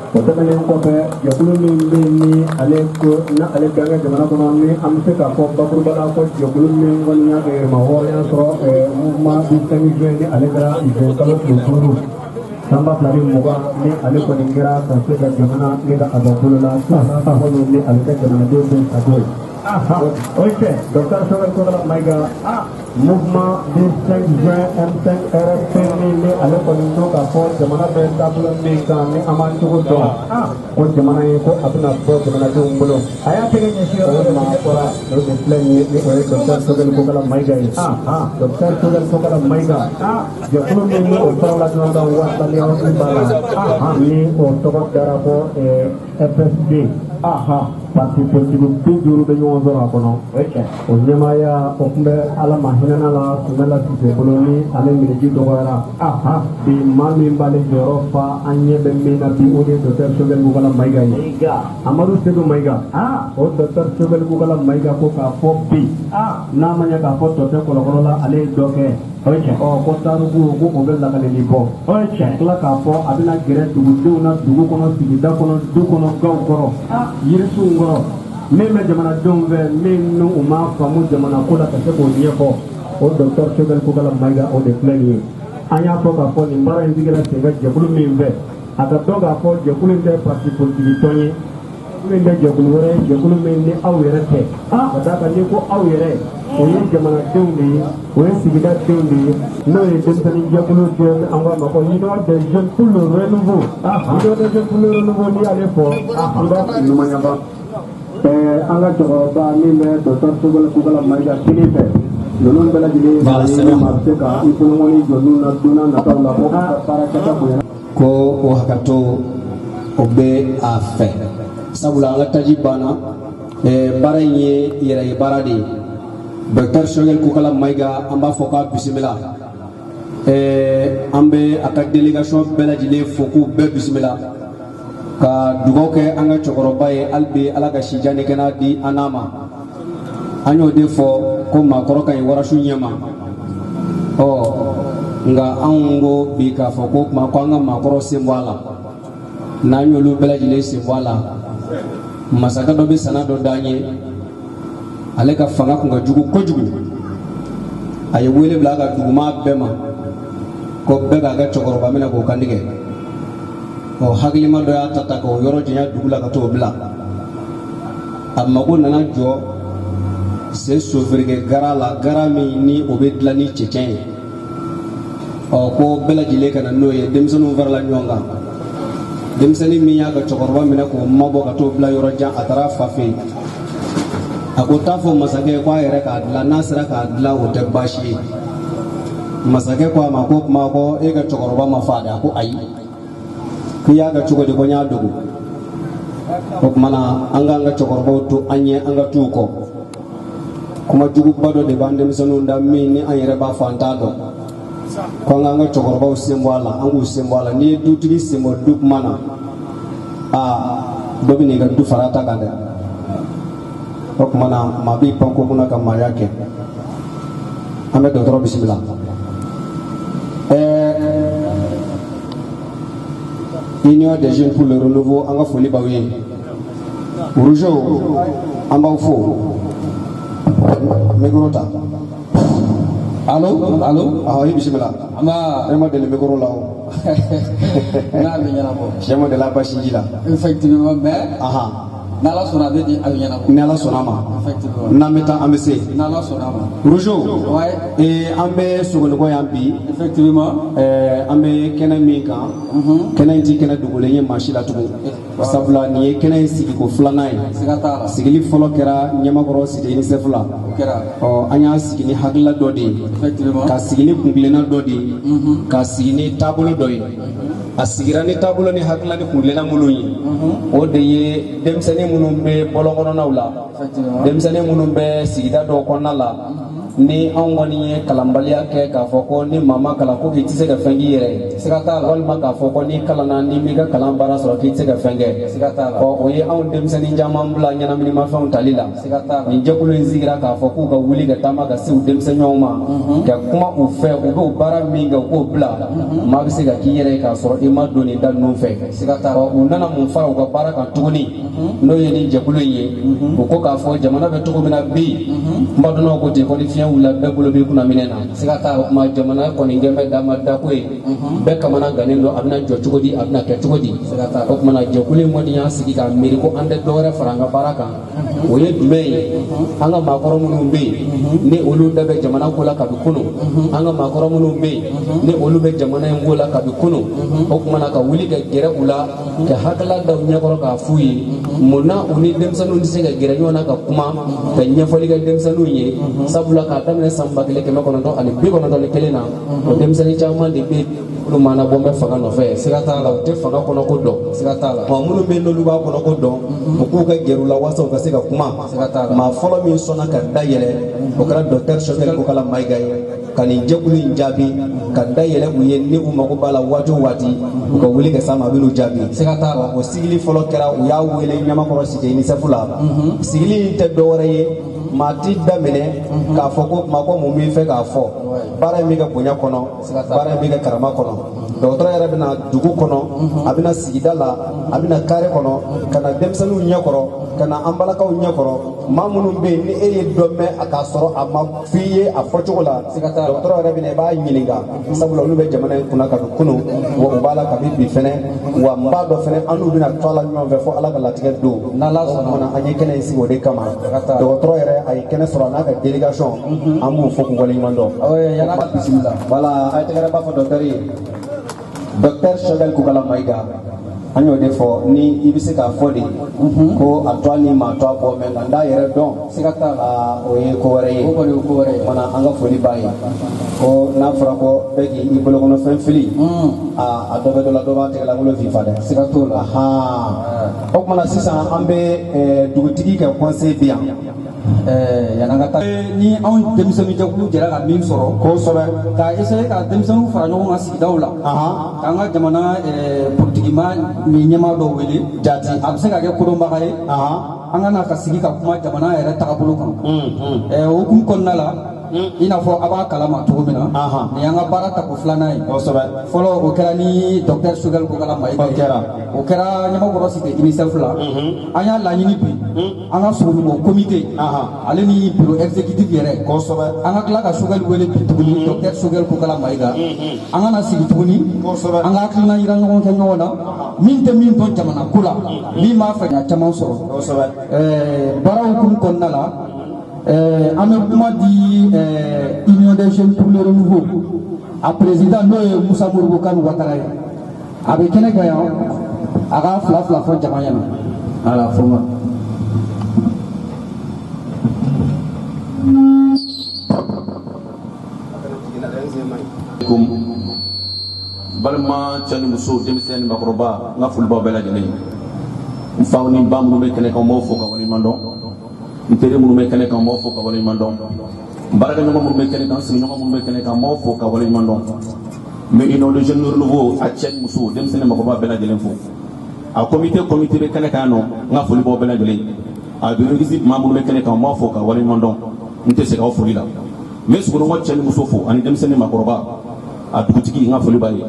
Otamenen kofe yakulu min aleko na alekanga jamana kono ni amse ka ko bakuru bala ko yakulu min wanya ke mahoriya so mumma bitani ni alekara ibe kala kuru samba plari muga ni aleko ningira tanse ka jamana ngira abakulu la sa hono ni aleka jamana do ben sagoy okay docteur Sobel ko la maiga mouvement des 5 juin M5 RFP ni aleko ninno ka ko jamana ben tabula min ka ni aman to do ko jamana ko abuna ko jamana do mbulo aya tege ni sio ma pora do display ni docteur Sobel ko la maiga docteur Sobel ko la maiga je ko min ni o tawla do da wa la ni o bala ni o to ko dara ko FSD parti politique toujours dañu zora ko no o nyamaya o kumbe ala mahinana la kumela tite boloni ale miliji dogara bi mami mbale jorofa anye be mina bi ode docteur Sobel bugala maiga ni amadu sedu maiga o docteur Sobel bugala maiga ko ka fo bi na manya ka fo to te ko la ale doke o ko tarugo ko ko bel la kale ni bo kla ka fo adina gere dugu na dugu kono sigida kono du kono gaw goro yirisu ngoro meme jamana donve menu uma famu jamana ko la ka se ko nieko o docteur Sobel ko kala maiga o de pleni anya to ka fo ni mbara indigela sega jabulu mimbe aka to ka fo jabulu de parti politique toni min de jabulu wore jabulu min ni awere te ka ni ko awere o ye jamana dewni o ye sigida dewni no ye demtani jabulu de anga ma ko ni do de jeune pour le renouveau ni do de jeune pour le renouveau ni ale fo anga no manyamba anga to ba ni le docteur Sobel ko kala maiga tinife non bela jile ni marse ka ikoloni jonu na duna na tawla ko para kata ko o hakato obe afe sabula ala tajibana baranye yere baradi docteur Sobel ko kala maiga amba foka bismillah ambe aka délégation bela jile foku be bismillah ka dugoke anga chokoroba ye albi alaga shijani kana di anama anyo defo ko makoro kan warashu nyama nga ango bi ka foko makwanga makoro sembwala nanyo lu bela jile sembwala masaka do be sanado danye aleka fanga kunga jugu kojugu aye wele blaga duguma bema ko bega ga chokoroba mena ko kandige o haglima do ya tata ko yoro jinya dugula ka to bla amma ko nana jo se sovrige garala garami ni obedla ni chechen o ko bela jile kana noye demsanu varla nyonga demsani mi ya ga chokorba mina ko mabo ka to bla yoro jan atara fafe ako tafo masake kwa yere ka adla nasra ka adla o te bashi masake kwa mako e ga chokorba mafada ko ayi kiya ga chugo de konya dogu ko mana anga chokorba to anye anga tuko kuma jugu bado de bande misanu nda mini anyere ba fantado ko anga chokorba usembwala angu usembwala ni dutigi semo duk mana dobi ni ga du farata kanda ko mana mabi panko kuna kama yake ame docteur bismillah Union des jeunes pour le renouveau anga foli bawi rougeau amba fo Megorota. Allô? Ah oui, bismillah. Ama de Megoro là. Na binyana bo. Jamo de la Bashijila. Effectivement, mais Nala Sonabe di Aviana. Nala Sonama. Effectivement. Nameta Amese. Nala Sonama. Rougeau. Ouais. Et Ambe Sogonogo Yambi. Effectivement. Ambe Kena Mika. Kena Inti Kena Dugule Machila Tugu. sabula ni ye kɛnɛ sigi ko filanan ye sigili fɔlɔ kɛra ɲɛmakɔrɔ Sidi UNICEF la an y'a sigi ni hakilila dɔ de ye ka sigi ni kungilenna dɔ de ye ka sigi ni taabolo dɔ ye a sigira ni taabolo ni hakilila ni kungilenna minnu ye o de ye denmisɛnnin minnu bɛ bɔlɔnkɔnɔnaw la denmisɛnnin minnu bɛ sigida dɔw kɔnɔna la ni anw kɔni ye kalanbaliya kɛ k'a fɔ ko ni maa ma kalan ko k'i tɛ se ka fɛn k'i yɛrɛ ye siga t'a la walima k'a fɔ ko ni kalanna ni m'i ka kalan baara sɔrɔ k'i tɛ se ka fɛn kɛ siga t'a la o ye anw denmisɛnnin caman bila ɲɛnaminimafɛnw tali la siga t'a la nin jɛkulu in sigira k'a fɔ k'u ka wuli ka taama ka se u denmisɛnninw ma ka kuma u fɛ u b'o baara min kɛ u k'o bila maa bɛ se ka k'i yɛrɛ ye k'a sɔrɔ i ma don nin da ninnu fɛ siga t'a la u nana mun fara u ka baara kan tuguni n'o ye nin jɛkulu in ye u ko k'a fɔ jamana bɛ cogo min na bi n b'a dɔn ko ten ko ni fiɲɛ wulila bɛɛ bolo bɛ kunna minɛ na siga t'a la o tuma jamana kɔni gɛn bɛ dama dako ye bɛɛ kamana gannen don a bɛna jɔ cogo di a bɛna kɛ cogo di siga t'a la o tuma jɛkulu in kɔni y'a sigi k'a miiri ko an tɛ dɔ wɛrɛ fara an ka baara kan o ye jumɛn ye an ka maakɔrɔ minnu bɛ yen ni olu da bɛ jamana ko la kabi kunu an ka maakɔrɔ minnu bɛ yen ni olu bɛ jamana in ko la kabi kunu o tuma ka wuli ka gɛrɛ u la ka hakilila da u ɲɛkɔrɔ k'a f'u ye munna u ni denmisɛnninw tɛ se ka gɛrɛ ɲɔgɔn na ka kuma ka ɲɛfɔli kɛ denmisɛnninw ye sabula k'a daminɛ san 1991 na o denmisɛnnin caman de bɛ olu mana bɔ n bɛ fanga nɔfɛ siga t'a la u tɛ fanga kɔnɔ ko dɔn siga t'a la wa minnu bɛ yen n'olu b'a kɔnɔ ko dɔn u k'u ka gɛrɛ u la walasa u ka se ka kuma siga t'a la maa fɔlɔ min sɔnna ka da yɛlɛ o kɛra Dr Choguel Kokala Mayiga ye ka nin jɛkulu in jaabi ka da yɛlɛ u ye ni u mago b'a la waati o waati u ka wuli ka s'a ma a bɛ n'u jaabi siga t'a la o sigili fɔlɔ kɛra u y'a wele ɲamakɔrɔ Sidi UNICEF la sigili in tɛ dɔ wɛrɛ ye maa ti daminɛ k'a fɔ ko maa ko mun b'i fɛ k'a fɔ baara in bɛ kɛ bonya kɔnɔ baara in bɛ kɛ karama kɔnɔ dɔgɔtɔrɔ yɛrɛ bɛna dugu kɔnɔ a bɛna sigida la a bɛna kare kɔnɔ ka na denmisɛnninw ɲɛkɔrɔ ka na an balakaw ɲɛkɔrɔ maa minnu bɛ yen ni e ye dɔ mɛn a k'a sɔrɔ a ma f'i ye a fɔcogo la dɔgɔtɔrɔ yɛrɛ bɛna i b'a ɲininka sabula olu bɛ jamana in kunna kabi kunu wa u b'a la kabi bi fɛnɛ wa n b'a dɔn fɛnɛ an n'u bɛna to a la ɲɔgɔn fɛ fo ala ka latigɛ don n'ala sɔnna an ye kɛnɛ in sigi o de kama dɔgɔtɔrɔ yɛrɛ a ye kɛnɛ sɔrɔ a n'a ka délégation an b'u fɔ k'u waleɲuman dɔn yala ka bisimila voilà a ye tɛgɛrɛ b'a fɔ dɔkitɛri ye Dr Choguel Kokala Mayiga an y'o de fɔ ni i bɛ se k'a fɔ de ko a to a ni maa to a bɔ mɛ nka n t'a yɛrɛ dɔn siga t'a la o ye ko wɛrɛ ye o kɔni ye ko wɛrɛ ye fana an ka foli b'a ye ko n'a fɔra ko bɛɛ k'i bolokɔnɔfɛn fili a dɔ bɛ dɔ la dɔ b'a tɛgɛ la bolo fifa dɛ siga t'o la o kumana sisan an bɛ dugutigi kɛ conseil bi yan yan'an ka taa ni anw denmisɛnnin jɛkulu jɛra ka min sɔrɔ kosɛbɛ ka essayer ka denmisɛnninw fara ɲɔgɔn kan sigidaw la k'an ka jamana politigima ni ɲɛmaa dɔw wele jati a bɛ se ka kɛ kodɔnbaga ye an ka na ka sigi ka kuma jamana yɛrɛ tagabolo kan o hukumu kɔnɔna la i n'a fɔ a b'a kalama cogo min na nin y'an ka baara tako filanan ye fɔlɔ o kɛra ni Dr Choguel Kokala Mayiga ye o kɛra ɲɛmakɔrɔ Sidi UNICEF la an y'a laɲini bi an ka sɔrɔ o comité ale ni bureau exécutif yɛrɛ an ka tila ka Choguel wele bi tuguni Dr Choguel Kokala Mayiga an ka na sigi tuguni an ka hakilina yira ɲɔgɔn kɛ ɲɔgɔn na min tɛ min dɔn jamana ko la min b'a fɛ ka caman sɔrɔ baara hukumu kɔnɔna la an bɛ kuma di Union des jeunes pour le renouveau a président n'o ye Musa Modibo Kane Ouattara ye a bɛ kɛnɛ kan yan a ka fila fila fɔ jama ɲɛna ala fɔ ma balima cɛ ni muso denmisɛn ni makɔrɔba n ka folibaw bɛɛ lajɛlen n faw ni ba minnu bɛ kɛnɛ kan n b'aw fo ka waleɲuman dɔn n teri minnu bɛ kɛnɛ kan n b'aw fo ka waleɲuman dɔn n baarakɛɲɔgɔn minnu bɛ kɛnɛ kan sigiɲɔgɔn minnu bɛ kɛnɛ kan n b'aw fo ka waleɲuman dɔn n bɛ Union des jeunes renouveau a cɛ ni muso denmisɛn ni makɔrɔba bɛɛ lajɛlen fo a comité bɛ kɛnɛ kan yan nɔ n ka folibaw bɛɛ lajɛlen a bureau exécutif maa minnu bɛ kɛnɛ kan n b'aw fo ka waleɲuman dɔn n tɛ segin aw foli la n bɛ sokɔnɔmɔgɔ cɛ ni muso fo ani denmisɛn ni makɔrɔba a dugutigi n ka foli b'a ye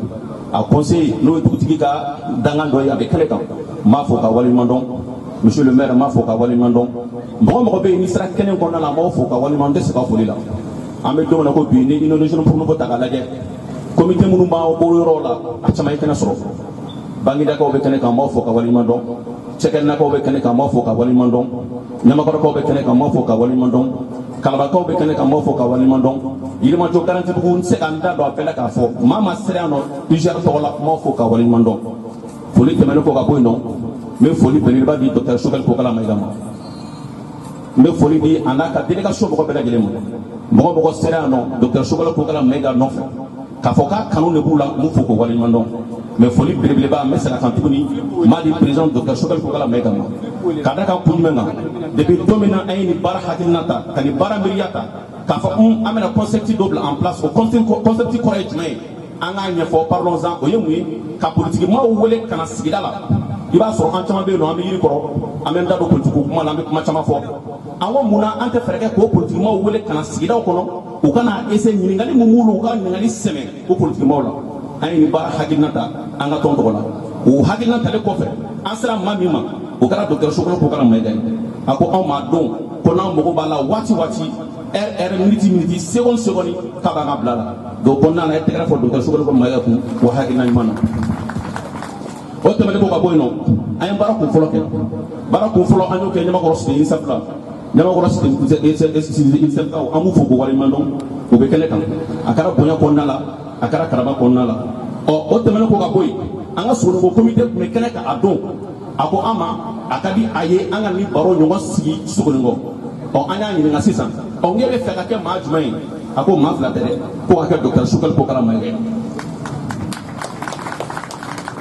a conseil n'o ye dugutigi ka dangan dɔ ye a bɛ kɛnɛ kan n b'a fo ka waleɲuman dɔn monsieur le maire n b'a fo ka waleɲuman dɔn mɔgɔ mɔgɔ bɛ yen n'i sera kɛnɛ kɔnɔna la n b'aw fo ka waleɲuman n tɛ segin aw foli la an bɛ don min na ko bi ni Union des jeunes pour le renouveau ta k'a lajɛ comité minnu b'an bolo yɔrɔw la a caman ye kɛnɛ sɔrɔ bangedakaw bɛ kɛnɛ kan n b'aw fo ka waleɲuman dɔn cɛkɛrinakaw bɛ kɛnɛ kan n b'aw fo ka waleɲuman dɔn ɲamakɔrɔkaw bɛ kɛnɛ kan n b'aw fo ka waleɲuman dɔn kalabakaw bɛ kɛnɛ kan n b'aw fo ka waleɲuman dɔn yirimajɔ garantibugu n tɛ se ka n da don a bɛɛ la k'a fɔ maa ma sera yan nɔ UGR tɔgɔ la n b'aw fo ka waleɲuman dɔn foli tɛmɛnen kɔ ka bɔ yen nɔ me foli beleba di docteur Choguel Kokala Maïga ma me foli di anaka délégation boko bela jele mo boko sera non docteur Choguel Kokala Maïga non ka foka kanu ne bula mu foko wali mandon me foli beleba me sera kan tibuni mali président docteur Choguel Kokala Maïga ma kada ka kunmenga depuis domina ayni bara hakilnata kani bara miriyata ka fa amena concept double en place au concept correct mais anga nyefo parlons-en oyemui ka politique ma wole kana sigida la iba so an chama be no am yiri koro amen da do politique kuma la kuma chama fo awo muna ante frege ko politique ma wole kana sigida ko no o kana ese nyingali mumulu ka nyingali seme ko politique ma wala ayni bara hakilnata anga tonto wala o hakilnata le ko fe asra mamima o kara docteur Choguel ko kala Maïga ako on ma don ko na mo ko bala wati minute seconde ka ba ngabla do ko na na tegra fo docteur Choguel ko Maïga ko wa hakilna mana o temele ko ka boyno ay bara ko folo anyo ke nyama ko roste insafla nyama ko roste insafla amu fo ko wali mandon o be kele kan akara bonya ko nala akara karaba ko nala o temele ko ka boy anga sunu ko comité me kele ka adon ako ama akadi aye anga ni baro nyongo sigi sukulingo o anya ni nga sisan o ngebe feka ke ma jumai ako ma fla tere ko ka docteur Choguel Kokala Maïga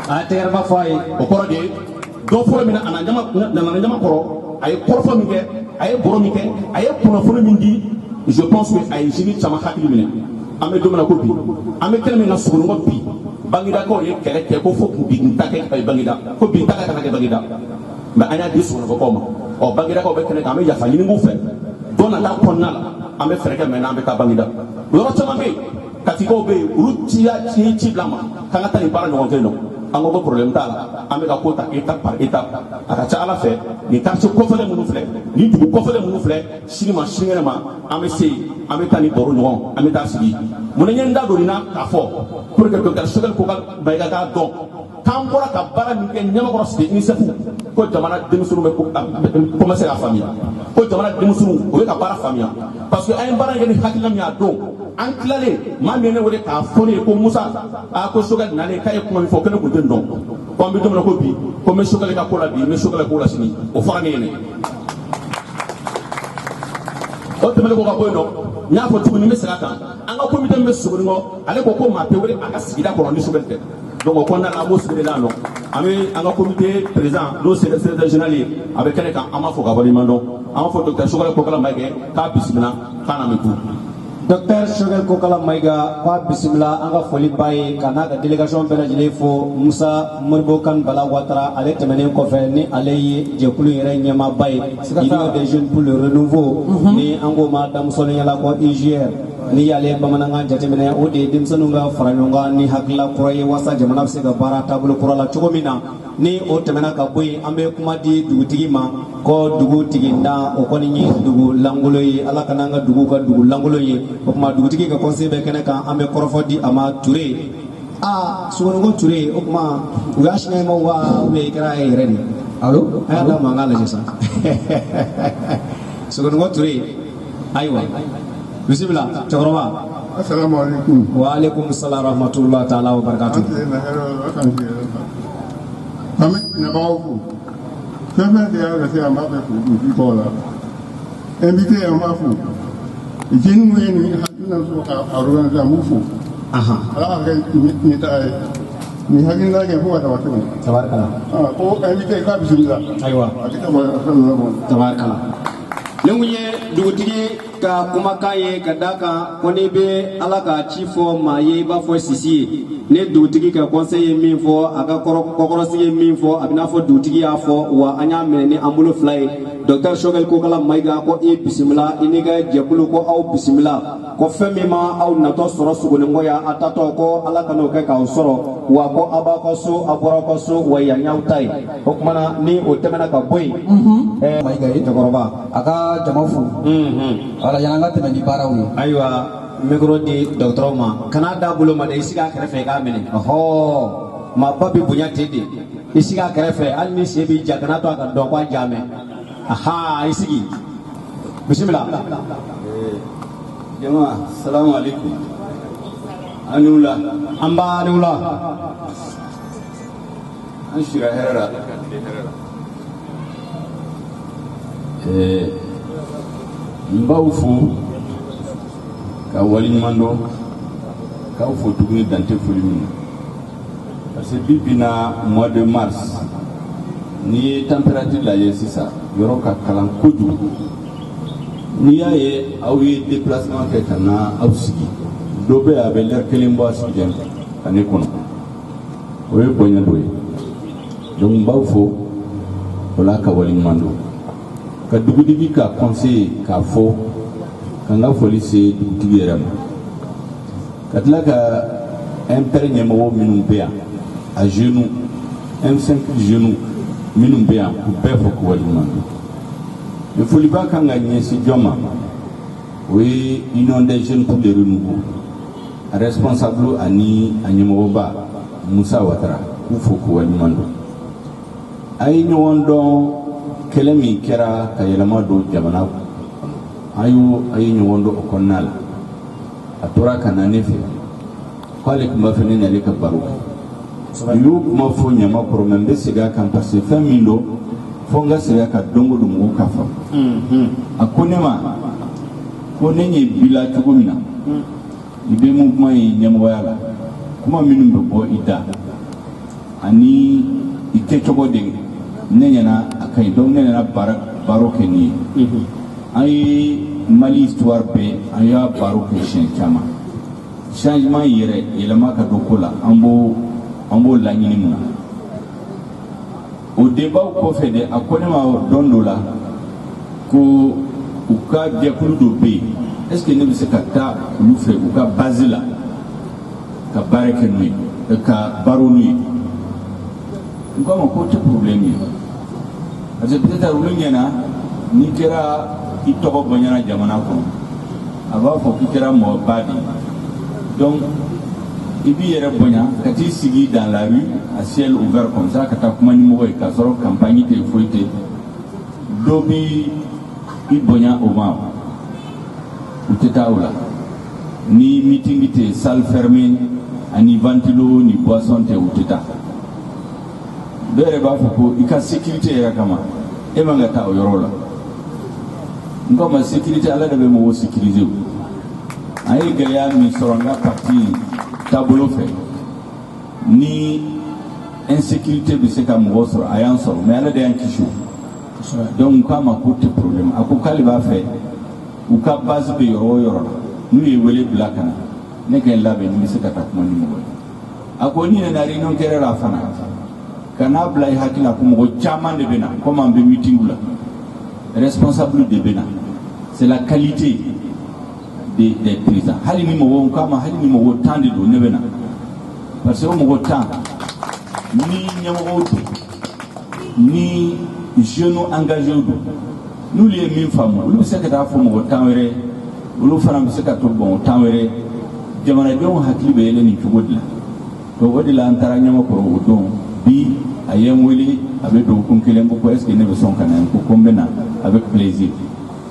ater ba fay o koro de do fo mina ana nyama koro ay korfo mi ke ay boro mi ke ay kono fo mi ndi je pense que ay jigi chama hakili mine ame do mena ko bi ame kelme na sukulingo bi bangida ko ye kere ke ko fo bi ntake ay bangida ko bi ntaka kana ke bangida mais anya di sukulingo ko ma o bangida ko be kene ka me ya fanyini mu fe dona ta konnala ambe freke mena ambe ka bangida yoro chama be katiko be rutia chi blama kanga tani para no ngeno ango ko problème tala ambe ka kota étape par étape aka cha ala fe ni quartier ko fele munu fle ni dugu ko fele munu fle shirima shingema ambe sei ambe tani boro no ambe ta sigi mun nyenda do dina ka fo pour que docteur Choguel Kokala Maïga ka don tambora ka bara mi ke nyama ko sidi ni sefu ko jamana demusunu be ko commencer à famille ko jamana demusunu o ka bara famille parce que ay bara ngeni hakila mi ado an klale ma mi ne wole ka foni ko Musa a ko Choguel nale kay ko mi fo kene ko den don ko mi dum na ko bi ko me Choguel ka ko la bi me Choguel ko la sini o fara ne o temele ko ka boy no nya fo tuguni me sirata an ka comité me sugungo ale ko ma te wole aka sigida ko ni Choguel te donc on a la bosse de là non ami un comité président do secrétaire général avec quelqu'un ama fo ka bali mando ama fo docteur Choguel Kokala Maïga ka bismillah kana mitu docteur Choguel Kokala Maïga ka bismillah anga foli baye kana ka délégation bela jele fo Musa Moribo Kan Bala Ouattara ale temene ko fe ni ale je kulu yere nyama baye union des jeunes pour le renouveau ni ango ma dam solo nyala ko IGR ni yale bamananga jatemene o de dimsanunga faranunga ni hakla kuraye wasa jamana se ga bara tabulu kurala chogomina ni o temena ka boy ambe kuma di dugutigi ma ko dugutigi nda o koni ni dugu langulo yi ala kananga dugu ka dugu langulo yi o kuma dugutigi ka conseil be kene ka ambe korofo di ama Touré sugongo Touré o kuma uyashne mo wa we kra e reni allo ala mangala jesa sugongo Touré aywa bismillah cakoroba assalamualaikum waalaikum assalam warahmatullahi taala wabarakatuh kami na bawo fɛn de y'a lase an b'a fɛ k'u di kɔ la invité an b'a fo jeunes mu ye nin hakilina sɔrɔ ka organiser an b'u fo ala ka kɛ ni taga ye nin hakilina kɛ fo ka dama tɛmɛ tabarakala ko invité k'a bisimila ayiwa a tɛ ka bɔ fɛn ninnu ma tabarakala ne kun ye dugutigi ka kumakan ye ka da kan ko n'i bɛ ala ka ci fɔ maa ye i b'a fɔ sisi ye ne dugutigi ka conseil ye min fɔ a ka kɔkɔrɔsigi ye min fɔ a bɛ n'a fɔ dugutigi y'a fɔ wa an y'a minɛ ni an bolo fila ye docteur Choguel Kokala Maïga ko i bisimila i n'i ka jɛkulu ko aw bisimila ko fɛn min ma aw natɔ sɔrɔ sogoninko ya a tatɔ ko ala ka n'o kɛ k'aw sɔrɔ wa ko a b'aw ka so a bɔra aw ka so wa yan y'aw ta ye o kumana ni o tɛmɛna ka bɔ yen Maïga ye cɛkɔrɔba a ka jama fo wala yan an ka tɛmɛ ni baaraw ye ayiwa micro di dɔgɔtɔrɔw ma kana da bolo ma dɛ i sigi a kɛrɛfɛ i k'a minɛ maa ba bi bonya ten de i sigi a kɛrɛfɛ hali ni sen b'i ja kana to a ka dɔn ko a ja mɛn i sigi bisimila jama salamu alaikum an ni wula an b'a ni wula an sira hɛrɛ la M'baw fo ka waliɲumandɔn k'aw fo tuguni dante foli min na parce que bi bina mois de mars n'i ye température lajɛ sisan yɔrɔ ka kalan kojugu n'i y'a ye aw ye déplacement kɛ ka na aw sigi dɔ bɛ a bɛ l'heure kelen bɔ a sigilen ka ne kɔnɔ o ye bonya dɔ ye donc n b'aw fo o la ka waliɲumandɔn ka dugutigi ka conseiller k'a fɔ ka n ka foli se dugutigi yɛrɛ ma ka tila ka MPR ɲɛmɔgɔ minnu bɛ yan a jeunes M5 jeunes minnu bɛ yan k'u bɛɛ fɔ k'u waliɲumandɔn mais foliba kan ka ɲɛsin jɔn ma o ye Union des jeunes pour le renouveau a responsable ani a ɲɛmɔgɔba Musa Watara k'u fɔ k'u waliɲumandɔn a ye ɲɔgɔn dɔn kɛlɛ min kɛra ka yɛlɛma don jamana kɔnɔ a ye ɲɔgɔn dɔn o kɔnɔna la a tora ka na ne fɛ k'ale tun b'a fɛ ne n'ale ka baro kɛ n y'o kuma fɔ ɲamakɔrɔ mɛ n bɛ segin a kan parce que fɛn min don fo n ka segin a kan don o don mɔgɔw ka faamu a ko ne ma ko ne ɲɛ bila cogo min na i bɛ mun kuma ye ɲɛmɔgɔya la kuma minnu bɛ bɔ i da ani i kɛcogo de ne ɲɛna a ka ɲi donc ne nana baro kɛ nin ye an ye Mali histoire bɛɛ an y'a baro kɛ siɲɛ caman changement yɛrɛ yɛlɛma ka don ko la an b'o laɲini mun na o débat kɔfɛ de a ko ne ma don dɔ la ko u ka jɛkulu dɔ bɛ yen est-ce que ne bɛ se ka taa olu fɛ u ka base la ka baara kɛ n'u ye ka baro n'u ye n ko a ma ko tɛ problème ye parce que peut-être olu ɲɛna n'i kɛra i tɔgɔ bɔɲana jamana kɔnɔ a b'a fɔ k'i kɛra mɔgɔba de ye donc i b'i yɛrɛ bonya ka t'i sigi dans la rue à ciel ouvert comme ça ka taa kuma ni mɔgɔ ye k'a sɔrɔ campagne tɛ foyi tɛ dɔ b'i i bonya o ma u tɛ taa o la ni meeting tɛ salle fermée ani ventilo ni boisson tɛ u tɛ taa dɔ yɛrɛ b'a fɔ ko i ka sécurité yɛrɛ kama e man ka taa o yɔrɔ la n ko ma sécurité ala de bɛ mɔgɔw sécuriser o an ye gɛlɛya min sɔrɔ n ka parti taabolo fɛ ni insécurité bɛ se ka mɔgɔ sɔrɔ a y'an sɔrɔ mais ala de y'an kisi o donc n k'a ma ko tɛ problème a ko k'ale b'a fɛ u ka base bɛ yɔrɔ o yɔrɔ la n'u ye wele bila ka na ne ka n labɛn ni bɛ se ka taa kuma ni mɔgɔ ye a ko ni nana réunion kɛra la fana ka n'a bila i hakili la ko mɔgɔ caman de bɛ na komi an bɛ meeting la responsable de bɛ na c'est la qualité des présidents hali ni mɔgɔ k'a ma hali ni mɔgɔ 10 de don ne bɛ na parce que o mɔgɔ 10 ni ɲɛmɔgɔw don ni jeunes engagés don n'olu ye min faamu olu bɛ se ka taa fɔ mɔgɔ 10 wɛrɛ olu fana bɛ se ka to bɔn 10 wɛrɛ jamanadenw hakili bɛ yɛlɛ nin cogo de la donc o de la an taara ɲɛmakɔrɔ o don bi a ye n wele a bɛ dɔgɔkun kelen ko est-ce que ne bɛ sɔn ka na ko n bɛ na avec plaisir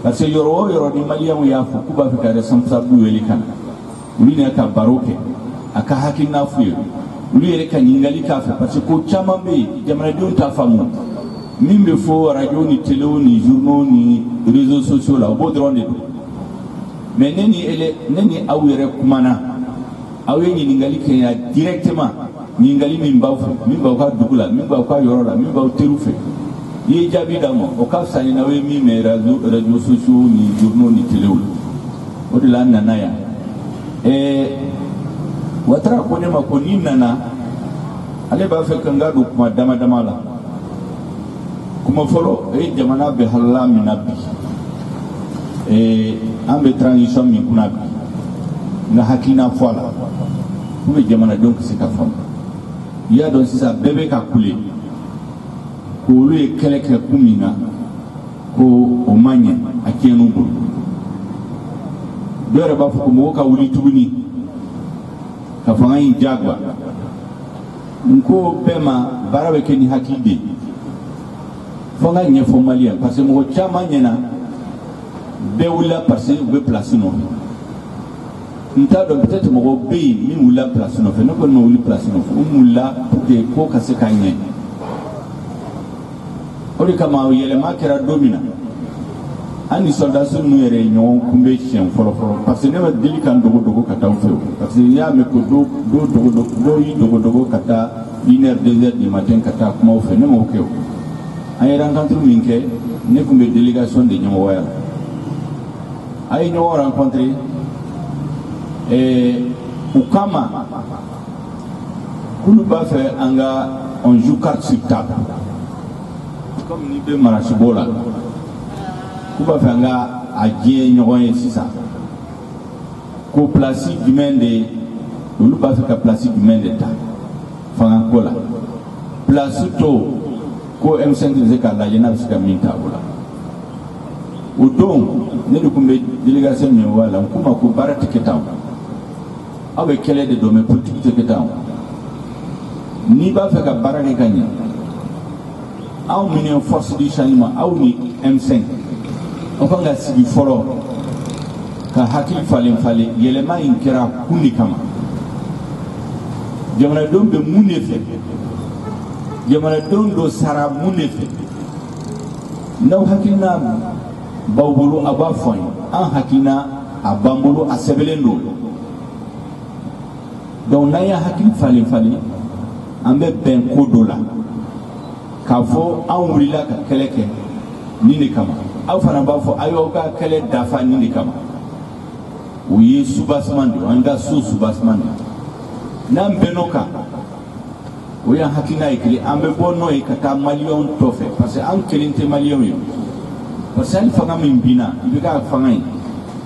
parce que yɔrɔ o yɔrɔ ni maliyɛnw y'a fɔ k'u b'a fɛ ka responsable wele ka na olu yɛrɛ ka baro kɛ a ka hakilina f'u ye olu yɛrɛ ka ɲininkali k'a fɛ parce que ko caman bɛ yen jamanadenw t'a faamu min bɛ fɔ radio ni télé ni journaux ni réseaux sociaux la o b'o dɔrɔn de don mais ne ni aw yɛrɛ kumana aw ye ɲininkali kɛ yan directement ɲininkali min b'aw fɛ min b'aw ka dugu la min b'aw ka yɔrɔ la min b'aw teriw fɛ i ye jaabi d'a ma o ka fisa ni n'aw ye min mɛn radio sociaux ni journaux ni téléw la o de la an nana yan Watara ko ne ma ko ni nana ale b'a fɛ ka n ka don kuma dama dama la kuma fɔlɔ o ye jamana bɛ halala min na bi an bɛ transition min kunna bi n ka hakilina fɔ a la pour que jamanadenw ka se ka faamu i y'a dɔn sisan bɛɛ bɛ ka kule ko olu ye kɛlɛ kɛ kun min na ko o ma ɲɛ a tiɲɛn'u bolo dɔw yɛrɛ b'a fɔ ko mɔgɔw ka wuli tuguni ka fanga in diyagoya n ko bɛɛ ma baara bɛ kɛ ni hakili de ye fo n ka ɲɛfɔ maliyɛn parce que mɔgɔ caman ɲɛna bɛɛ wulila parce que u bɛ place nɔfɛ n t'a dɔn peut-être mɔgɔw bɛ yen min wulila place nɔfɛ ne kɔni ma wuli place nɔfɛ u wulila pour que ko ka se ka ɲɛ o de kama yɛlɛma kɛra don min na ani soldats nu yɛrɛ ɲɔgɔn kunbɛ siɲɛ fɔlɔ parce que ne ma deli ka n dogo ka taa fɛ parce que n'i y'a mɛn ko dɔw y'i dogo ka taa 1h 2h du matin ka taa kumaw fɛ ne m'o kɛ o an ye rencontre min kɛ ne tun bɛ délégation de ɲɛmɔgɔya la a ye ɲɔgɔn rencontré u kama k'olu b'a fɛ an ka on joue carte sur table comme n'i bɛ marasibo la k'u b'a fɛ an ka a diɲɛ ɲɔgɔn ye sisan ko place jumɛn de olu b'a fɛ ka place jumɛn de ta fangako la place to ko M5 bɛ se ka lajɛ n'a bɛ se ka min ta o la o don ne de tun bɛ délégation ɲɛmɔgɔya la n k'u ma ko baara tɛ kɛ tan aw bɛ kɛlɛ de don mais politique tɛ kɛ tan n'i b'a fɛ ka baara kɛ ka ɲɛ aw minɛ force du changement aw ni M5 aw kan ka sigi fɔlɔ ka hakili falen yɛlɛma in kɛra kun de kama jamanadenw bɛ mun de fɛ jamanadenw dɔ sara mun de fɛ n'aw hakilina b'aw bolo a b'a fɔ an ye an hakilina a b'an bolo a sɛbɛnlen don donc n'an y'a hakili falen an bɛ bɛn ko dɔ la k'a fɔ an wulila ka kɛlɛ kɛ nin de kama aw fana b'a fɔ a y'aw ka kɛlɛ dafa nin de kama o ye soubassement de an ka so soubassement de n'an bɛnn'o kan o y'an hakilina ye kelen an bɛ bɔ n'o ye ka taa maliyɛnw tɔ fɛ parce que an kelen tɛ maliyɛnw ye parce que hali fanga min binna i bɛ k'a fanga ye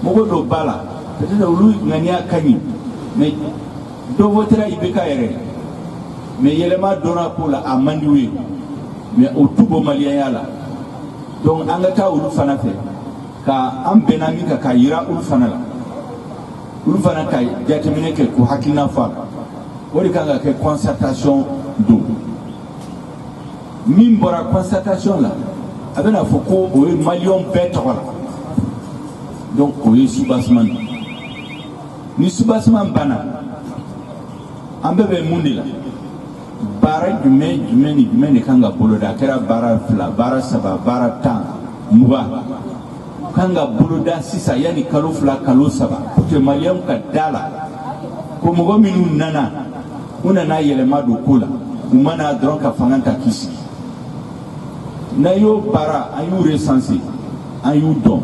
mɔgɔ dɔ b'a la peut-être olu ŋaniya ka ɲi mais dɔ votera i bɛ k'a yɛrɛ mais yɛlɛma donna ko la a man di u ye mais o tu bɔ maliyɛnya la donc an ka taa olu fana fɛ ka an bɛnna min kan ka yira olu fana la olu fana ka jateminɛ kɛ k'u hakilina fɔ a kan o de kan ka kɛ concertation don min bɔra concertation la a bɛna fɔ ko o ye maliyɛnw bɛɛ tɔgɔ la donc o ye soubassement ni soubassement banna an bɛɛ bɛ mun de la baara jumɛn de kan ka boloda a kɛra baara 2 baara 3 baara 10 20 kan ka boloda sisan yanni kalo 2 kalo 3 pour que maliyɛnw ka da la ko mɔgɔ minnu nana u nana yɛlɛma don ko la u mana dɔrɔn ka fanga ta kisi n'a y'o baara an y'u recenser an y'u dɔn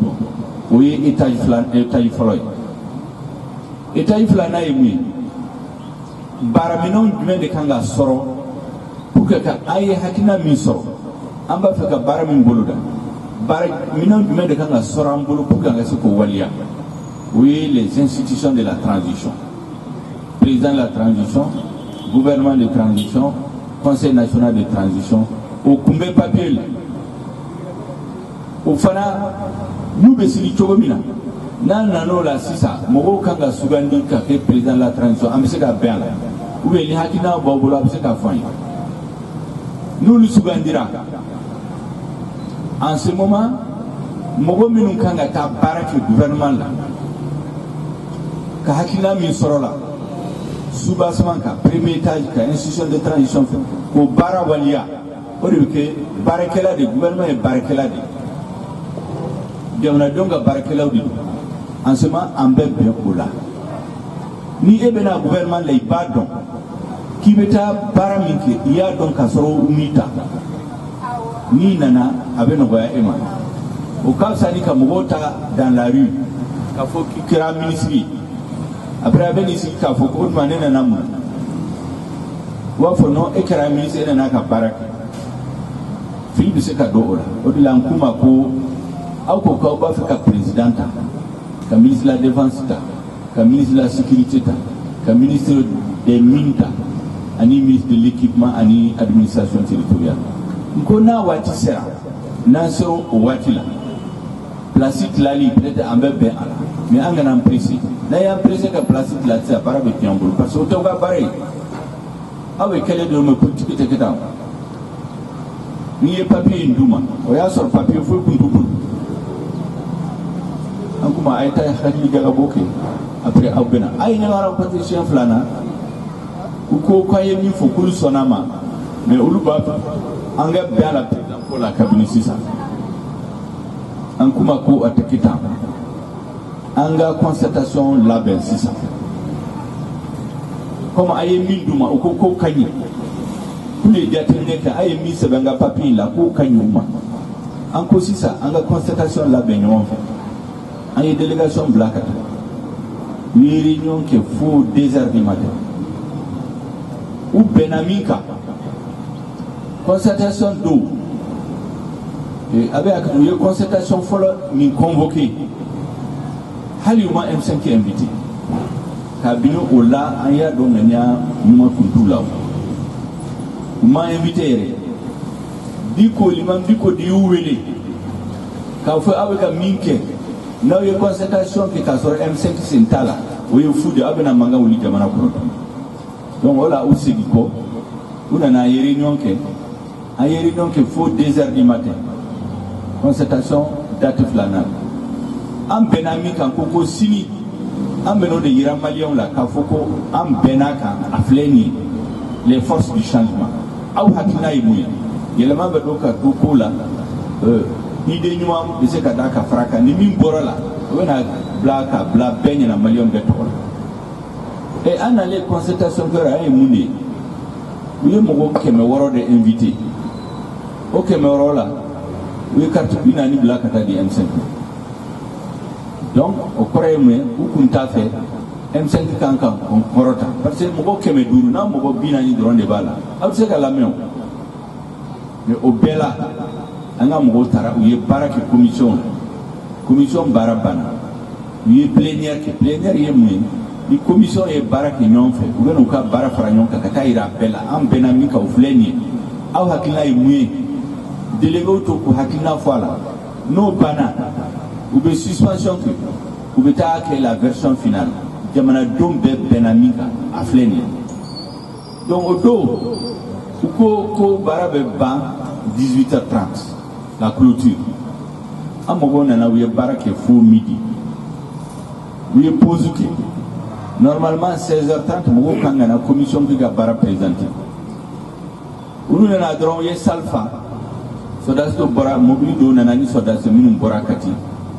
o ye étage fɔlɔ ye étage filanan ye mun ye baaraminɛnw jumɛn de kan ka sɔrɔ pour que ka an ye hakilina min sɔrɔ an b'a fɛ ka baara min boloda baaraminɛnw jumɛn de kan ka sɔrɔ an bolo pour que an ka se k'o waliya o ye les institutions de la transition président de la transition gouvernement de transition conseil national de transition o kun bɛ papier la o fana n'u bɛ sigi cogo min na n'an nan'o la sisan mɔgɔw kan ka sugandi ka kɛ président de la transition an bɛ se ka bɛn a la ou bien ni hakilina b'aw bolo a bɛ se ka fɔ an ye n'olu sugandira en ce moment mɔgɔ minnu kan ka taa baara kɛ gouvernement la ka hakilina min sɔrɔ la soubassement ka premier étage ka institution de transition fɛ k'o baara waliya o de bɛ kɛ baarakɛla de gouvernement ye baarakɛla de jamanadenw ka baarakɛlaw de don en ce moment an bɛ bɛn o la ni e bɛna gouvernement la i b'a dɔn k'i bɛ taa baara min kɛ i y'a dɔn k'a sɔrɔ u m'i ta n'i nana a bɛ nɔgɔya e ma o ka fisa ni ka mɔgɔw ta dans la rue k'a fɔ k'i kɛra ministre ye après a bɛ n'i sigi k'a fɔ ko o tuma ne nana mun u b'a fɔ non e kɛra ministre e nana ka baara kɛ fili bɛ se ka don o la o de la n k'u ma ko aw ko k'aw b'a fɛ ka président ta ka ministre de la défense ta ka ministre de la sécurité ta ka ministre des mines ta ani ministre de l'équipement ani administration territoriale n ko n'a waati sera n'an sera o waati la place tilali peut-être an bɛ bɛn a la mais an kana an pressé n'a y'an pressé ka place tila sisan baara bɛ tiɲɛ an bolo parce que o t'aw ka baara ye aw bɛ kɛlɛ dɔrɔn mais politique tɛ kɛ tan n'i ye papier in d'u ma o y'a sɔrɔ papier foyi kun t'u bolo an kuma a ye taa hakili jagabɔ kɛ après aw bɛna a ye ɲɛgara rencontré siɲɛ 2 nan u ko k'an ye min fɔ k'olu sɔnna ma mais olu b'a fɛ an ka bɛn a la président ko la kabini sisan an an kuma ko a takita an ga constatation label sisan comme aye min duma ko kanyi kule jatine ka aye mi sebe nga papier la ko kanyi uma an ko sisan an ga constatation label ñon fait an ye délégation blakata ni réunion ke fo 2h du matin ou benamika constatation d'eau avec une constatation folle ni convoqué halima M5 invité kabino ola anya do ngania numa kuntula ma invité diko limam diko di uwele ka fo avec minke na ye constatation ki ka sor M5 sintala o ye fude abena manga wuli jamana ko donc wala aussi diko una na réunion ke faut 2h du matin constatation date flanale am benami kan koko sini am beno de yira malien la ka foko am benaka afleni les forces du changement aw hakina imuya yelema be doka koko la ide nyuam de se kadaka fraka ni min borala wena blaka bla benya na malien beto et ana les constatation que ay mundi oui mo keme woro de invité o keme woro la oui carte binani blaka ta di M5 donc au premier ou kunta fait M5 kankan on korota parce que mo keme duru na mo binani dron de bala aw se ka la men mais au bela anga mo tara ou ye baraki commission barabana oui plénière ye mouy ni commission e baraki ñon fait ou ben ka bara fara ñon ka ira bela am benami ka ufleni aw hakila e mouy délégué to ko hakila foala no bana ou be suspension que ou be ta que la version finale jamana dombe benami ka afleni donc auto ko barabe ban 18h30 la clôture amogo nana wiye barake fo midi wiye pose que normalement 16h30 mogo kanga na commission qui ga bara présenté ulu na dron ye salfa sodas to bora mobile do nana ni sodas minum bora kati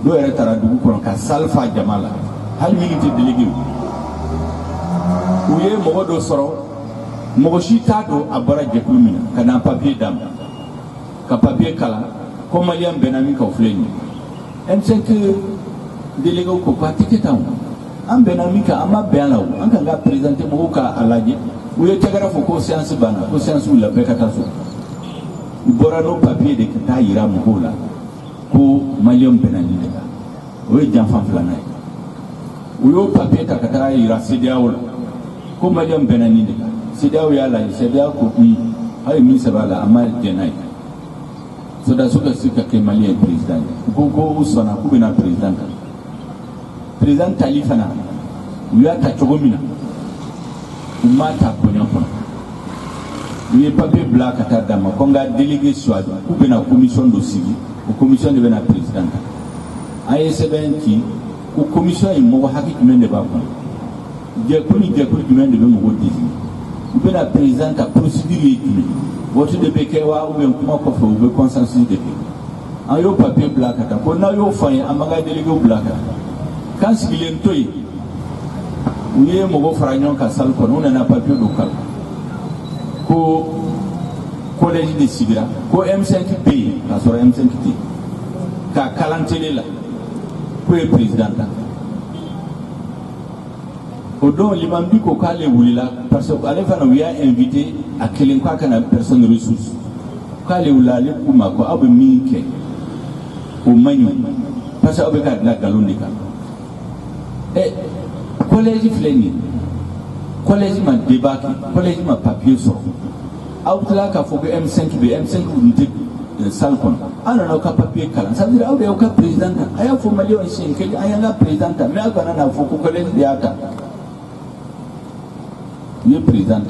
do ere tara dugu kono ka salfa jamala hal milité délégué uye mogo do soro mogo shita do abara jekulmina kana papier dam ka papier kala ko malien benami ka ofleni M5 délégué ko patike taw am benami ka ama belaw an kan ga présenter mo ka alaji ou ye tagara fo ko séance bana ko séance ou la bekata so bora no papier de ta ira mo la ko malien benani de ka o ye janfan flana ou yo papier ta kata ira CDAO ko malien benani de ka CDAO ya la CDAO ko ay mi sabala amal jenay so da suka ke malien président ko usona ku bina président talifana uya ta chogomina umata konya kono uye papier blanc kata dama konga délégué soit ku bina commission do sigi ko commission de bina président ASBN ki ko commission yi mo hakki men de ba ko je ko men de mo wodi ku bina président ta procédure yi vote de bekewa ou bien kuma ko fo be consensus de en yo papier blanc kata ko na yo fay amaga délégué blanc quand sigilé toy ou yé mogo faragnon ka sal ko on na papier local ko collège de Sigira ko M5P la sora M5T ka kalantele la ko e président o don limam bi ko kale wulila parce que ale fana wi a invité à kelen ko kana personne ressource kale wulale kuma ko abu minke o manyu parce que abe ka la galondika et collège fleni collège ma débat collège ma papier so outla ka fo M5 unité salkon ana na ka papier kala ça veut dire abe ka président aya fo malio sin ke aya na président mais akana na fo ko collège de ata ni président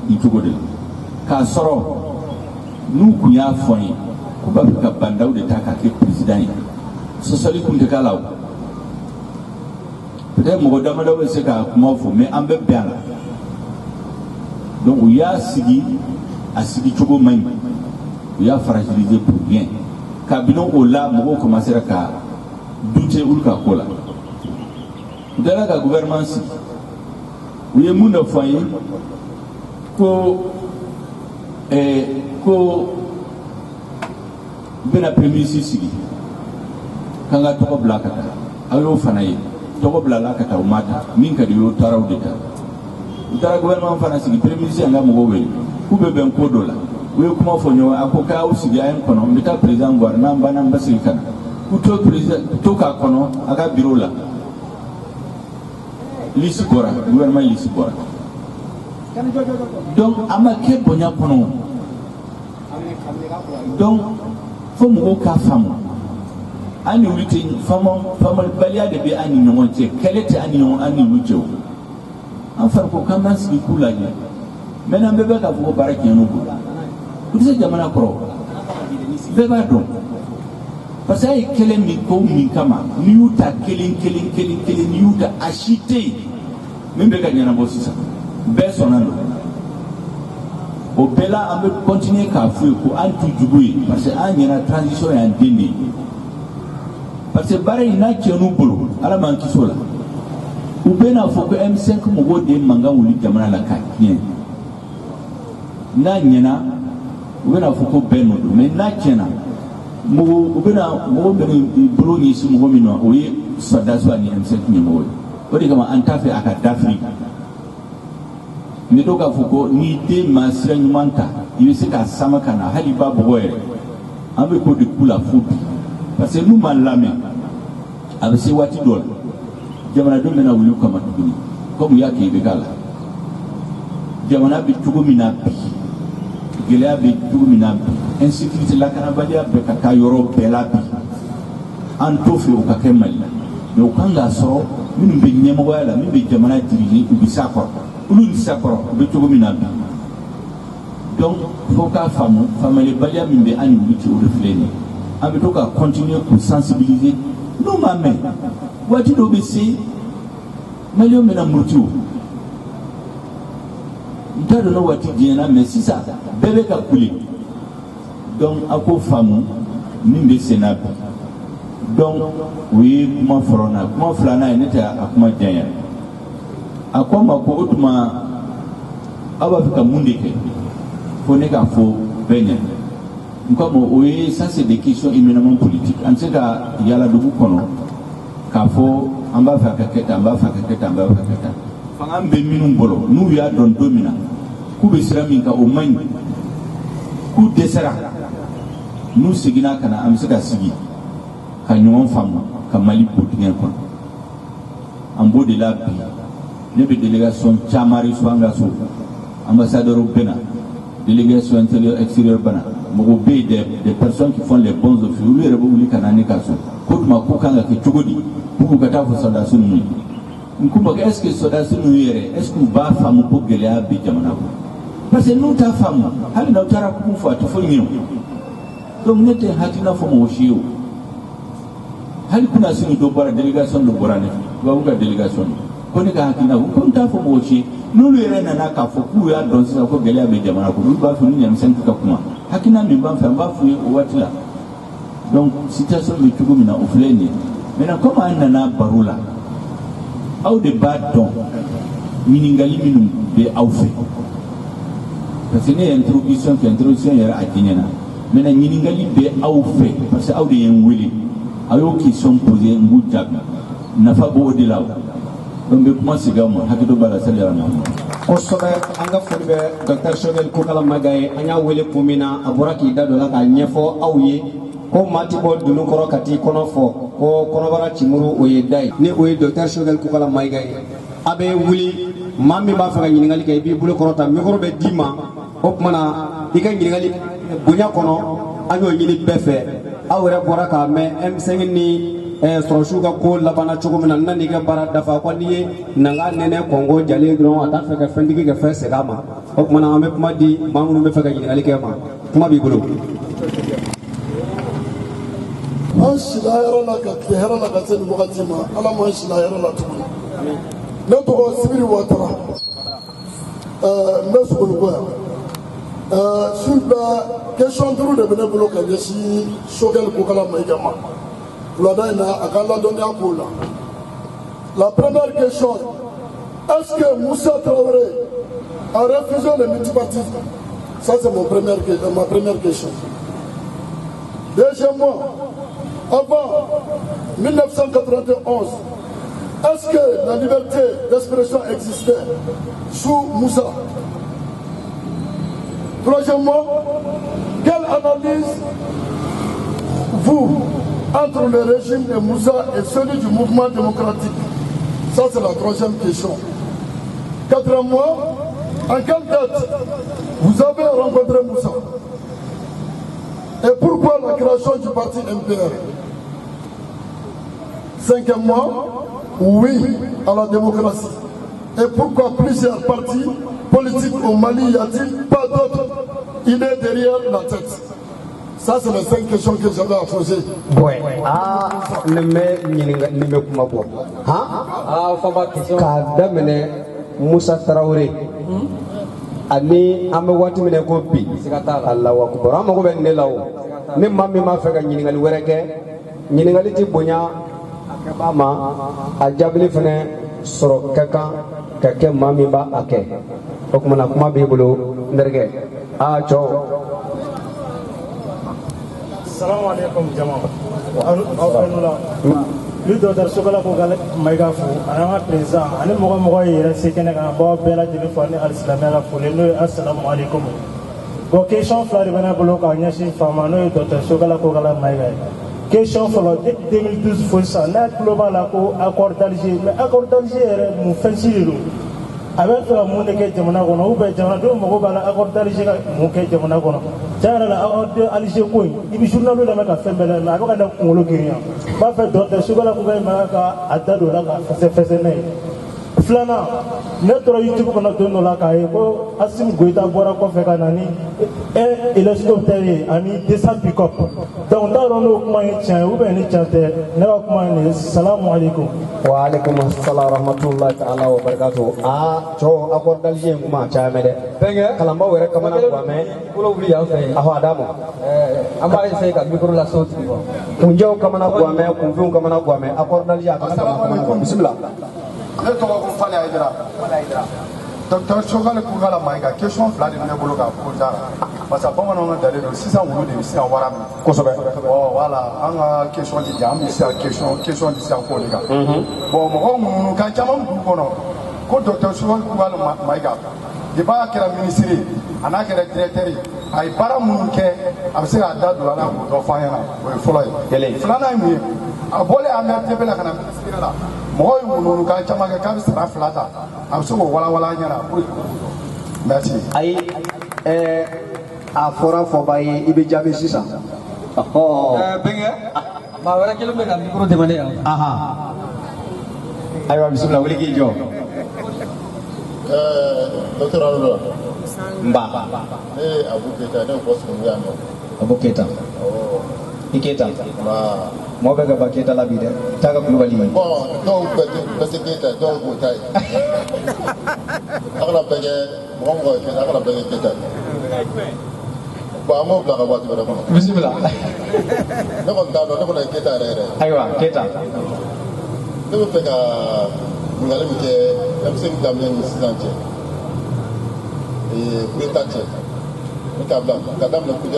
ni tugo de ka soro nu kunya foyi ko ba ka bandaw de taka ke président so sali kun de kala peut-être mo dama daw se ka kuma fo mais ambe bien donc il y a sigi a sigi tugo mai il y a fragilisé pour bien kabino ola mo commencer ka douter ulu ka kola dala ka gouvernement si u ye mun de fɔ an ye ko bena premier sigi kan ka tɔgɔ bila ka taa aw y'o fana ye tɔgɔ bila la ka taa u ma ta min ka di y'o taaraw de ta u taara gouvernement fana sigi premier ministre an ka mɔgɔw wele k'u bɛ bɛn ko dɔ la u ye kuma fɔ ɲɔgɔn a ko k'aw sigi a ye n kɔnɔ n bɛ taa président voir n'an banna n bɛ segin ka na k'u to k'a kɔnɔ a ka bureau la liste bɔra gouvernement liste bɔra donc a ma kɛ bonya kɔnɔ donc fo mɔgɔw k'a faamu an ni olu tɛ faamabaliya de bɛ an ni ɲɔgɔn cɛ kɛlɛ tɛ an ni olu cɛ o an farikolo k'an b'an sigi k'u lajɛ maintenant bɛɛ bɛ k'a fɔ ko baara tiɲɛna u bolo u tɛ se jamana kɔrɔ bɛɛ b'a dɔn parce que a ye kɛlɛ min ko min kama n'i y'u ta kelen n'i y'u ta a si tɛ yen min bɛ ka ɲɛnabɔ sisan bɛɛ sɔnna don o bɛɛ la an bɛ continuer k'a fɔ ye ko an t'u jugu ye parce que an ɲɛna transition y'an den de ye parce que baara in n'a tiɲɛn'u bolo ala m'an kisi o la u bɛ n'a fɔ ko M5 mɔgɔw de ye mankan wuli jamana la k'a tiɲɛ n'a ɲɛna u bɛ n'a fɔ ko bɛɛ nɔ don mais n'a tiɲɛna mɔgɔ bɛ bolo ɲɛsin mɔgɔ min na o ye sɔrɔdasiw ani M5 ɲɛmɔgɔ ye o de kama an t'a fɛ a ka dafiri ne dɔw k'a fɔ ko n'i den ma sira ɲuman ta i bɛ se k'a sama ka na hali i b'a bɔgɔ yɛrɛ an bɛ k'o de k'u la fo bi parce que n'u ma lamɛn a bɛ se waati dɔ la jamanadenw bɛna wuli u kama tuguni comme u y'a kɛ i bɛ k'a la jamana bɛ cogo min na bi gɛlɛya bɛ cogo min na bi insécurité lakanabaliya bɛ ka taa yɔrɔ bɛɛ la bi an t'o fɛ o ka kɛ Mali la mais u kan k'a sɔrɔ minnu bɛ ɲɛmɔgɔya la min bɛ jamana dirige u bɛ s'a kɔrɔ olu tɛ s'a kɔrɔ u bɛ cogo min na bi donc fo k'a faamu faamalibaliya min bɛ an ni olu cɛ o de filɛ nin ye an bɛ to ka continuer k'u sensibiliser n'u m'a mɛn waati dɔw bɛ se maliyɛnw bɛna muruti o n t'a dɔn n'o waati diɲɛna mais sisan bɛɛ bɛ ka kule donc a k'o faamu min bɛ sen na bi donc o ye kuma fɔlɔ na kuma filanan ye ne tɛ a kuma janya a ko n ma ko o tuma aw b'a fɛ ka mun de kɛ fo ne k'a fɔ bɛɛ ɲɛna n ko ma o ye ça c'est des questions éminemment politiques an tɛ se ka yala dugu kɔnɔ k'a fɔ an b'a fɛ a ka kɛ tan an b'a fɛ a ka kɛ tan an b'a fɛ a ka kɛ tan fanga bɛ minnu bolo n'u y'a dɔn don min na k'u bɛ sira min kan o man ɲi k'u dɛsɛra n'u seginna ka na an bɛ se ka sigi ka ɲɔgɔn faamu ka Mali bɔ dingɛ kɔnɔ an b'o de la bi ne bɛ délégation caman reçu an ka so ambassadeur bɛ na délégation intérieure extérieure bɛ na mɔgɔ bɛ yen des personnes qui font les bons offices olu yɛrɛ bɛ wuli ka na ne ka so ko tuma ko kan ka kɛ cogo di pour que ka taa fɔ sɔrɔdasi ninnu ye n ko est ce que sɔrɔdasi ninnu yɛrɛ est ce que u b'a faamu ko gɛlɛya bɛ jamana kɔnɔ parce que n'u t'a faamu hali n'aw taara kun fɔ a tɛ fɔ ɲɛ o donc ne tɛ hakilina fɔ mɔgɔ si ye o hali kuna sini dɔ bɔra délégation dɔ bɔra ne fɛ tubabu ka délégation ko ne ka hakilina ko n t'a fɔ mɔgɔ si ye n'olu yɛrɛ nana k'a fɔ k'u y'a dɔn sisan ko gɛlɛya bɛ jamana kɔnɔ olu b'a fɔ ni ɲamisɛn ka kuma hakilina min b'an fɛ an b'a f'u ye o waati la donc situation bɛ cogo min na o filɛ nin ye maintenant comme an nana baro la aw de b'a dɔn ɲininkali minnu bɛ aw fɛ parce que ne ye introduction kɛ introduction yɛrɛ a diɲɛna maintenant ɲininkali bɛ aw fɛ parce que aw de ye n wele aw y'o question posé n b'u jaabi nafa b'o de la o donc bɛ kuma sigi aw ma hakili b'a la sali ala ma. kosɛbɛ an ka foli bɛ Dr Choguel Kokala Mayiga ye an y'a wele kun min na a bɔra k'i da don la k'a ɲɛfɔ aw ye ko maa ti bɔ dunun kɔrɔ ka t'i kɔnɔ fɔ ko kɔnɔbara cimuru o ye da ye ni o ye Dr Choguel Kokala Mayiga ye a bɛ wuli maa min b'a fɛ ka ɲininkali kɛ i b'i bolo kɔrɔta micro bɛ d'i ma o tuma na i ka ɲininkali bonya kɔnɔ an y'o ɲini bɛɛ fɛ aw yɛrɛ bɔra k'a mɛn M5 ni sɔrɔsiw ka ko labanna cogo min na na n'i ka baara dafa ko n'i ye nanga nɛnɛ kɔngɔ jalen dɔrɔn a t'a fɛ ka fɛntigi kɛ fɛn segin a ma o tuma na an bɛ kuma di maa minnu bɛ fɛ ka ɲininkali kɛ ma kuma b'i bolo. an sila yɔrɔ la ka tile hɛrɛ la ka se nin wagati ma ala m'an sila yɔrɔ la tuguni ne tɔgɔ Sibiri Watara n bɛ Sogonikɔ yan s'il vous plaît question 5 de bɛ ne bolo ka ɲɛsin Choguel Kokala Mayiga ma La première question, est-ce que Moussa Traoré a refusé le multipartisme? Ça, c'est ma première question. Deuxièmement, avant 1991, est-ce que la liberté d'expression existait sous Moussa? Troisièmement, quelle analyse vous entre le régime de Moussa et celui du mouvement démocratique? Ça, c'est la troisième question. Quatrièmement, en quelle date vous avez rencontré Moussa? Et pourquoi la création du parti MPR? Cinquièmement, oui à la démocratie. Et pourquoi plusieurs partis politiques au Mali, y a-t-il pas d'autres idées derrière la tête? Ça, c'est les 5 questions que j'avais à poser. Ouais. Ah, ne me kuma bo. Hein? Ah, fama question. Kada mene Moussa Traoré. Ani ame wati mene ko bi. Allahu akbar. Ama ko ben ne lawo. Ne mammi ma fe ga nyingali wereke. Nyingali ti bonya akabama ajabli fene soro kaka kake mammi ba ake. Okuma kuma bi bulu nderge. Ah, cho. Assalamu alaikum jama'a. Le docteur Sokala ko gale maiga fu anama président ani mogo yere sekene kana bo bela jeli fani alislamela fu le no assalamu alaikum. Bo question flari bana bolo ka nyashi fama no docteur Sokala ko gale maiga. Question folo 2012 fo sa na global ko accord d'Alger mais accord d'Alger mu fensilo avec la monde que jamana kono ou be jamana do mogo bala accord d'Alger mu ke jamana kono jara la accord d'Alger ko ibi journal la maka fembele na ka na ngolo kiriya ba fe docteur Sokala ko ga maka adado la ka fese ne flana ne toro YouTube kono do no la ka e ko Asim Goita bora ko fe kanani et le stopteri ani descend pick up donc da no kuma ni chan ou be ni chante ne ko kuma ni assalamu alaikum wa alaikum assalam rahmatullahi ta'ala wa barakatuh. Ah, cho accord d'Alger kuma cha mede kalamba were kamana kwa me ulo uli ya fe aho adamo amba ese ka micro la sauti kunjo kamana kwa me kunfu kamana kwa me accord d'Alger assalamu alaikum bismillah. Ne tɔgɔ ko Fale Aïdara. Docteur Sokala ko gala maïga question fila de ne bolo ka poser la parce que bamananw ka dalen don sisan wulu de bɛ se ka wara minɛ kosɛbɛ. Voilà an ka question ti jan an bɛ se ka question ti se ka k'o de kan. Bon mɔgɔ minnu ka caman dugu kɔnɔ ko docteur Sokala ko gala maïga depuis a kɛra ministre ye a n'a kɛra directeur ye a ye baara minnu kɛ a bɛ se k'a da don a la k'o dɔ fɔ an ɲɛna o ye fɔlɔ ye. Filanan ye mun ye a bɔlen AMRTP la ka na ministre la. Mɔgɔ ye mununu ka caman kɛ k'a bɛ sara fila ta a bɛ se k'o walawala an ɲɛna merci. Ayi a fɔra fɔba ye i bɛ jaabi sisan. Bɛnkɛ maa wɛrɛ kelen bɛ ka micro demandé yan. Ayiwa bisimila wuli k'i jɔ. Docteur Aruna. Nba. Ne ye Abu Keita ne ko sunu yan nɔ. Abu Keita. I Keita. Mɔgɔ bɛ ka ba Keita la bi dɛ. Taa ka Kulubali. Bon dɔw bɛ se Keita dɔw b'o ta ye. A kana bɛɛ kɛ mɔgɔ mɔgɔ ye Keita a kana bɛɛ kɛ Keita ye. Bon an b'o bila ka waati wɛrɛ kɔnɔ. Bisimila. Ne kɔni t'a dɔn ne kɔni ye Keita yɛrɛ yɛrɛ. Ayiwa Keita. Ne bɛ fɛ ka ɲininkali min kɛ denmisɛnnin daminɛ ni sisan cɛ coup d'état cɛ ni k'a bila ka daminɛ coup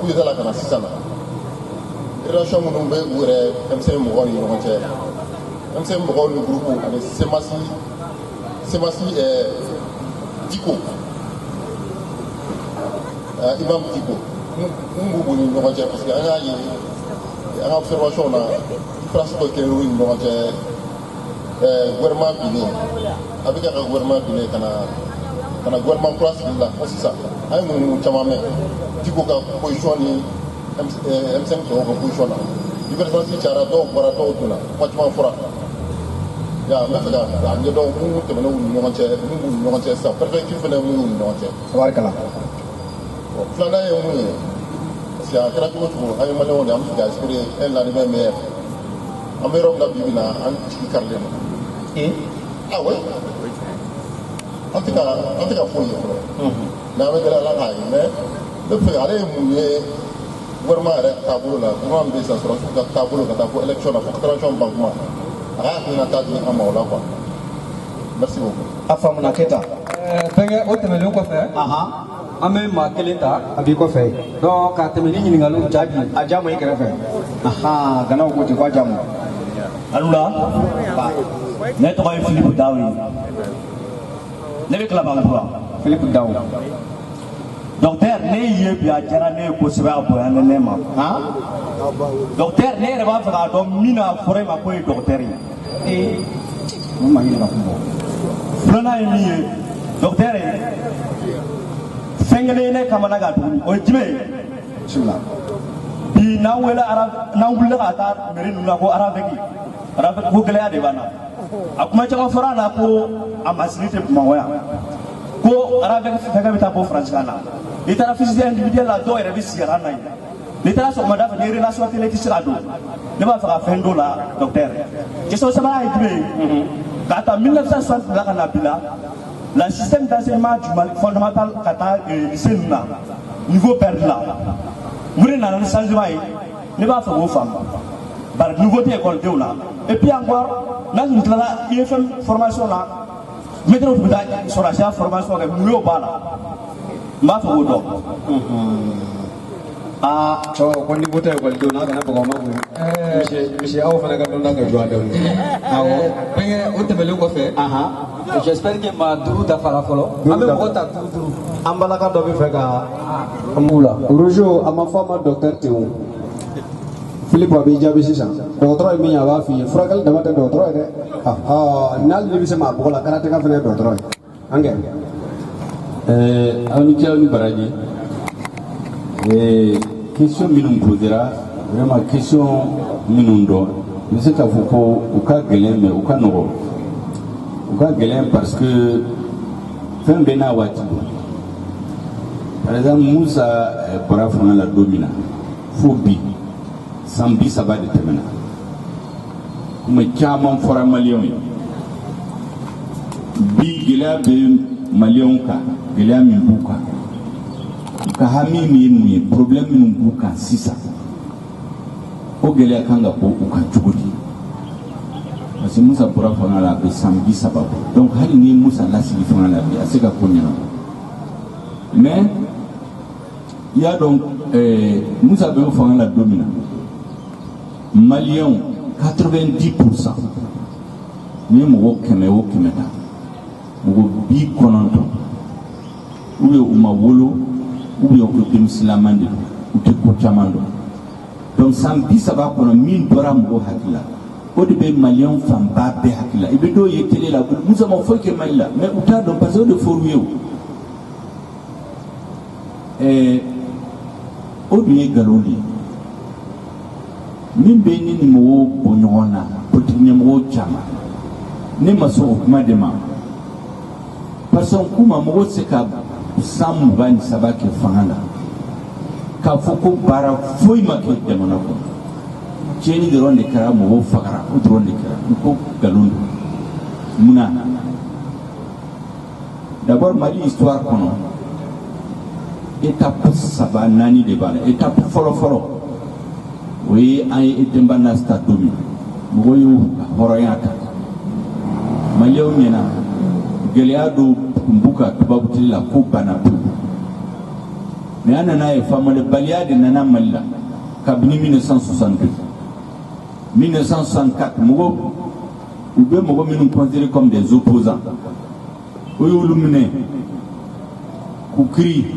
d'état la ka na sisan na relation minnu bɛ u yɛrɛ denmisɛnnin mɔgɔw ni ɲɔgɔn cɛ denmisɛnnin mɔgɔw ni groupe ani semasi Diko Imam Diko mun b'u ni ɲɔgɔn cɛ parce que an y'a ye an ka observation na différence dɔ kɛra u ni ɲɔgɔn cɛ. Gouvernement binnen a bɛ ka gouvernement binnen ka na gouvernement kura sigi la fo sisan an ye munumunu caman mɛn Diko ka position ni M5 tɔw ka position na divergence cayara dɔw bɔra dɔw donna kuma caman fɔra ya n bɛ fɛ ka ɲɛdɔn minnu tɛmɛn'u ni ɲɔgɔn cɛ min b'u ni ɲɔgɔn cɛ sisan perspective fana min y'u ni ɲɔgɔn cɛ. Tabarikala. Filanan ye mun ye parce que a kɛra cogo cogo an ye maliyɛnw de an bɛ fɛ ka espérer un lendemain meilleur an bɛ yɔrɔ min na bi bi na an jigi karilen don. Ah oui an tɛ ka foyi ye fɔlɔ mais an bɛ gɛlɛya Ala k'a ye mais ne bɛ fɛ ale ye mun ye gouvernement yɛrɛ taabolo la gouvernement bɛ sa sɔrɔ ka taabolo ka taa fo élection na fo transition ban kuma a ka hakilina ta di an ma o la quoi merci beaucoup. a faamuna Keyita. Fɛnkɛ o tɛmɛnen kɔfɛ. An bɛ maa kelen ta. A b'i kɔfɛ. Donc ka tɛmɛ ni ɲininkaliw jaabi. A jaamu i kɛrɛfɛ. Ganaw ko ten ko a jaamu. Alula ne tɔgɔ ye Philippe Daw ye ne bɛ Kalabankura. Philippe Daw. Docteur ne ye bi a diyara ne ye kosɛbɛ a bonyana ne ma. Docteur ne yɛrɛ b'a fɛ k'a dɔn min n'a fɔra e ma ko ye docteur ye. O ma ɲininka kun bɔ. Filanan ye min ye docteur fɛn kelen ye ne kamana kan tuguni o ye jumɛn ye. Bi n'an wulila ka taa mairie ninnu na ko araveki ko gɛlɛya de b'an na a kuma caman fɔra a la ko a masiri tɛ Bamakɔ yan ko araveki fɛnkɛ bɛ taa bɔ faransikan na n'i taara visite individuelle la dɔw yɛrɛ bɛ sigi na yen n'i taara sɔgɔmada fɛ ni relation télé tɛ se ka don ne b'a fɛ ka fɛn dɔ la docteur question sabanan ye jumɛn ye k'a ta 1960 la ka na bi la la système d'enseignement fondamental ka taa lycée ninnu na niveau perdu la mun de nana ni changement ye ne b'a fɛ k'o faamu bari nouveau tɛ écoledenw na et puis encore n'a tun tilala IFM formation na maître tun bɛ taa sɔrɔsiya formation kɛ mun y'o b'a la n b'a fɛ k'o dɔn. Cɛw ko niveau tɛ écoledenw na a kana bɔgɔ ma kun. Misi aw fana ka dɔnta ka jɔ a dɔn. Awɔ fɛnkɛ o tɛmɛnen kɔfɛ. J'espère que maa 5 dafara fɔlɔ. An bɛ mɔgɔ ta 5. An balaka dɔ bɛ fɛ ka mun la. Rojo a ma fɔ a ma docteur ten o. Philippe a b'i jaabi sisan. Dɔgɔtɔrɔ ye min ye a b'a f'i ye furakɛli dama tɛ dɔgɔtɔrɔ ye dɛ. N'ale de bɛ se maa bɔgɔ la karateka fana ye dɔgɔtɔrɔ ye. An kɛ. Aw ni ce aw ni baraji. Question minnu posera vraiment question minnu dɔn i bɛ se k'a fɔ ko u ka gɛlɛn mais u ka nɔgɔ. U ka gɛlɛn parce que fɛn bɛɛ n'a waati don. Par exemple Musa bɔra fanga la don min na fo bi san 30 de tɛmɛna kuma caman fɔra maliyɛnw ye bi gɛlɛya bɛ maliyɛnw kan gɛlɛya min b'u kan u ka hami min ye mun ye problème minnu b'u kan sisan o gɛlɛya kan ka bɔ u kan cogo di parce que Musa bɔra fanga la a bɛ san 30 bɔ donc hali ni Musa lasigi fanga la bi a se ka ko ɲɛnabɔ mais i y'a dɔn Musa bɛ fanga la don min na Maliyɛnw 90% ni mɔgɔ 100 o 100 ta mɔgɔ 90 ou bien u ma wolo ou bien u denmisɛnniman de don u tɛ ko caman dɔn donc san 30 kɔnɔ min dɔra mɔgɔ hakili la o de bɛ Maliyɛnw fanba bɛɛ hakili la i bɛ dɔw ye télé la Musa ma foyi kɛ Mali la mais u t'a dɔn parce que o de fɔr'u ye o. O dun ye nkalon de ye min bɛ ne ni mɔgɔw bɔ ɲɔgɔn na politique ɲɛmɔgɔw caman ne ma sɔn o kuma de ma parce que kuma mɔgɔ tɛ se ka san 23 kɛ fanga la k'a fɔ ko baara foyi ma kɛ jamana kɔnɔ tiɲɛni dɔrɔn de kɛra mɔgɔw fagara o dɔrɔn de kɛra n ko nkalon don munna d'abord Mali histoire kɔnɔ étape 3 4 de b'a la étape fɔlɔ o ye an ye Independance ta don min mɔgɔw y'u ka hɔrɔnya ta Maliyɛnw ɲɛna gɛlɛya dɔw tun b'u ka tubabutigi la ko banna pewu mais an nana ye faamuyalibaliya de nana Mali la kabini 1962 1964 mɔgɔw u bɛ mɔgɔ minnu considérés comme des opposants o y'olu minɛ k'u kiiri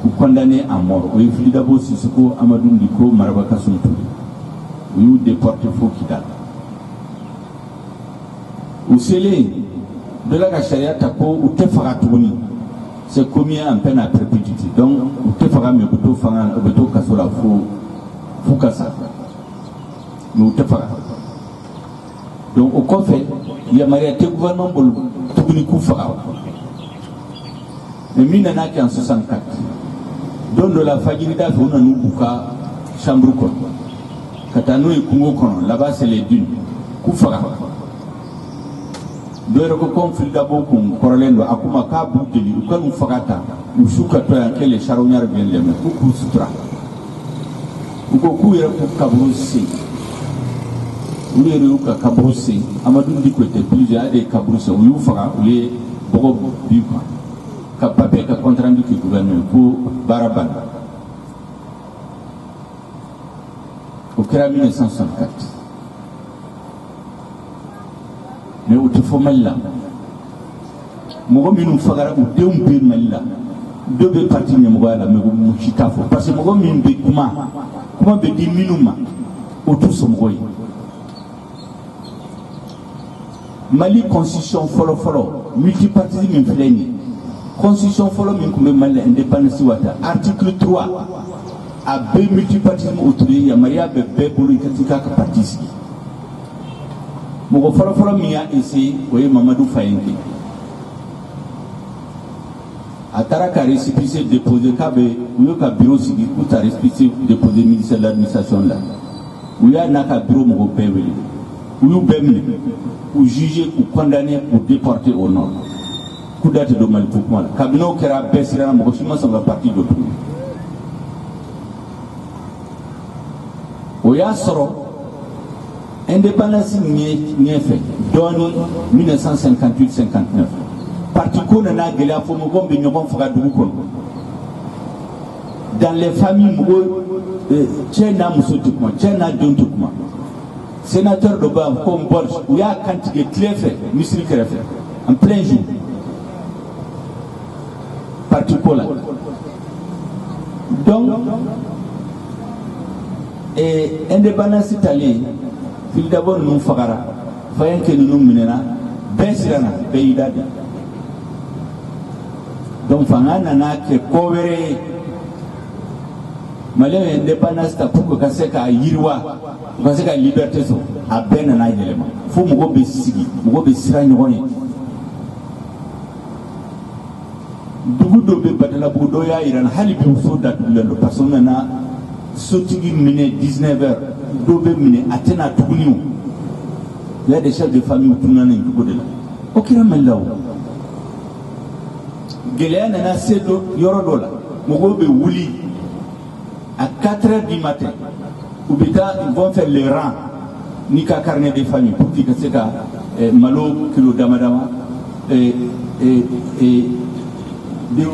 k'u condamné à mort o ye Fili Dabo Sisoko Amadou Diko Maraba Kasum Touré u y'u déporté fo Kidal u selen dɔ la ka sariya ta ko u tɛ faga tuguni c'est commis en peine à perpétuité donc u tɛ faga mais u bɛ to fanga u bɛ to kaso la fo ka sa mais u tɛ faga donc o kɔfɛ yamaruya tɛ gouvernement bolo tuguni k'u faga mais min nana kɛ en 64 don dɔ la fajiri da fɛ u nana u ka chambre kɔnɔ ka taa n'o ye kungo kɔnɔ là-bas c'est les dunes k'u faga dɔ yɛrɛ ko comme Fili Dabo kun kɔrɔlen don a ko ma k'a b'u deli u ka n'u faga ta u su ka to yan que les charognards viennent les mettre k'u k'u sutura ko ku yɛrɛ ko kaburu se olu yɛrɛ y'u ka kaburu se Amadou Diko était plusieurs a de kaburu se u y'u faga u ye bɔgɔ bi kan ka papier ka compte rendu kɛ gouvernement ko baara banna o kɛra 1964 mais o tɛ fɔ Mali la mɔgɔ minnu fagara u denw bɛ Mali la dɔ bɛ parti ɲɛmɔgɔya la mais u si t'a fɔ parce que mɔgɔ min bɛ kuma bɛ di minnu ma o t'u somɔgɔ ye Mali constitution fɔlɔ multipartisme min filɛ nin ye constitution fɔlɔ min tun bɛ Mali la indépendance waati article 3 a bɛ multipartisme autorisé yamaruya bɛ bɛɛ bolo i ka t'i k'a ka parti sigi mɔgɔ fɔlɔ min y'a essayé o ye Mamadou Fayenke a taara ka récépissé déposé k'a bɛ u y'o ka bureau sigi k'u ta récépissé déposé ministère de l'administration la u y'a n'a ka bureau mɔgɔ bɛɛ wele u y'u bɛɛ minɛ k'u jugé k'u condamné k'u déporté au nord k'u date don Mali ko kuma la kabini o kɛra bɛɛ siranna mɔgɔ si ma sɔn ka parti dɔ tuguni o y'a sɔrɔ indépendance ɲɛfɛ dɔɔni 1958-59 parti ko nana gɛlɛya fo mɔgɔw bɛ ɲɔgɔn faga dugu kɔnɔ dans les familles mɔgɔ cɛ n'a muso tɛ kuma cɛ n'a denw tɛ kuma sénateur dɔ b'a fɔ ko Borges u y'a kantigɛ tile fɛ misiri kɛrɛfɛ en plein jour parti ko la donc indépendance talen fili d'abord ninnu fagara Fayenke ninnu minɛna bɛɛ siranna bɛɛ y'i da di donc fanga nana kɛ ko wɛrɛ ye Malien ye indépendance ta pour que ka se ka yiriwa u ka se ka liberté sɔrɔ a bɛɛ nana yɛlɛma fo mɔgɔ bɛ sigi mɔgɔ bɛ siran ɲɔgɔn ye dugu dɔ bɛ Badalabugu dɔ y'a yira na hali bi muso datugulen don parce que u nana sotigi minɛ 19 heures dɔ bɛ minɛ a tɛna tuguni o il y a des chefs de famille tununa nin cogo de la o kɛra Mali la o gɛlɛya nana se yɔrɔ dɔ la mɔgɔw bɛ wuli à 4 heures du matin u bɛ taa ils vont faire le rang n'i ka carnet de famille pour que ka se ka malo kilo dama dama 2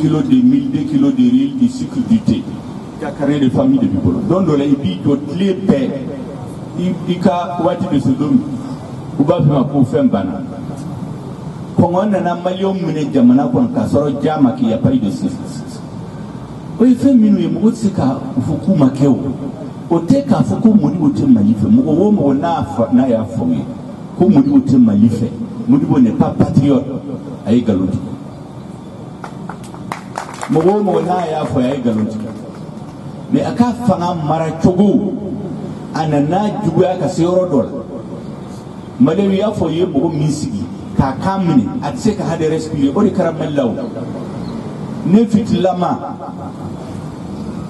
kilos de mil 2 kilos de riz du sucre du thé ka carnet de famille de bibolo don dɔ la i b'i jɔ tile bɛɛ i ka waati bɛ se don min u b'a fɔ ma ko fɛn banna kɔngɔ nana Maliyɛnw minɛ jamana kɔnɔ k'a sɔrɔ ja ma k'i y a pas eu de cessation o ye fɛn minnu ye mɔgɔ tɛ se k'a fɔ k'u ma kɛ o tɛ k'a fɔ ko Modibo tɛ Mali fɛ mɔgɔ o mɔgɔ n'a y'a fɔ ye ko Modibo tɛ Mali fɛ Modibo n'est pas patriote a ye nkalon tigɛ mɔgɔ o mɔgɔ n'a y'a fɔ a ye nkalon tigɛ mais a ka fanga mara cogo a nana juguya ka se yɔrɔ dɔ la Maliyɛnw y'a fɔ ye mɔgɔ min sigi k'a kan minɛ a tɛ se ka hali respirer o de kɛra Mali la o ne fitilama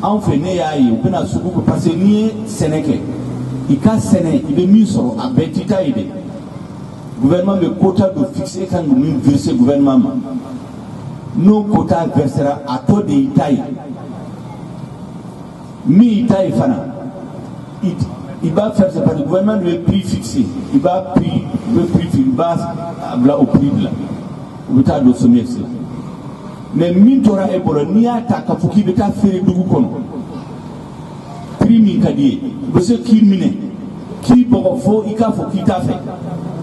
anw fɛ ne y'a ye u bɛna sugu kɔ parce que n'i ye sɛnɛ kɛ i ka sɛnɛ i bɛ min sɔrɔ a bɛɛ t'i ta ye dɛ gouvernement bɛ quota dɔ fixé e kan ka min verser gouvernement ma n'o quota versera a tɔ de y'i ta ye min y'i ta ye fana il va faire ça parce que le gouvernement lui est prix fixé il va bila au prix de la u bɛ taa don sommet la mais min tora e bolo n'i y'a ta k'a fɔ k'i bɛ taa feere dugu kɔnɔ prix min ka di ye u bɛ se k'i minɛ k'i bɔgɔ fo i k'a fɔ k'i t'a fɛ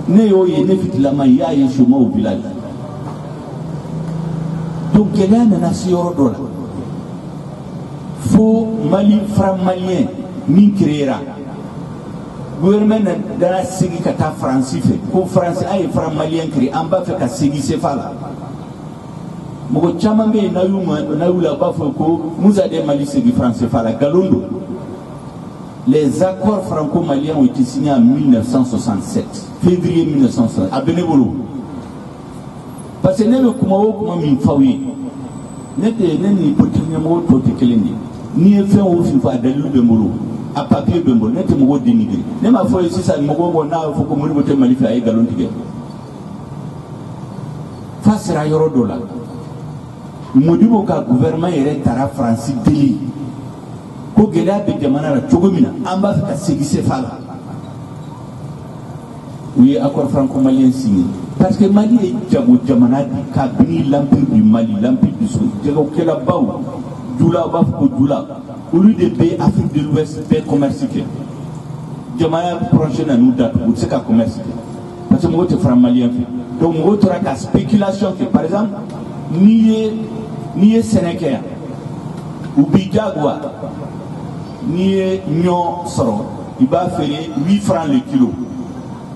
ne y'o ye ne fitilama i y'a ye chômage au village donc gɛlɛya nana se yɔrɔ dɔ la fo Mali franc malien min créera gouvernement nana segin ka taa Faransi fɛ ko Faransi a ye franc malien créé an b'a fɛ ka segin CFA la mɔgɔ caman bɛ yen n'a y'u la u b'a fɔ ko Musa de Mali segin franc CFA la nkalon don les accords franco-maliens ont été signés en 1967 février 1967 a bɛ ne bolo parce que ne bɛ kuma o kuma min f'aw ye ne ni politique ɲɛmɔgɔ tɔw tɛ kelen de ye n'i ye fɛn o fɛn fɔ a dalilu bɛ n bolo a papier bɛ n bolo ne tɛ mɔgɔw dénigrer ne m'a fɔ ye sisan mɔgɔw bɔ n'a y'a fɔ ko Modibo tɛ Mali fɛ a ye nkalon tigɛ fa sera yɔrɔ dɔ la Modibo ka gouvernement yɛrɛ taara Faransi deli ko ko gɛlɛya bɛ jamana la cogo min na an b'a fɛ ka segin sefa la u ye accord franco-malien signé parce que Mali ye jago jamana de kabini l'empire du Mali l'empire du Sud jagokɛlabaw jula b'a fɔ ko jula olu de bɛ Afrique de l'Ouest bɛɛ commerce kɛ jamana projet na n'u datugu u tɛ se ka commerce kɛ parce que mɔgɔw tɛ fara malien fɛ donc mɔgɔw tora ka spéculation kɛ par exemple n'i ye sɛnɛ kɛ yan u b'i jagoya n'i ye ɲɔ sɔrɔ i b'a feere 8 francs le kilo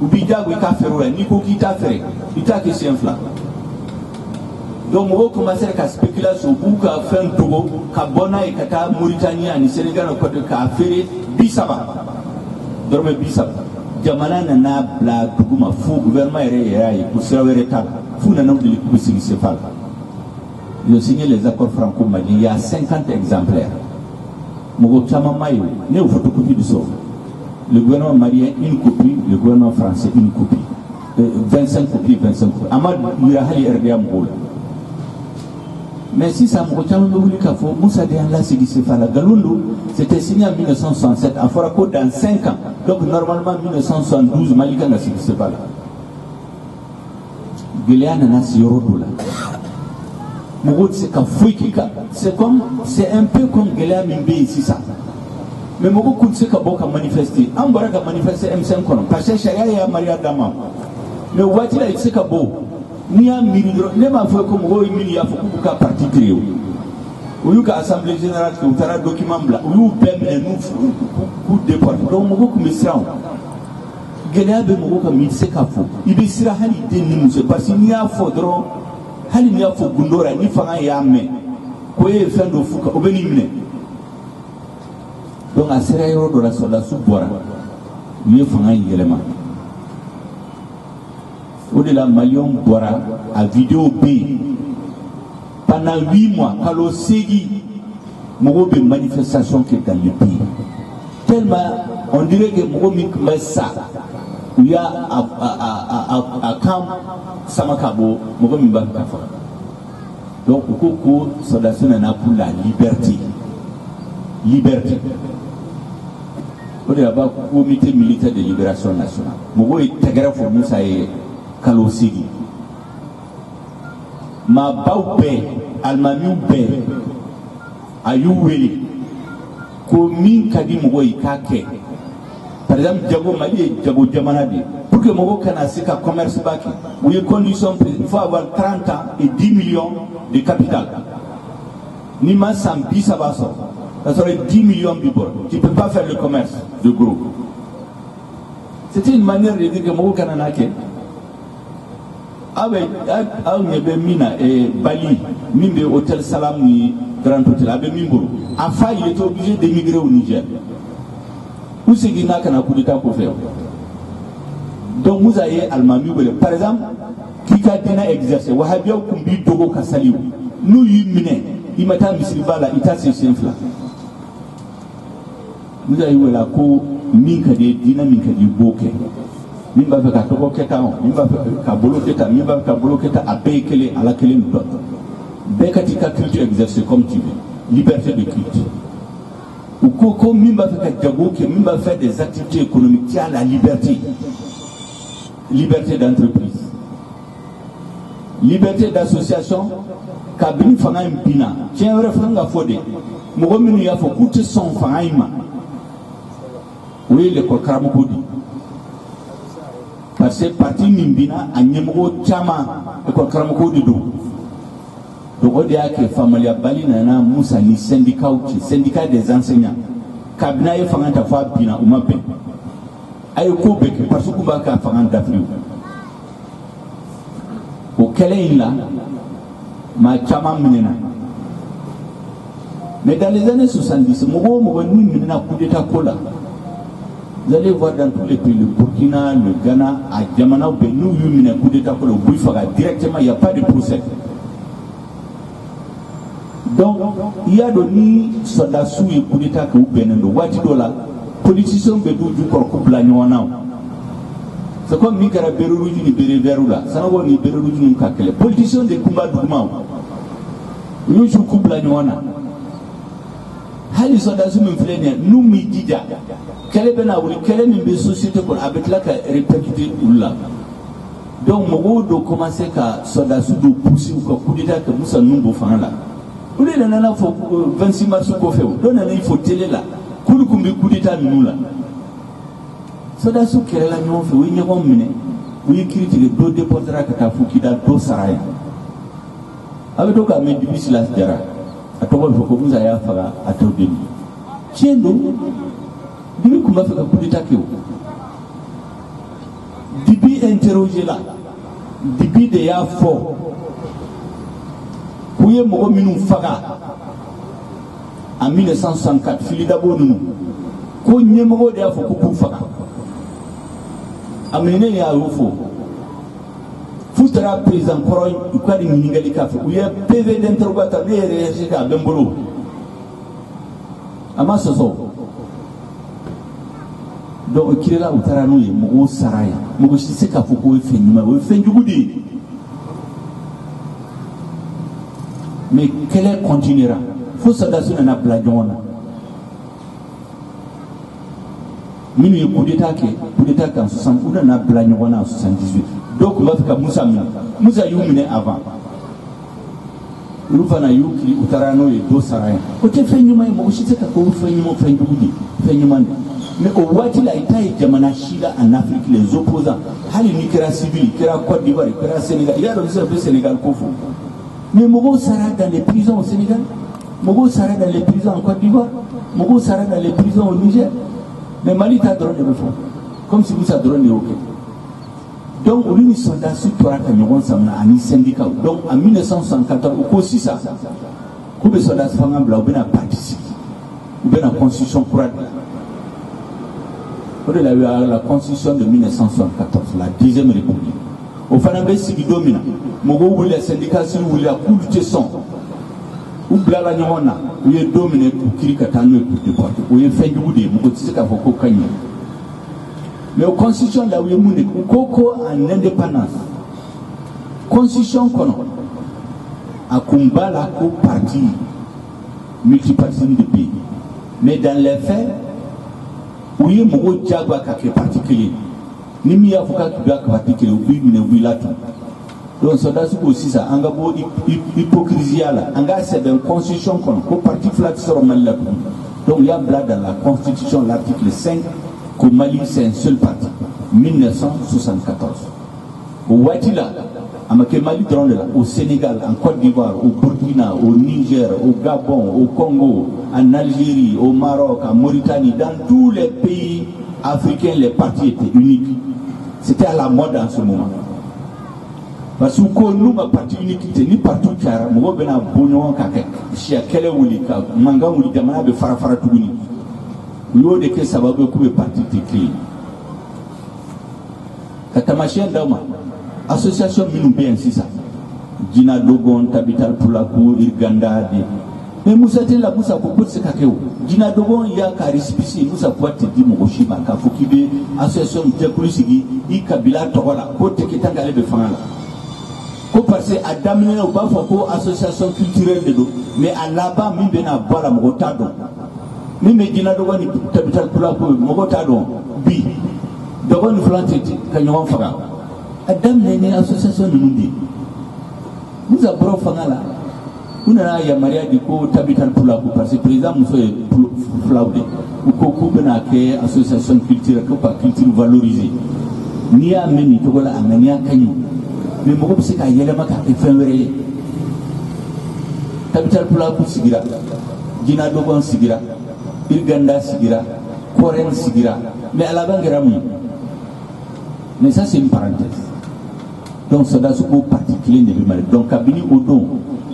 u b'i jagoya i k'a feere o la n'i ko k'i t'a feere i t'a kɛ siɲɛ 2 donc mɔgɔw commencé ka spéculation u b'u ka fɛn dogo ka bɔ n'a ye ka taa Mauritanie ani Sénégal côté k'a feere 30 dɔrɔmɛ 30 jamana nana bila duguma fo gouvernement yɛrɛ y'a ye ko sira wɛrɛ t'a la f'u nana deli k'u bɛ segin sefa la. Ils ont signé les accords franco-maliens. Il y a 50 exemplaires. Le gouvernement malien, une copie. Le gouvernement français, une copie. 25 copies, 25 copies. Mais si ça c'était signé en 1967, à Forako dans 5 ans. Donc normalement 1972, Malika n'a signé pas là. C'est un peu comme Guéla Mimbe ici ça. Mais Mogo Koutse Kaboka manifester. Ambaraka manifester M5 Kono. Parce que Sharia ya Maria Dama. Mais Watila Itse Kabo. Nia Miridro. Nema fait comme Mogo Emilia Fukuka parti trio. Uyuka Assemblée Générale qui utara document blanc. Uyu Bem et nous coup de porte. Donc Mogo Kumisran. Guéla be Mogo Kamitse Kafo. Ibisira Hali Denimuse. Parce qu'il n'y a faudron. Hali ni afo gundora ni fanga ya me ko ye fendo fuka obeni mine donc a sera yoro do la sola su bora ni fanga yelema au de la Malion bora a vidéo B pendant 8 mois kalo segi mogo be manifestation qui est dans le pays tellement on dirait que mogo mi ça il y a à camp Samakabo, Mogomimba Kafa. Donc, Koko, Sodation en a pour la liberté. Liberté. On est là-bas, comité militaire de libération nationale. Mogo est télégraphe pour nous, ça est Kalosigi. Ma Baoube, Almamiou Bé, Ayouweli, Komin Kadi Mogo Ikake. Par exemple, Djago Mali et Djago Djamanadi. Pour que Mogo Kanasika commerce back, où les conditions, il faut avoir 30 ans et 10 millions de capital. Nima Sampi Sabaso, ça serait 10 millions de bibor. Tu ne peux pas faire le commerce de gros. C'était une manière de dire que Mogo Kananake. Avec Mina et Bali, Mimbe Hôtel Salam, Grand Hôtel, avec Mimboro. Enfin, il était obligé d'émigrer au Niger. Où c'est qu'il n'a qu'un coup d'état pour faire. Donc vous avez Almami, par exemple, qui a exercé, Wahabia Kumbi Dogo Kassaliou, nous y menons, il m'a dit Missilbala, il t'a séché un flac. Vous avez eu la cour, Minka de Dinamika du Bokeh, Mimba Togo Keta, Mimba Kabolo Keta, Mimba Kabolo Keta, à Bekele, à la Kelen Dot. Bekatika culture exercée comme tu veux, liberté de culte. Ou Koko Mimba Djabo, qui Mimba fait des activités économiques, qui a la liberté. Liberté d'entreprise, liberté d'association, Kabini Fanga Mpina, tiens, Refanga Fode, Mogomini Yafo, Koute son Fangaima. Oui, le Kokramokodi. Parce que parti Mimbina, a Nyemgo Chama, le Kokramokodi do. Donc, on dit que Familia Balinana, Moussa, ni syndicat des enseignants, Kabina Fanga Fabina, ou Mape. Ayoko Beke, parce que Koubaka Fangan d'Afrique. Au Keleïla, ma Chama Minena. Mais dans les années 70, Mogo Mogoni Minena coup d'état Kola. Vous allez voir dans tous les pays, le Burkina, le Ghana, à Djamana, nous, Yumina coup d'état Kola, au Bouifara, directement, il n'y a pas de procès. Donc, il y a donné soldats sous et coup d'état que vous venez de Watidola. Politiciens bedou du corps couple à Nywana. C'est comme Mikara Beruji ni Bereverula. Ça n'a pas ni Beruji ni Kakele. Politiciens de Kumba Doumao. Nous jouons couple à Nywana. hali soldats min filɛ n'u m'i jija kɛlɛ bɛ na wuli kɛlɛ min bɛ société kɔnɔ a bɛ tila ka répercuter olu la donc mɔgɔw dɔ commencer ka soldats dɔ pousser u ka coup d'état kɛ Musa Numbo fanga la olu de nana fɔ 26 mars kɔfɛ dɔ nana i fɔ télé la k'olu kun bɛ coup d'état ninnu la soldats kɛlɛla ɲɔgɔn fɛ u ye ɲɔgɔn minɛ u ye kiiri tigɛ dɔ déportera ka taa fo Kida dɔ sara ye a bɛ to k'a mɛn Dibi Silas Jara a tɔgɔ bɛ fɔ ko Musa y'a faga a t'o deli tiɲɛ don Dibi tun b'a fɛ ka coup d'état kɛ o Dibi interrogé la Dibi de y'a fɔ k'u ye mɔgɔ minnu faga en 1964 Fili Dabo ninnu ko ɲɛmɔgɔ de y'a fɔ ko k'u faga a minɛnen y'a y'o fɔ fu taara président kɔrɔ u ka nin ɲininkali k'a fɛ u ye PV d'interrogatoire ne yɛrɛ ye se k'a bɛ n bolo a ma sɔsɔ donc o kirila u taara n'o ye mɔgɔw sara ye mɔgɔ si se k'a fɔ k'o ye fɛn ɲuman o ye fɛn jugu de ye mais kɛlɛ continuera fo soldats nana bila ɲɔgɔn na minnu ye coup d'état kɛ en 60 u nana bila ɲɔgɔn na en 78 dɔw tun b'a fɛ ka Musa minɛ Musa y'u minɛ avant olu fana y'u kiri u taara n'o ye dɔ sara ye o tɛ fɛn ɲuman ye mɔgɔ si tɛ ka k'o fɛn ɲuman fɛn jugu de fɛn ɲuman de mais o waati la i t'a ye jamana si la en Afrique les opposants hali ni kɛra civil kɛra Côte d'Ivoire kɛra Sénégal i y'a dɔn sisan bɛ Sénégal ko fɔ mais mɔgɔw sara dans les prisons au Sénégal mɔgɔw sara dans les prisons en Côte d'Ivoire mɔgɔw sara dans les prisons au Niger mais Mali ta dɔrɔn de bɛ fɔ comme si Musa dɔrɔn de y'o kɛ donc olu ni soldats tora ka ɲɔgɔn samina ani syndicat donc en 1964 u ko sisan k'u bɛ soldats fanga bila u bɛna parti sigi u bɛna constitution kura dilan o de la u y'a la constitution de 1974 la deuxième république o fana bɛ sigi don min na mɔgɔw wulila syndicats wulila k'olu tɛ sɔn u bilala ɲɔgɔn na u ye don minɛ k'u kiri ka taa n'o ye k'u déporter o ye fɛn jugu de ye mɔgɔ tɛ se k'a fɔ ko ka ɲi mais au constitution la u ye mun de ko en indépendance constitution kɔnɔ a kun b'a la ko parti multipartisme de bɛ yen mais dans les faits u ye mɔgɔw diyagoya ka kɛ parti kelen ni min y'a fɔ k'a kɛ parti kelen u b'i minɛ u b'i latunu donc soldats ko sisan an ka bɔ hypocrisia la an k'a sɛbɛn constitution kɔnɔ ko parti fila tɛ sɔrɔ Mali la tugun donc il y a bila dans la constitution l'article 5 qu'au Mali c'est un seul parti 1974 au waati la a ma kɛ Mali dɔrɔn de la au Sénégal en Côte d'Ivoire au Burkina au Niger au Gabon au Congo en Algérie au Maroc en Mauritanie dans tous les pays africains les partis étaient uniques c'était à la mode en ce moment parce que ko n'u ma parti unique tɛ ni parti cayara mɔgɔw bɛna bɔ ɲɔgɔn kan ka siya kɛlɛ wuli ka mankan wuli jamana bɛ fara fara tuguni u y'o de kɛ sababu ye k'u bɛ parti tɛ kelen ka taamasiyɛn d'aw ma association minnu bɛ yan sisan Jina Dogon Tabital Pulaku Irganda de mais Musa tɛ la Musa ko tɛ se ka kɛ o Jina Dogon y'a ka récépissé Musa ko tɛ di mɔgɔ si ma k'a fɔ k'i bɛ association jɛkulu sigi i kabila tɔgɔ la k'o tɛ kɛ tant k'ale bɛ fanga la ko parce que a daminɛ u b'a fɔ ko association culturelle de don mais a laban min bɛna bɔ a la mɔgɔ t'a dɔn min bɛ Jina Dogon ni Tabital Pulaku mɔgɔ t'a dɔn bi Dogon ni filan tɛ ka ɲɔgɔn faga a daminɛ ni association ninnu de Musa bɔra fanga la u nana yamaruya di ko Tabital Pulaku parce que président muso ye filaw de u ko k'u bɛna kɛ association culturelle ko ka culture valoriser n'i y'a mɛn nin cogo la a ŋaniya ka ɲi mais mɔgɔ bɛ se k'a yɛlɛma k'a kɛ fɛn wɛrɛ ye Tabital Pulaku sigira Jina Dogon sigira Irganda sigira Korel sigira mais à la ban kɛra mun mais ça c'est une parenthèse donc soldats ko parti kelen de bɛ Mali donc kabini o don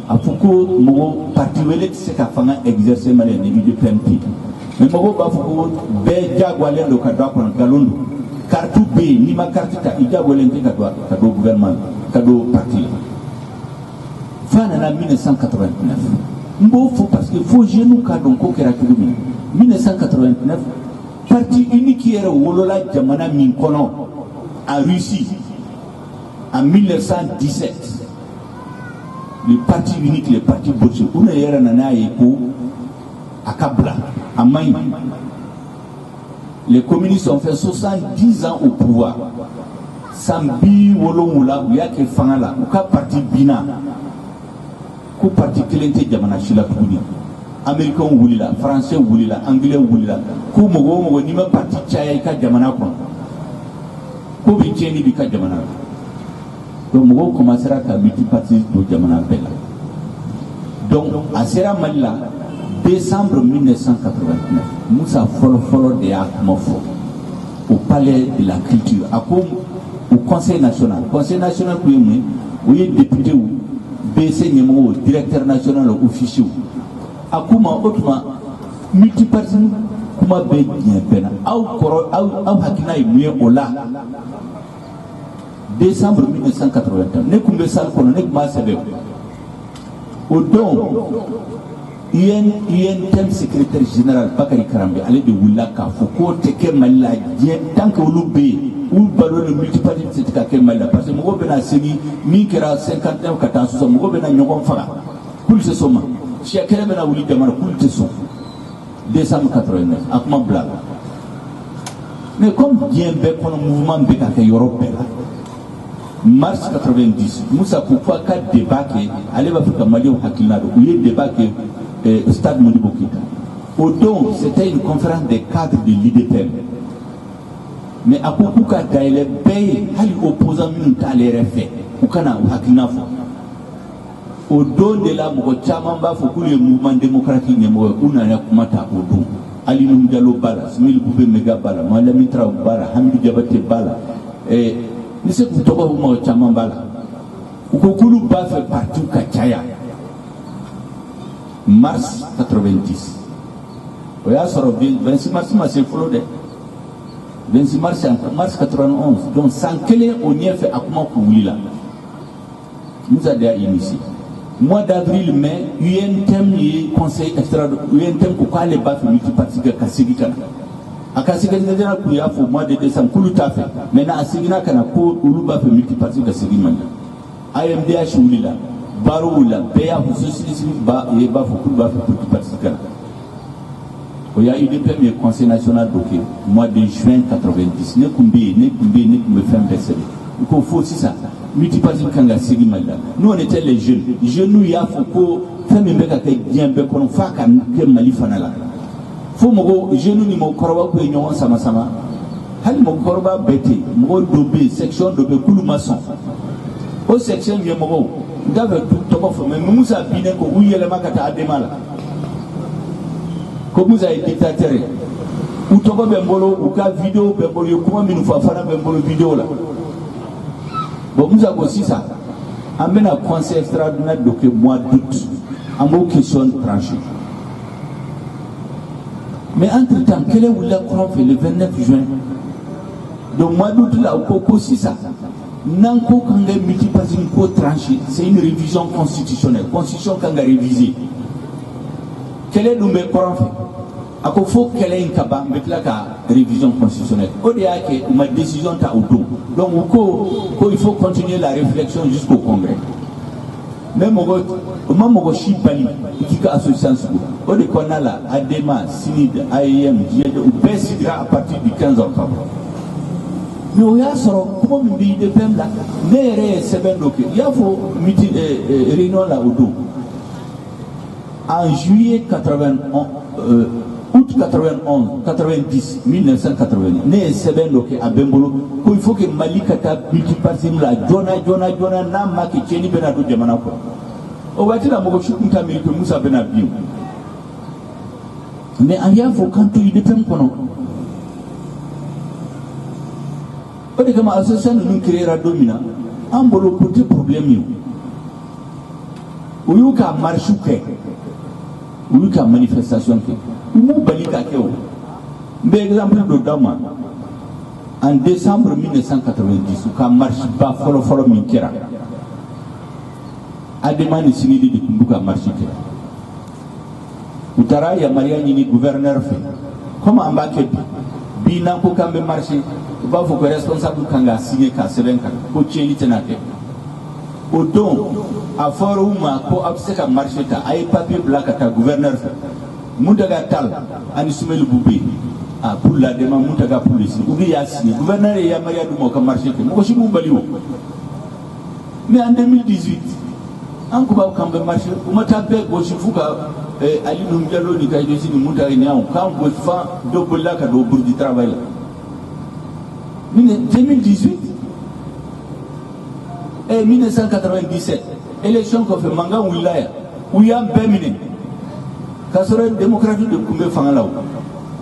a fɔ ko mɔgɔ parti wɛrɛ tɛ se ka fanga exercer Mali ni UDPMP mais mɔgɔw b'a fɔ ko bɛɛ jagoyalen don ka don a kɔnɔ nkalon don carte bɛ yen n'i ma carte ta i jagoyalen tɛ ka don gouvernement ka don parti la f'a nana 1989 n b'o fɔ parce que fo jeunes k'a dɔn ko kɛra cogo min 1989 parti unique yɛrɛ wolola jamana min kɔnɔ en Russie en 1917 le parti unique le parti bolchevique on est là nana yeko à Kabla, à Maï. Les communistes ont fait 70 ans au pouvoir. Sambi Wolongoula, Yake Fangala, ou ka parti Bina, ou parti Kelente Jamana Shila Pouni. Américains Wulila, Français Wulila, Anglais Wulila, ou Mogo, Nima parti Tchaïka Jamana Kon. Ou Bicheni Bika Jamana. Donc Mogo commencera à multipartir de Jamana Bella. Donc, à Sera Malila, décembre 1989, Moussa Folo de Akmofo, au palais de la culture, au Conseil national. Conseil national, où il est député, ou BC Nemo, directeur national officiel. Akouma, autrement, multiparti, Kuma Bé, bien, Aou Hakina est mieux au là. Décembre 1989, Nekoumbe Sal Kono, Nekma Sebe. Au don, thème secrétaire général Bakary Karambe allait de Wulaka, Foucault, Teke Malila, tant que Loubé, ou Ballon le multipartite, c'est Kake Malila, parce que Mougo Bena Seni, Mikera 51 ou 14, Mougo Bena Nyogon Fara, Koul se soma, Chiakere Bena Wouli Damara, Koul te son, décembre 89, Akma Blague. Mais comme bien Bek, on a un mouvement Bekake Europe, mars 90, Moussa Koufa 4 débats qui allaient faire Mali au Hakilado, où il y a débat au stade Modibo Kita. Au don, c'était une conférence des cadres de l'IDPM. Mais à Kouka Daïle, Bay, Ali opposant à l'RFA, ou Kana ou Hakinafo. Au don de la Mokochamamba, faut que le mouvement démocratique n'est pas un Kumata au don. Ali Numdialo Bala, Smil Boubé Mega Bala, Malamitra Bala, Hamid Diabate Bala, et ni se kutoka humo chamambala ukokulu ba fait partout Kachaya mars 90 oya soro 26 mars ma se flode 26 mars 91 donc sans quel on y a fait akuma kuulila nous a déjà initié mois d'avril mai UNTM y conseil extra UNTM ko kale ba fait multipartite ka sigika akasiga ndena ku ya fo mois de décembre kulu tafe maintenant asigina kana ko uluba fe multiparti ka sigimani IMDH ulila baro ula beya fu société ba e ba fo kulu ba fe multiparti kana o ya UDP le conseil national doké mois de juin 90 ne kumbe fin décembre ko fo sisa multiparti kanga sigimani nous on était les jeunes nous ya fo ko femme mbeka kay bien be kono fa kan ke mali fanala fo mogo jeune ni mo korba ko ñoo sama hal mo korba beti mo dobe section dobe kulu maçon o section ye mogo ndave to ko fo mais musa bine ko uyele makata ademala ko musa e dictateur u to ko be mbolo u ka vidéo be mbolo kuma minu fa fana be mbolo vidéo la bo musa ko sisa amena conseil extraordinaire de mois d'août en mo question tranchée. Mais entre-temps, quel est le courant fait le 29 juin? Donc, mois d'août, là, au Coco, c'est ça. Nanko Kanga multiparti ko tranché, c'est une révision constitutionnelle. Constitution Kanga révisée. Quel est le courant fait? À quoi faut qu'elle ait une kaba, mais là, révision constitutionnelle. Au-delà que ma décision t'a au dos. Donc, il faut continuer la réflexion jusqu'au Congrès. Même au moment où je suis bali, il y a une association. Au début, on a la ADEMA, SINID, AIM, GIED, ou PESIDRA à partir du 15 octobre. Mais il y a comment on dit de PM là, il y a une réunion là au dos. En juillet 91, août 91, 90, 1980, né Sebendoke à Bembolo, il faut que Mali Kata multipartim la Jona, Nama qui tienne Benado Jamanako. Au Watila Mogochuk Moutamil que Moussa Benabim. Mais il y a vos cantons de Pempono. Au début, l'association nous créera domina. En bolo côté problème. Où il y a marchouké, où il y a manifestation. Nous balika keo. Par exemple de Dama, en décembre 1990, où il marche pas follow Minkera. Ademane Sinidi de Kumbuka marché. Utara ya Maria Nini gouverneur fait. Comment en bas que Bina pour camber marché, va vous responsable Kanga signé Kasserenka, pour Tchéli Tenake. Au don, à Foruma, pour obséquer marché, à papier black à gouverneur fait. Muntaga Tal ani Soumel Boubé pour la demande Muntaga police ou bien signé gouverneur et Maria Doumo comme marché que moi je m'oublie. Mais en 2018 en Cuba quand on marché on m'a tapé gauche fouga Ali Numbialo ni Kaïdosi ni Muntaga ni on quand on fait double là quand on bout du travail. Mais 2018 et 1997 élection qu'on fait Manga Wilaya où il y a un béminé Kasore démocratie de Koumbe Fangalaou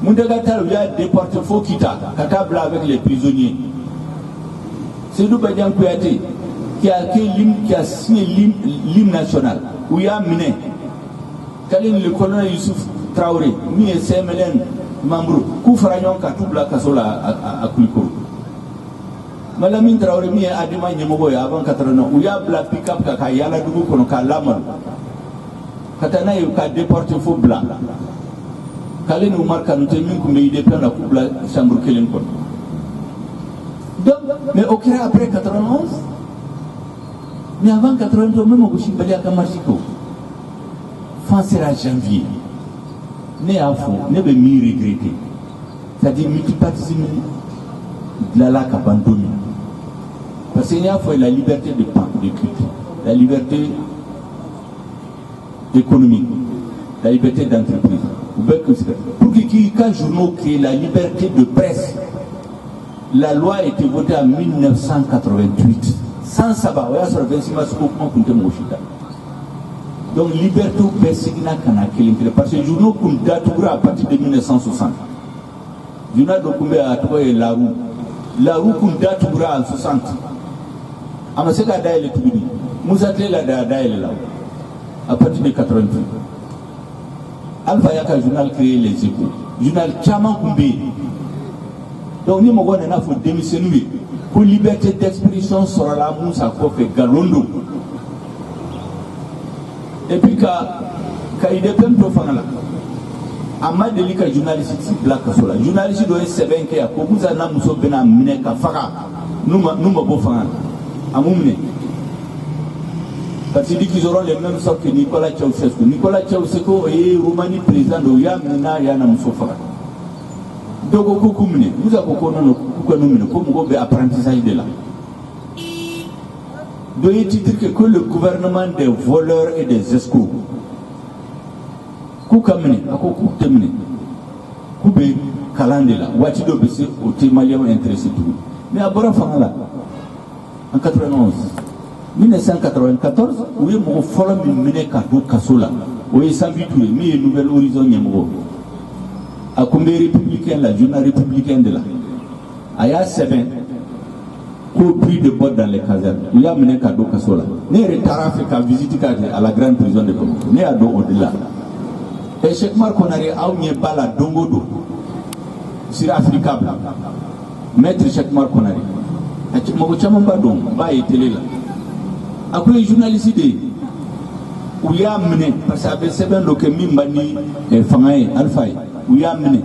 Mundaga Tal il y a déporté faux Kita Katabla avec les prisonniers c'est nous Badian Kouyaté qui a signé l'hymne national où il y a miné Kaline le colonel Youssouf Traoré mi et CMLN Mambrou Koufrayon Katoubla Kasola à Kouikourou Malamine Traoré mi et Adima Nyemoboya avant 80 ans où il y a la pick-up Kakayala Dougou Kono Kalaman Katana yu ka déporté faux blanc. Kalen Oumar Kanouté min koumbe ide plein la coupe la chambre kelen kon. Donc, mais au Kira après 91, mais avant 92, même au Bouchimbali à Kamarchiko, fin sera janvier. Ne à fond, ne be mi regretter. C'est-à-dire multipartisme de la lac abandonné. Parce qu'il y a la liberté de culte, la liberté économique, la liberté d'entreprise. Pour que journaux crée la liberté de presse, la loi a été votée en 1988. Sans savoir, donc liberté ou persigna parce que les journaux qui datent à partir de 1960. Journal de à toi et la roue qui date en 60. Amaseka Daïle Toubini, Mouzaté la Daïle là. À partir de 88. Alpha Yaka journal créé les échos. Journal Tchaman Koumbe. Donc nous avons démissionner pour liberté d'expression sur la mousse à Kofe Galondo. Et puis quand il dépend de Fangala, Amad Delika journaliste Black Sola. Journaliste doit être sévère qui a beaucoup à Namuso Bena Mineka Fara. Nous m'avons Fangala. Amoumne. Parce qu'ils auront les mêmes sortes que Nicolas Ceausescu. Nicolas Ceausescu est Roumanie président de Yamina Yana Moussofara. Donc, nous avons comme apprentissage de là. Donc, il dit que le gouvernement des voleurs et des escrocs. Koukamene, Koukamene, Koubé, Kalandela, Watido Bessé, au Témalien intéressé tout. Mais à Borafangala, en 91. 1994, où il y a un forum de Ménékato Kassola, où il y a un nouvel horizon. À combien républicain, la journée républicaine de là. Il y a 7 au prix de bottes dans les casernes. Il y a Ménékato Kassola. Né retard fait qu'à visiter à la grande prison de Congo. Né à dos au-delà. Et chaque fois qu'on arrive à un bala dongodo, sur Africa, maître chaque fois qu'on arrive. Et moi, je ne pas été là. Après les journalistes où il y a mené, parce que c'est bien que Mimbani et Fangaï, Alphaï, où il y a mené,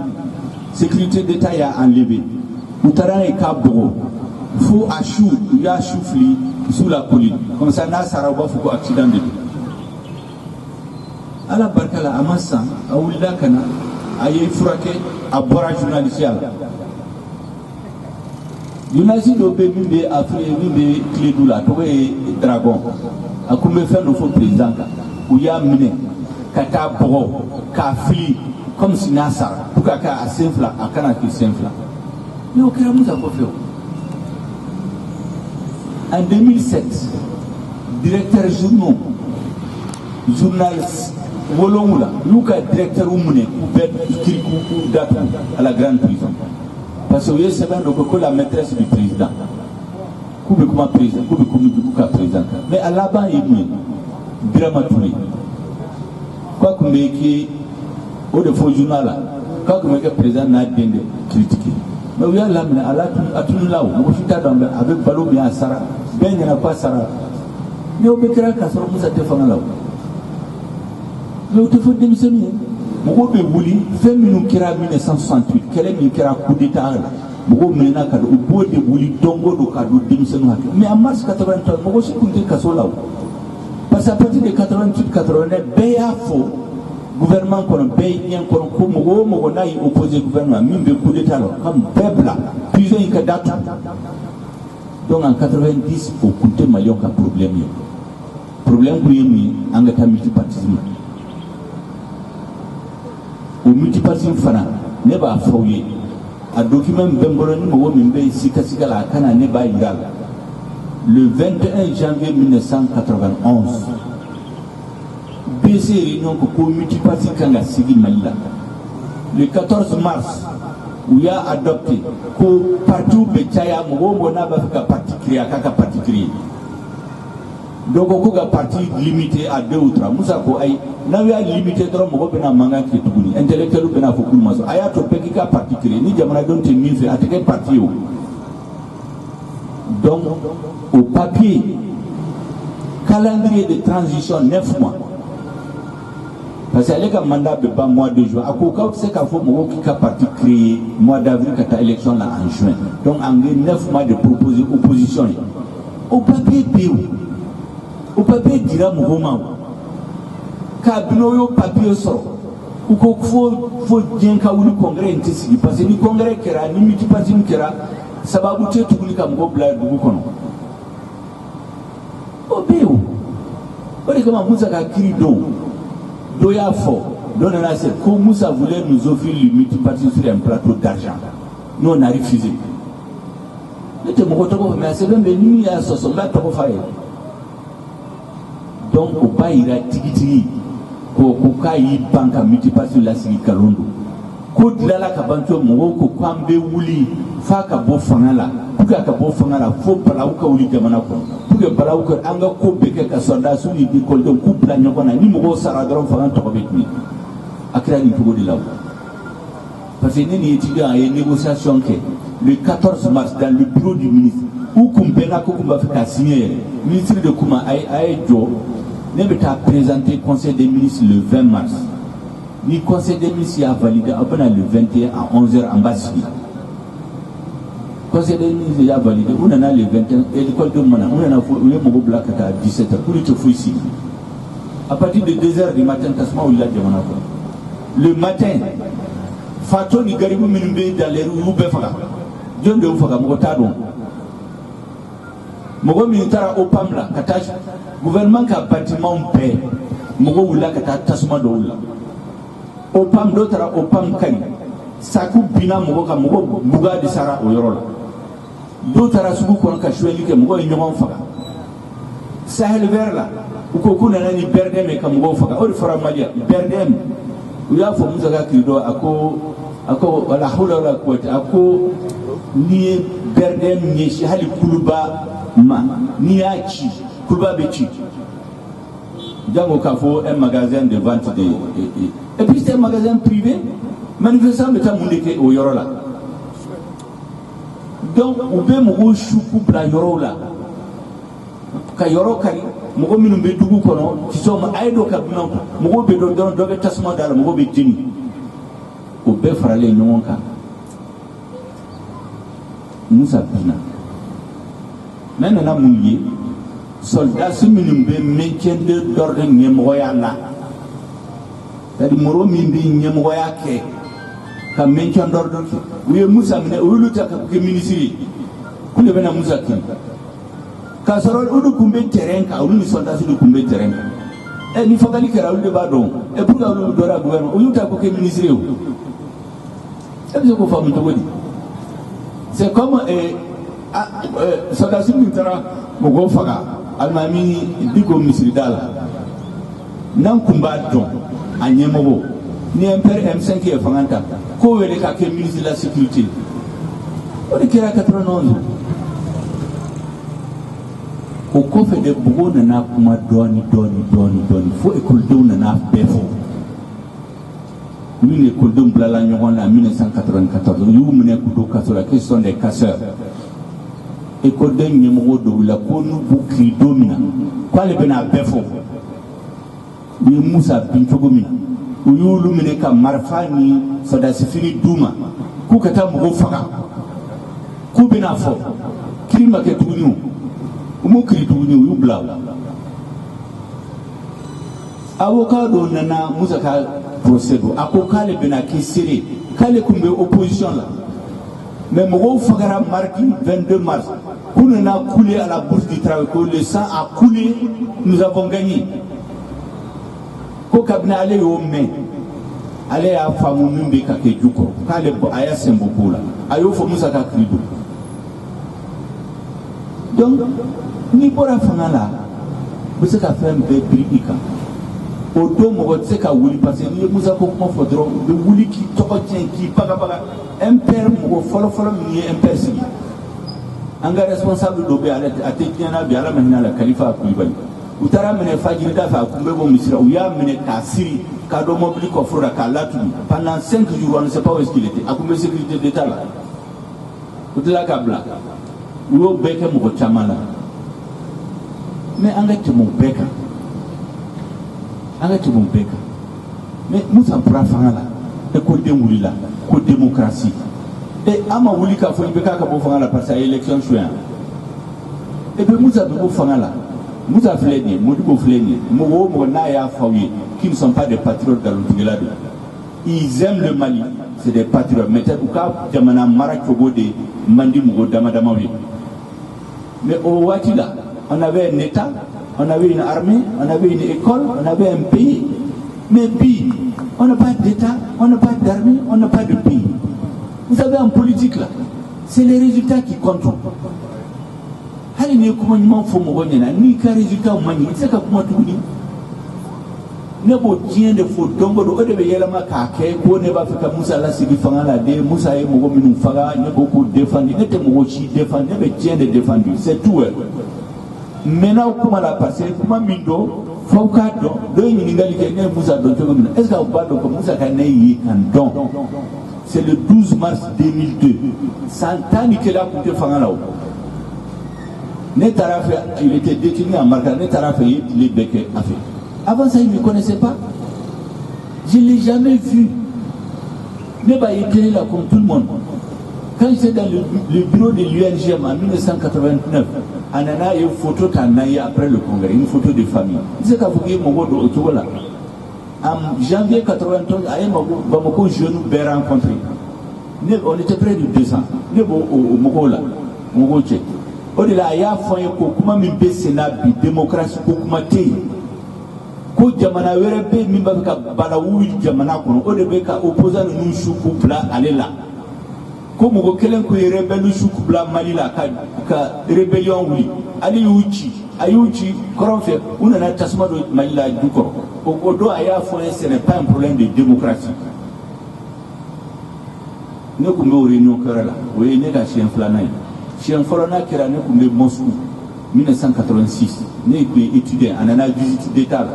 sécurité d'État a enlevé, où Taran et Kabro, faut à chou, où il y a choufli sous la colline, comme ça, n'a Saraba, faut accident de vie. À la Barkala, à Massa, à Oulakana, à Yefurake, à Bora journalicial. Journaliste de Bébé a fait une clé de la Tour et Dragon. A combien fait le faux président où il y a mené, Kata Bro, Kafli, comme si Nassar, pour Kaka à Saint-Fla, à Kanaki Saint-Fla. Mais au Kéramou, ça peut faire. En 2007, directeur journal, journaliste, Wolongoula, Luka, directeur Oumouné, Kirikou, Datou, à la grande prison. Parce que c'est bien que la maîtresse du président. Comment président, président. Mais à la bas, il y a dramaturgie. Quoi qu'on ait qui, au défaut journal, quoi qu'on ait que le président n'a bien critiqué. Mais oui, à la tout là, on va avec Balo bien à Sarah, bien il n'y a pas Sarah. Mais on peut créer qu'à ce moment-là, ça te fait là. Mais on te fait démissionner. Moko be wuli fɛn minnu kɛra 1968 kɛlɛ min kɛra coup d'état la mɔgɔw minɛna ka don u b'o de wuli don o don ka don denmisɛnninw hakili mais en mars 83 mɔgɔ si tun tɛ kaso la o parce que à partir de 88 89 bɛɛ y'a fɔ gouvernement kono bay ñen kono ko mo nayi opposé gouvernement min be coup d'état lo comme peuple prison yi ka datu donc en 90 au kunte malion ka problème pour yemi angata multipartisme au multipartisme fana ne ba fawye a document bemboro ni mo min be sika la kana ne ba yiral le 21 janvier 1991 BC réunion ko multiparti kanga sigi malila le 14 mars où il a adopté que partout betaya mo na ba ka parti créé kaka parti créé donc ko ga parti limité à 2 ou 3 musa ko ay na ya limité trop mo bena manga ki tuguni intellectuel bena fo kul maso aya to peki ka parti créé ni jamana don te min fait atake parti o donc au papier calendrier de transition 9 mois parce que le mandat de bas mois de juin à quoi c'est qu'il faut que parti créé mois d'avril quand la élection là en juin donc en 9 mois de proposer opposition au papier dira mouvement kabino papier sort ou qu'il faut bien qu'au congrès intensif parce que le congrès qui a ni multiparti qui a ça va bouger tout le monde comme bla du kono au bio on est comme Moussa qui do ya fort donc on a cette comme Moussa voulait nous offrir le multiparti sur un plateau d'argent nous on a refusé mais c'est même venu à ce sommet pour faire donc au pas ira tigiti ko kai banka multiparti la sigi kalondo ko dilala ka banto mo ko kwambe wuli fa ka bo fangala puka ka bo fangala fo pala uka wuli jamana ko puka pala uka anga ko beke ka sonda su ni ko don ku plan nyoko na ni mo sara dron fangan to be ni akira ni pugo dilaw parce que ni étudiant et négociation que le 14 mars dans le bureau du ministre où kumbena ko kumba fa signer ministre de Kuma ay jo ne beta présenter conseil des ministres le 20 mars. Le conseil des ministres a validé le 21 à 11h en Basse. Le conseil des ministres a validé, on en a le 21 et l'école de Mona, on en a fait à 17h pour être fou ici. À partir de 2h du matin, le matin, Fatou ni Garibou Minumbe dans les rues Befaka. John de Oufaka, Mokotadon. Mogo militaire au Pamla, Katash, gouvernement qui a bâtiment paix, Mogo Oula Kata Tasma de Oula. Au Pam d'autres au Pam Kani, Sakou Bina Mogoka Mogo Bouga de Sara au Yorola. D'autres à Sougou Konka Choueli que Mogo Ignoran Faka. Sahel Verla, ou Kokuna Nani Berdem et Kamogo Faka, ou Fara Malia, Berdem, où il y a pour Mouzaga Kido, Ako, la Hula la Kouette, Ako, Ni Berdem, Ni Shihali Kuluba. Niachi, Kouba Bechi. Django Kafo, un magasin de vente de. Et puis c'est un magasin privé, manifestant mais t'as moundé au Yorola. Donc, on peut me choukou la Yorola. Kayoro Kari, Mogo Minumbe Dougou Kono, qui sont Aïdo Kabinan, Mogo Bedo Dobe Tasma Dal, Mogo Bedini. Au Befrale Nyonka. Moussa Bina. Maintenant, mouillé, soldats se minumbe maintien d'ordre Nyemoyana. C'est-à-dire, Moro Mindi Nyemoya Ke, comme maintien d'ordre. Oui, Moussa, ou le Taka ministre, où le Bena Moussa Kim. Casserole, où le Kumbe terrain, où le soldat de Kumbe terrain. Et il faut qu'il y ait un badon. Et pour que le Dora gouvernement, où le Taka ministre. C'est comme. Sadasi Mintara Mogo Faga, Almami Digo Misridala, Nankumbaton, Agnemobo, ni un père M5 et Fanganta, Koé Kake ministre de la Sécurité. On est à 91. Au coffre de Bogo Nana Kuma Doni, faut école d'eau Nana Befo. Nous école d'eau Blalagnon en 1994. Nous menons Kudoka sur la question des casseurs. École de Nyemoro de la Konu Boukri Domina. Quoi le Bena Befo? Ni Moussa Bintogomi. Ou Yulumine ka Marfani, Sadasifini Douma. Koukata Moufaga. Koubena Fo. Krima Ketounou. Moukri Tounou, Yubla. Avocat de Nana Moussaka procès a ko k'ale bɛna kɛ seere k'ale kun bɛ opposition la mais mɔgɔw fagara mardi 22 mars qu'on a coulé à la bourse du travail, que le sang a coulé, nous avons gagné. Ko kabina ale yo men ale ya famu min be ka ke juko k'ale aya sembo bola ayo fo musa ka krido donc ni bora fanga la bu se ka fɛn bɛɛ biri i kan o don mɔgɔ tɛ se ka wuli parce que ni ye musa ko kuma fɔ dɔrɔn u bɛ wuli k'i tɔgɔ tiɲɛ k'i bagabaga MPR mɔgɔ fɔlɔfɔlɔ min ye MPR sigi an ka responsable dɔ bɛ ale a tɛ diɲɛ na bi ala ma hinɛ a la Kalifa Kulibali u taara minɛ fajiri da fɛ a kun bɛ bɔ misira u y'a minɛ k'a siri k'a dɔn mobili kɔforo la k'a latunu pendant 5 jours on ne sait pas où est-ce qu'il était a kun bɛ sécurité d'état la u tilala k'a bila u y'o bɛɛ kɛ mɔgɔ caman la mais an ka tɛmɛ o bɛɛ kan an ka tɛmɛ o bɛɛ kan mais Musa bɔra fanga la ekɔliden wulila ko démocratie an ma wuli k'a fɔ i bɛ k'a ka bɔ fanga la parce que a ye élection su yan et puis Musa bɛ bɔ fanga la Musa filɛ nin ye Modibo filɛ nin ye mɔgɔ o mɔgɔ n'a y'a fɔ aw ye qui ne sont pas des patriotes nkalontigɛla don ils aiment le Mali c'est des patriotes mais u ka jamana mara cogo de man di mɔgɔ dama damaw ye mais au waati la on avait un état on avait une armée on avait une école on avait un pays mais puis on n'a pas d'état on n'a pas d'armée on n'a pas de pays. Vous savez, en politique, là, c'est les résultats qui comptent. Hali ni kuma nyuma fo mo wonyana ni ka résultat mani c'est ka kuma tuni ne bo tien de fo dongo do de be yela ma ka ke ko ne ba fika Musa la sigi fanga la de Musa e mo minu faga ne bo ko défendre ne te mo chi défendre ne be tien de défendre c'est tout. Maintenant kuma la passer kuma mindo fo ka do ni ngali ke ne Musa do to mina est-ce que vous ba do ko Musa ka ne yi kan don. C'est le 12 mars 2002. Santani qui l'a coûté Fangalao. Il était détenu en Marca. Il est avant ça, il ne me connaissait pas. Je ne l'ai jamais vu. Il était là comme tout le monde. Quand j'étais dans le bureau de l'UNGM en 1989, Anana a une photo après le congrès, une photo de famille. Il disait qu'il y a en janvier 93, à Bamako, je nous ai rencontrés. On était près de 200. Nous au Mogola, Mogoche. Au-delà, il y a fait comment me baisser la démocratie, comment t'es. Ko jamana werebe mi ba ka balawu jamana kono o de be ka opposant nu shuku bla alela ko mo ko kelen ko rebelu shuku bla Mali la ka rébellion wuli ali uchi ayuchi koronfe una na tasma do Mali la duko o do aya fo ce n'est pas un problème de démocratie ne ko me réunion kera la o ne ka chien flana kera ne ko me Moscou 1986 ne ko étudiant anana visite d'état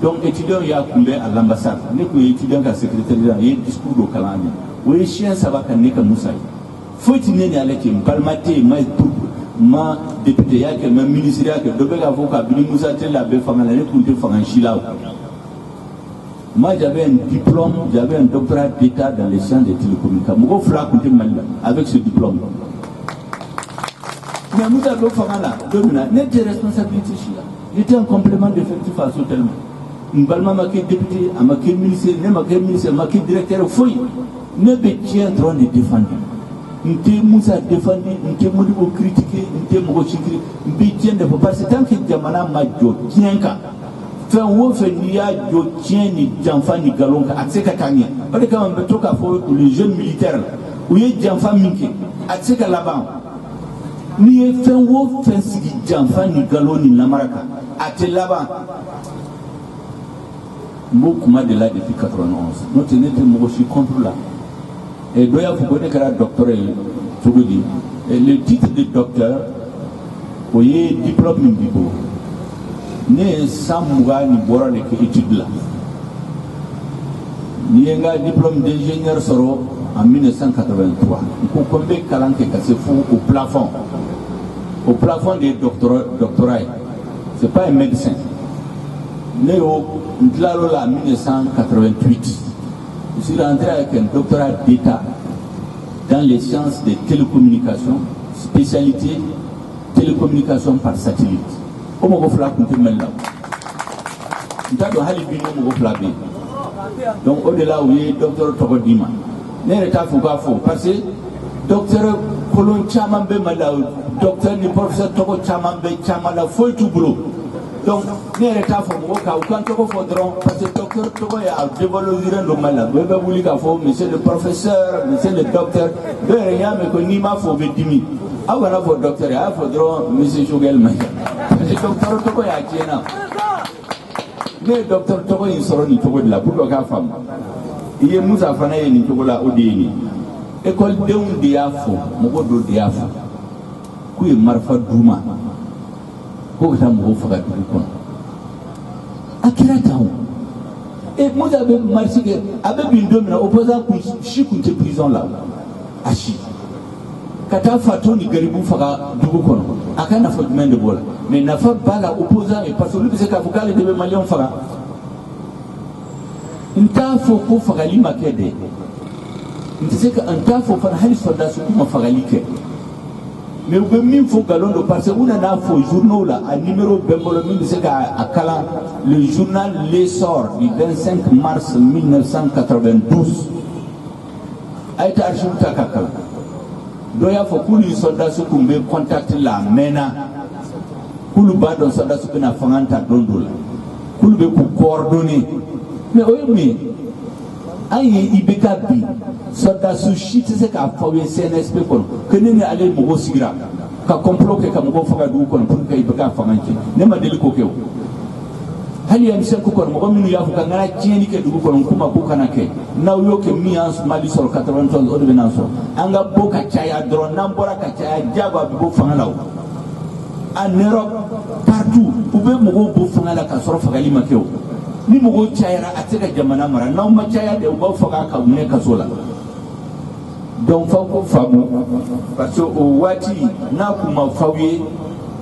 donc étudiant il y a combien à l'ambassade ne ko étudiant ka secrétaire il y a discours do kalami o chien ça va kan ne ka Musa faut tenir ni avec palmaté ma député yake ma ministre yake do be ka fo ka bi Musa tel la be fanga la ne ko te fanga shila. Moi j'avais un diplôme, j'avais un doctorat d'état dans les sciences des télécommunications. Mon frère comptait mal avec ce diplôme. Mais nous avons fait là, n'était responsabilité chez là. J'étais un complément d'effectif à ce tellement. Une balle m'a marqué député, a marqué ministre, n'a marqué ministre, marqué directeur, fouille. Ne be tient droit de défendre. N'était Moussa défendu, n'était Modibo critiqué, n'était Mogo critiqué, n'était tient de parce que tant que Jamana m'a dit, tiens qu'à. Fɛn wo fɛn n'i y'a jɔ tiɲɛ ni janfa ni nkalon kan a tɛ se ka taa ɲɛ o de kama n bɛ to k'a fɔ les jeunes militaires u ye janfa min kɛ a tɛ se ka laban n'i ye fɛn wo fɛn sigi janfa ni nkalon ni namara kan a tɛ laban n b'o kuma de la depuis 91 n'o tɛ ne tɛ mɔgɔ si contre la dɔ y'a fɔ ko ne kɛra docteur ye cogo di le titre de docteur o ye diplôme min b'i bolo. Ne san mugan ni bɔra de kɛ étude la ni ye n ka diplôme d'ingénieur sɔrɔ en 1983 n ko ko n bɛ kalan kɛ ka se fo au plafond des doctorats ye c'est pas un médecin ne y'o n tilal'o la en 1988 je suis rentré avec un doctorat d'état dans les sciences des télécommunications spécialité télécommunications par satellite. O mɔgɔ fila kun tɛ Mali la n t'a dɔn hali bi n'o mɔgɔ fila bɛ yen Donc au-delà où il docteur Togodima. N'est pas fou parce que docteur Colon Chamambe Mala, docteur ni professeur Togo Chamambe Chamala foi tout boulot. Donc n'est pas fou quand Togo faudront parce que docteur Togo a développé le malade. Vous voulez qu'à fond, monsieur le professeur, monsieur le docteur, de rien mais que ni ma faut dimi. Ah voilà votre docteur, il faudra monsieur Jougel Maya. Parce que docteur Togo a tiena. Mais docteur Togo il sera ni Togo de la pour la femme. Il y a Moussa Fanaye ni Togo la Odéni. École de un diafo, mon do diafo. Qui est Marfa Douma. Pour que mon frère du con. À quel temps? Et moi j'avais marché avec une dame opposant pour chicoute prison là. Achi. Kata fatoni garibu faga dugu kono. Aka na fa de bola. Mais na fa bala opposant et parce que lui c'est qu'avocat le debe malion faga. Inta fo ko faga li makede. Inta c'est que anta fo fa halis fada su kuma faga like. Mais vous pouvez même faut galon de parce que on a faux journaux là à numéro bembolo même c'est qu'à Kala le journal l'essor du 25 mars 1992 a été archivé à Kala. Doya faut que les soldats se contactent la MENA pour le bas d'un soldat se na fanganta dondola pour le coordonner mais oui aïe ibekabi soldats se chite c'est qu'à faire CNSP kon que n'est allé mogo sigira ka complot que comme mogo faga du kon pour que ibeka fanganti ne ma deli ko kew hali ya misen ko kon mogo minu ya fuka ngara tieni ke du kon kuma ko kanake na yo ke mi ans mali sur 91 ordonnance anga boka chaya dron nambora ka chaya jaba bi bo fangalaw en Europe partout ube mogo bo fangala ka soro fagali makew ni mogo chayara ateka jamana mara na ma chaya de bo faga ka ne ka sola donc fa ko famu parce que o wati na kuma fawiye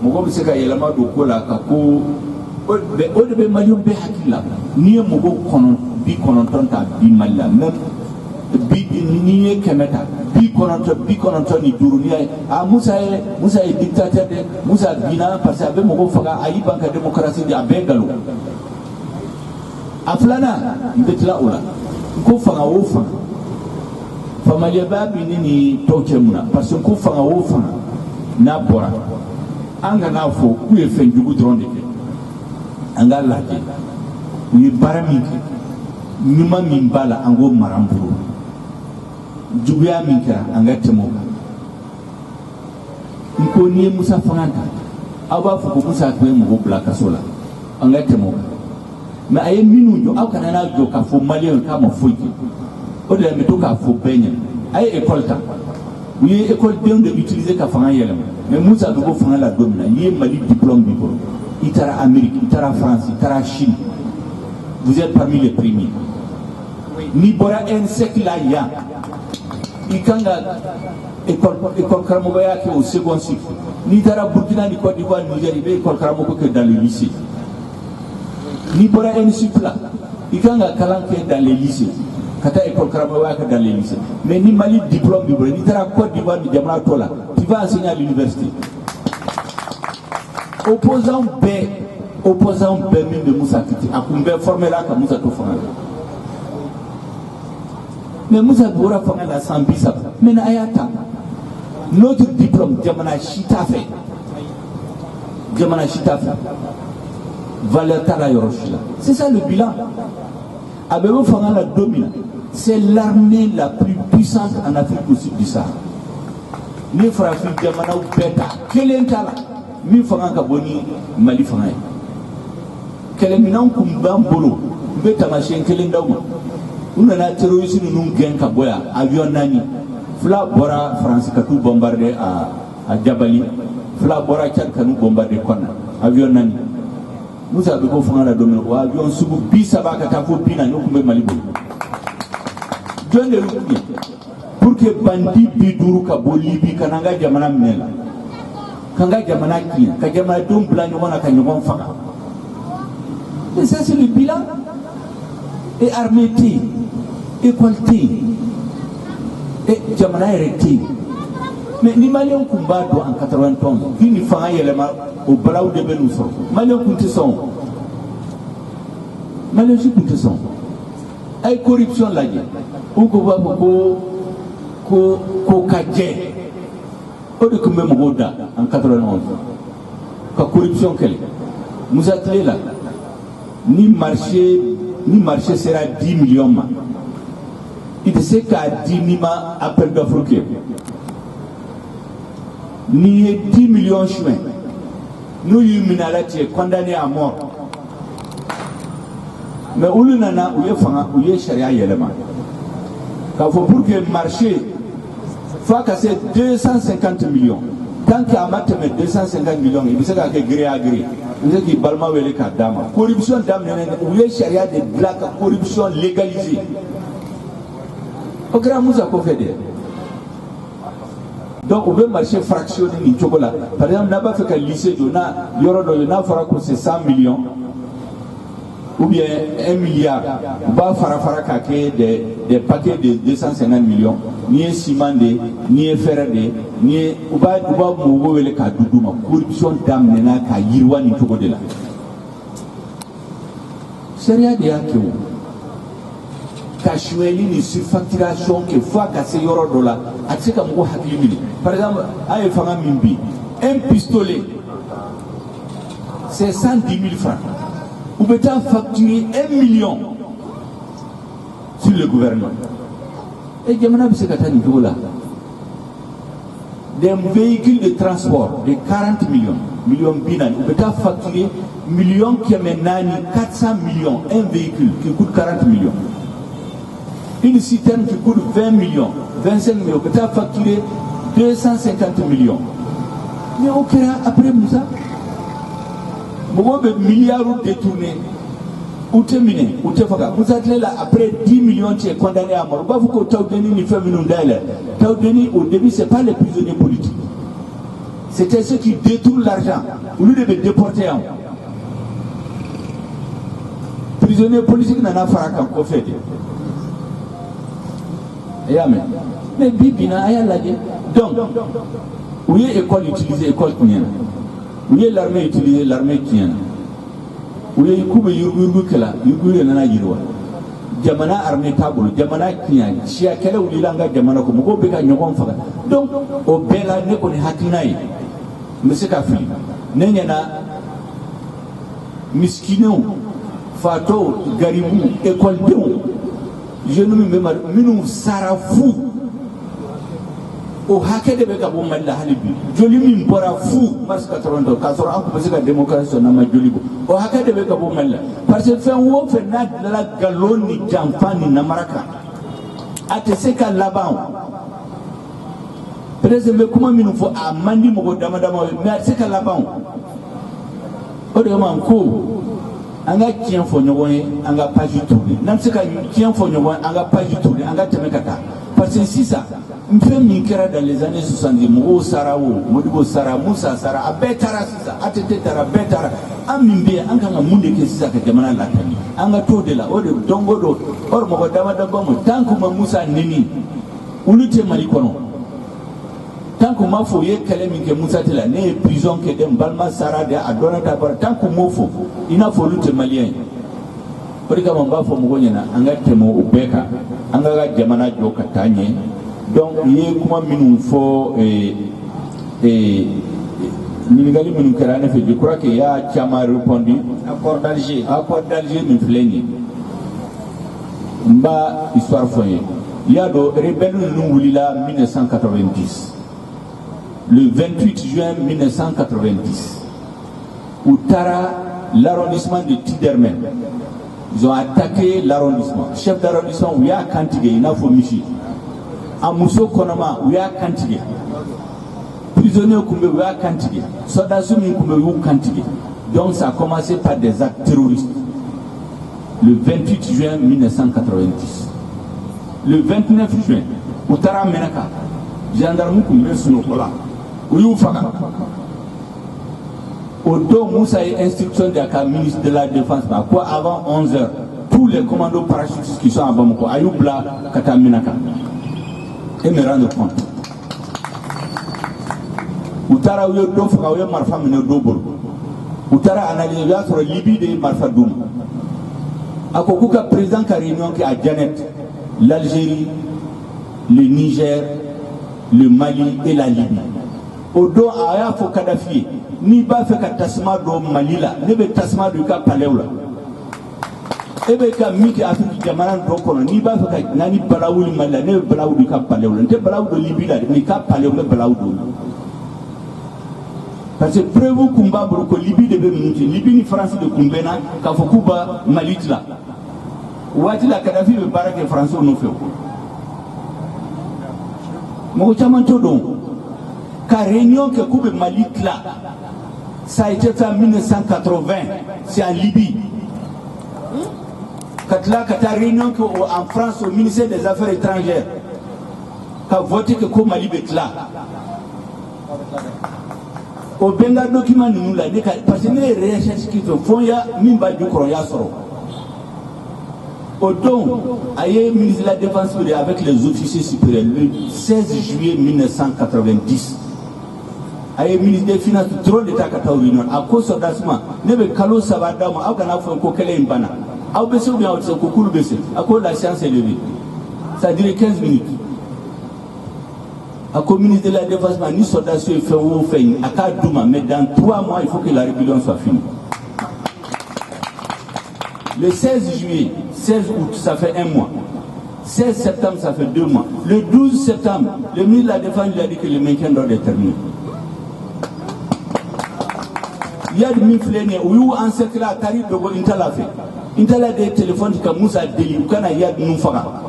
mogo bi se ka yelama do ko la ka ko o de be malion be hakila ni mogo konon bi konon tonta bi malla même bi ni kemeta bi konon ni durunia a Musa est dictateur de Musa bina parce que be mogo faga ayi banka démocratie de abengalo aflana ndetla ola ko faga wo faga famalia babi nini toke muna parce que ko fanga wo fanga na bora anga na fo ku e fen jugu dronde ke anga laje ni baramiki nima min bala ango maramburu juguya min kira anga temo ko ni Musa fanganta aba fo ko Musa ko mo bla kasola anga temo mais ay minu jo akana na jo ka fo malien ka mo foiki o de la méthode qu'a faut peigner ay école ta oui école bien de utiliser ka fanga yela mais Moussa dogo fanga la domina yi mali diplôme bi ko itara Amérique itara France itara Chine vous êtes parmi les premiers ni bora en siècle là ya ikanga école Karamogo ya ke au second cycle ni tara Burkina ni Côte d'Ivoire Niger be école Karamogo que dans le lycée ni bora en cycle là ikanga kalanke dans les lycées kata école Karamogo dans les lycées mais ni mali diplôme bi ni tara Côte d'Ivoire ni jamana tola tu vas enseigner à l'université opposant B même de Moussa Kiti akumbe formé là comme Moussa to fanga mais Moussa bora fanga la sambisa mais na ayata notre diplôme jamana chita fait valeur tala yoroshila c'est ça le bilan Abebo fanga la domina. C'est l'armée la plus puissante en Afrique au sud du Sahara. Ni frafi jamana ou beta. Quel tala? Mi fanga kaboni mali fanga. Quel minan kumban bolo. Beta machine quel ndauma. Una na terroriste nous gain kaboya avion nani. Fla bora France ka tout bombardé à Djabali. Fla bora Tchad ka nous bombardé Konna. Avion nani. Moussa Beko fanga la domine wa avion subu bisa baka tafo pina nokumbe malibu jonde lukuye pour que bandi biduru ka bolibi kananga jamana mnela kanga jamana ki ka jamana dum blanc wana ka nyon fanga et ça c'est le bilan et armée équalité et jamana arrêté mais ni malien kumbado en 91 kini fanga yelema au balaou de Benousso. Malheur Coutesson. ay corruption lajɛ u ko b'a fɔ ko ka jɛ o de tun bɛ mɔgɔw da en 91 ka corruption kɛlɛ Musa tile la ni marché sera 10 millions ma i tɛ se k'a di n'i ma appel d'offre kɛ n'i ye 10 millions suɲɛ n'u y'u minɛ a la tu es condamné à mort mais olu nana u ye sariya yɛlɛma k'a fɔ pour que marché fa ka se 250 millions tant que a ma tɛmɛ 250 millions i bɛ se k'a kɛ gré à gré i bɛ se k'i balima wele k'a d'a ma corruption daminɛna u ye sariya de bila ka corruption légaliser o kɛra Musa kɔfɛ de donc u bɛ marché fractionné nin cogo la par exemple n'a b'a fɛ ka lycée jɔ yɔrɔ dɔ ye n'a fɔra ko c'est 100 millions ou bien 1 milliard u b'a fara k'a kɛ des paquets de 250 millions n'i ye ciment de n'i ye fer de n'i ye u b'a mɔgɔw wele k'a d'u ma corruption daminɛna ka yiriwa nin cogo de la sariya de y'a kɛ o ka suɲɛli ni surfacturation kɛ fo a ka se yɔrɔ dɔ la a tɛ se ka mɔgɔ hakili minɛ par exemple an ye fanga min bi un pistolet c'est 110 000 francs ou peut facturer 1 million sur le gouvernement et jamana bɛ se ka taa nin cogo la des véhicules de transport de 40 millions binani ou peut facturer million 400 millions un véhicule qui coûte 40 millions. Une citerne qui coûte 20 millions, 25 millions, peut facturer 250 millions. Mais on crée après Moussa. Beaucoup de milliards détournés. Ou terminé, ou terminé. Vous êtes là après 10 millions, tu es condamné à mort. Vous pouvez vous donner une femme au début, ce n'est pas les prisonniers politiques. C'était ceux qui détournent l'argent. Au lieu de les déporter en prisonniers politiques, n'en a pas qu'en fait. Amen. Mais Bibina, donc, où est l'école utilisée, l'école qui est où est l'armée utilisée, l'armée qui est où est Koube Yurgu Kela, Yurgu Nana Yirwa. Jamana armée tabou, Jamana qui est, Chiakela ou Lilanga Jamana Komo, Beka Nyokon Faga. Donc, au Bela Nekoni Hatinaï, Monsieur Kafi, Nenyana, Miskino, Fato, Garibou, école Déon. Je ne me mémoire, nous sara fou. Au hacker de Bekabo Mala Halibi, Jolim Bora fou, parce que Toronto, Casora, la démocratie, on a ma Jolibo. Au hacker de Bekabo Mala, parce que fait un wop fait nat de la galoni, Jampani, Namaraka. Ateseka Laban. Président, comment il nous faut à Mandi Mogo Damadama, mais Ateseka Laban. Autrement, anga kien fo ɲɔgɔn anga page tourner n'an se ka kien fo ɲɔgɔn anga page tourner anga tɛmɛ ka taa parce que sisan fɛn min kɛra dans les années 70 mɔgɔw sara o Modibo sara Musa sara a bɛɛ taara sisan ATT taara bɛɛ taara an min bɛ an kan ka mun de kɛ sisan ka jamana lakani an ka t'o de la o de dongo don or mɔgɔ dama dama ma tant que ma Musa neni olu tɛ Mali kɔnɔ tant que ma fo ye kɛlɛ min kɛ Musa tɛ la ne ye prison kɛ den balima sara de a dɔnna ta bara tant que m'o fo i n'a fɔ olu tɛ maliyɛn ye o de kama n b'a fɔ mɔgɔw ɲɛna an ka tɛmɛ o bɛɛ kan an ka jamana jɔ ka taa ɲɛ donc u ye kuma minnu fɔ ɲininkali minnu kɛra ne fɛ je crois que y'a caman répondu accord d'Alger min filɛ nin ye n b'a histoire fɔ n ye i y'a dɔn rebelle ninnu wulila 1990 le 28 juin 1990 où Tara, l'arrondissement de Tidermen, ils ont attaqué l'arrondissement. Chef d'arrondissement, où il y a Kantigé, il n'a pas Michi. À Mousso Konoma, où il y a Kantigé. Prisonniers où il y a Kantigé. Soldats où il y a Kantigé. Donc ça a commencé par des actes terroristes. Le 28 juin 1990. Le 29 juin, où Tara Menaka, gendarme qui met sur le collant. Au dos, Moussa est instruction de ministre de la Défense. Quoi, avant 11h, tous les commandos parachutistes qui sont à Bamako, Ayoubla, Kataminaka, et me rendre compte. Outara Ouyo Dofra, Ouyo Marfa Mene Dobor. Outara analyse sur Libye de Marfa Doum. a ko ka président ka réunion ki a Janet, l'Algérie, le Niger, le Mali et la Libye. Au don aya fo Kadhafi ni ba fe ka tasma do Mali la ne be tasma do ka palewla e be ka miki Afrique jamana do kono ni ba fe ka nani balawul Mali la ne be balawul do ka palewla te balawul do Libye la ni ka palewla balawul do parce que preuve kumba bro ko Libye de be munti Libye ni France de kumbena ka fo kuba Mali la wati la Kadhafi be barake France no fe mo chama to don car réunion que Koube Malik là, ça a été fait en 1980, c'est en Libye. Quand là, quand la réunion en France au ministère des Affaires étrangères, quand voté que Koube Malik est là. Au Benga document nous l'a dit, parce que les recherches qui se font, il y a Mimba du Kroya Soro. Au don, ailleurs, ministre de la Défense avec les officiers supérieurs, le 16 juillet 1990. Aye ministre des Finances trop de takata réunion à cause d'asma ne be kalo sabada ma akana fo ko kele mbana aw be so bien ko kulu bese à cause la séance est levée ça dure 15 minutes à cause ministre de la Défense ni soldat fait ou fait aka douma mais dans 3 mois il faut que la rébellion soit finie. Le 16 juillet 16 août ça fait 1 mois, 16 septembre ça fait 2 mois, le 12 septembre le ministre de la Défense lui a dit que le maintien d'ordre est terminé. Il y a des miflènes où en secret à Tari de Intala fait. Intala des téléphones qui Moussa Deli, ou quand il y a de Noufara.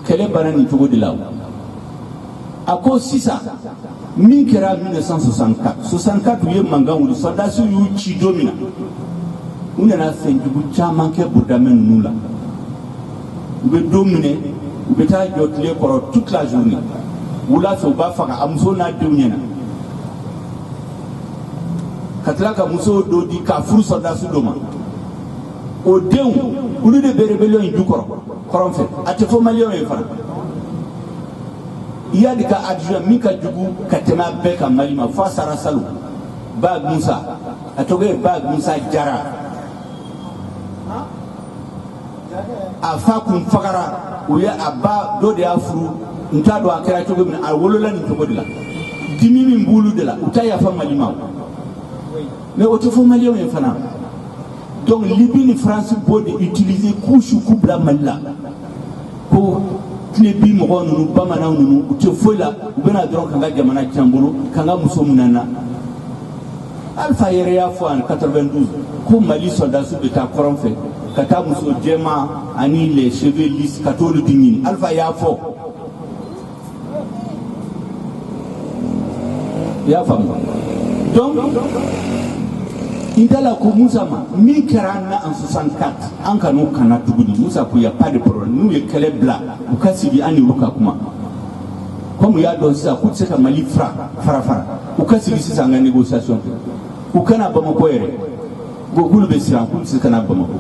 Quel est Banani Togo de là? À cause de ça, Minkera 1964, 64, il y a Manga ou le soldat sur Yuchi Domina. On a fait du bout de Chamanke pour d'amener nous là. Vous pouvez dominer, vous pouvez faire toute la journée. Vous l'avez fait au Bafaka, Amzona Domiana. Katlaka muso do di ka furu soldat su doma o dew ulu de rébellion du koron fait ate fo malion e fara iya di ka adjoint mi ka jugu katema be ka malima fa sara salu bag Musa atoge bag Musa jara afa kum fakara o ya aba do de afuru nta do akira togo min a wolola ni togo de la dimi min bulu de la utaya fa malima. Mais au malien est fanat. Donc Libye et France peuvent utiliser couche ou coupe la malila pour Libye moron nous pas maintenant nous tu fais là ou bien à droite quand gamana Tiambolo quand muso munana Alpha Yerea fois en 92 comme Mali soldat sous de ta coron fait kata muso djema ani les cheveux lisses katolu dingini Alpha Yafo Yafa donc Intala ko Moussa ma mi karana en 64 an kanu kana tugudi Moussa ko ya pas de problème nous les kele bla ou kasidi ani ruka kuma comme ya don ça ko tsaka Mali fara ou kasidi c'est en négociation ou kana Bamako ere go gulu be sira ko tsaka na Bamako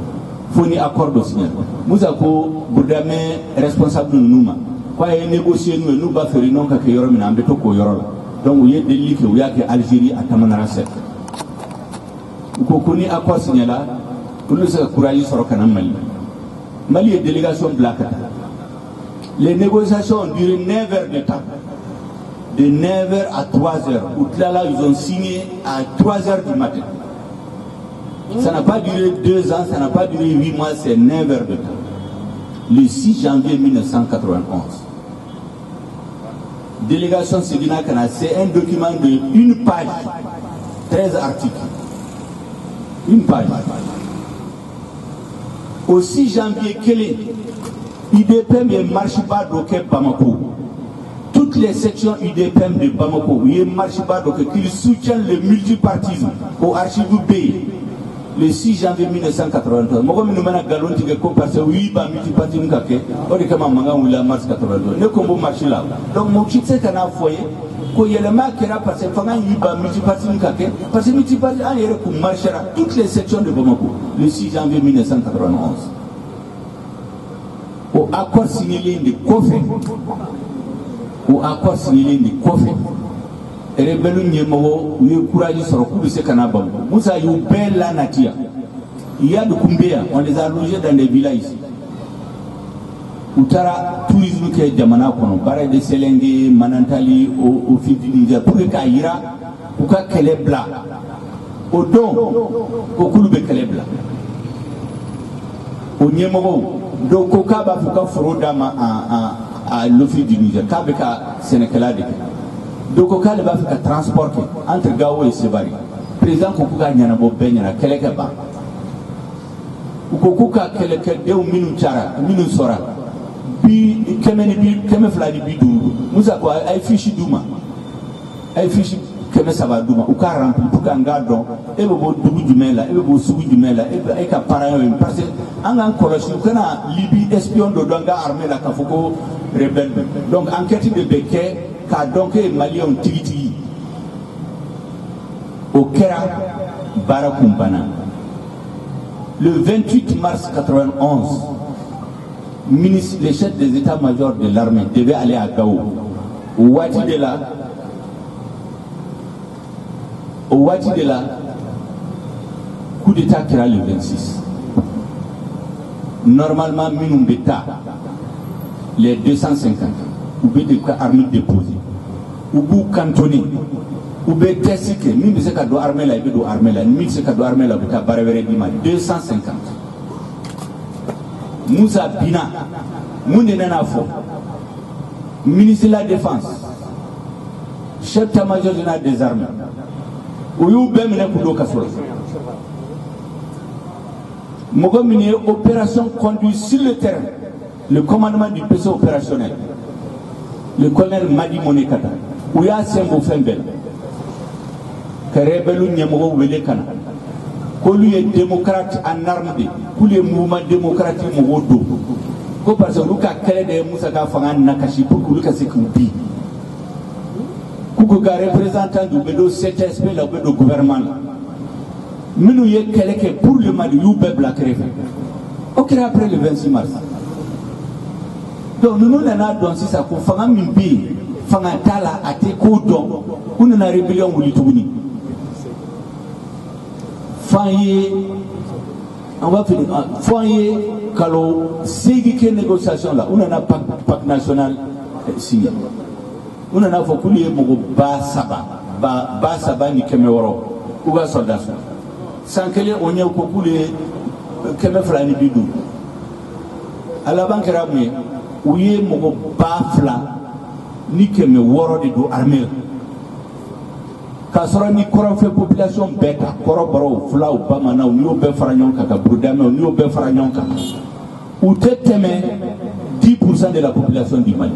foni accord do signer Moussa ko budame responsable numa ko ay négocier nous ba feri non ka ke yoro mina ambe to ko yoro donc il y a des livres où il y a que Algérie à Tamanara 7. Vous avez accord signé là, vous avez courage sur le Mali. Mali est délégation black. Les négociations ont duré 9 heures de temps. De 9 heures à 3 heures. Où là, ils ont signé à 3 heures du matin. Ça n'a pas duré 2 ans, ça n'a pas duré 8 mois, c'est 9 heures de temps. Le 6 janvier 1991. Délégation Sédina Kana, c'est un document de 1 page, 13 articles. 1 page. Au 6 janvier, UDPM ne marche pas d'aucun Bamako. Toutes les sections UDPM de Bamako, ils ne marchent pas d'aucun, qu'ils soutiennent le multipartisme au archive B. Le 6 janvier 1983, moi je me galon tige ko parce que oui ba multipartisme kake, on est comme manga ou la mars 82. Ne combo marché là. Donc mon petit c'est qu'on a foyer, ko yelema kera parce que fanga yi ba multipartisme kake, parce que multipartisme a yere ko marchera toutes les sections de Bamako le 6 janvier 1991. Au accord signé de Kofé. Au accord signé de Kofé. Rebellion Yemo, we courage sur Kubise Kanabam. Moussa, you bella natia. Il y a de Kumbéa, on les a logés dans des villas ici. Outara tourisme qui est Djamana Kono, Barre de Selenge, Manantali, au fil du Niger, pour que Kaira, pour que Kelebla, au don, au Kouloube Kelebla, au Niemoro, donc Kokaba Fuka Forodama à l'office du Niger, Kabeka Sénégalade. Donc Kokale va faire transporter entre Gao et Sebari. Président Kokuka Nyanabo Benyana, Kelekaba. Kokuka Keleke, Deu Minu Chara, Minu Sora. Bi keme flani bi duru musa ko ay fichi duma ay fichi keme saba duma u ka rempli pour ka ngado e bo dugu jumela e bo sugu jumela e ay ka parayo parce que anga kolosi kana libi espion do donga armée la ka fuko rebelle donc enquête de beke ka donc malien tigiti au Kera Barakumbana le 28 mars 91 les chefs des états-majors de l'armée devaient aller à Gao. Au Wadi de là, coup d'état qui le 26. Normalement, Minumbeta, les 250, ou bien des armées déposées, ou bien cantonnées, ou bien tessike, même si c'est qu'à armée là, il y a armée là, même si c'est qu'à armée là, il y a 250. Moussa Bina, Mounenanafo, ministre de la Défense, chef d'état-major général des armées, Ouyou Bemene Koudo Kassola. Mogomini, opération conduite sur le terrain, le commandement du PC opérationnel, le colonel Madi Monekata, Ouya Sembo Fembel, Karebelou Nyamoro Welekana. Qu'on lui est démocrate en armes, pour les mouvements démocratiques, ko parce que Luka Kele de Moussa Fangan Nakashi pour que Luka Sekumpi. Kouka représentant du Bedo CTSP, le Bedo gouvernement. Nous y est quelqu'un pour le Mali, Yoube Black River. Ok, après le 26 mars. Donc nous n'avons pas si ça pour Fangan Mimpi, Fangan Tala, Ate Kodon, ou nous avons rébellion ou l'Itouni. Fanyer, on va finir. Fanyer, Kalo, c'est qui négociation là, on a un pacte national signé. On a un fokuli mogo ba saba ni kemeworo, ou ba soldat. Sans que les on y a kokuli kemeflani bidou. À la banque ramé, où y est mogo ba fla ni kemeworo de do armée. Kasora ni koron fait population beta koroboro fla ou bamana ou nio be faranyon ka brudame ou nio be faranyon ka ou teteme 10% de la population du Mali.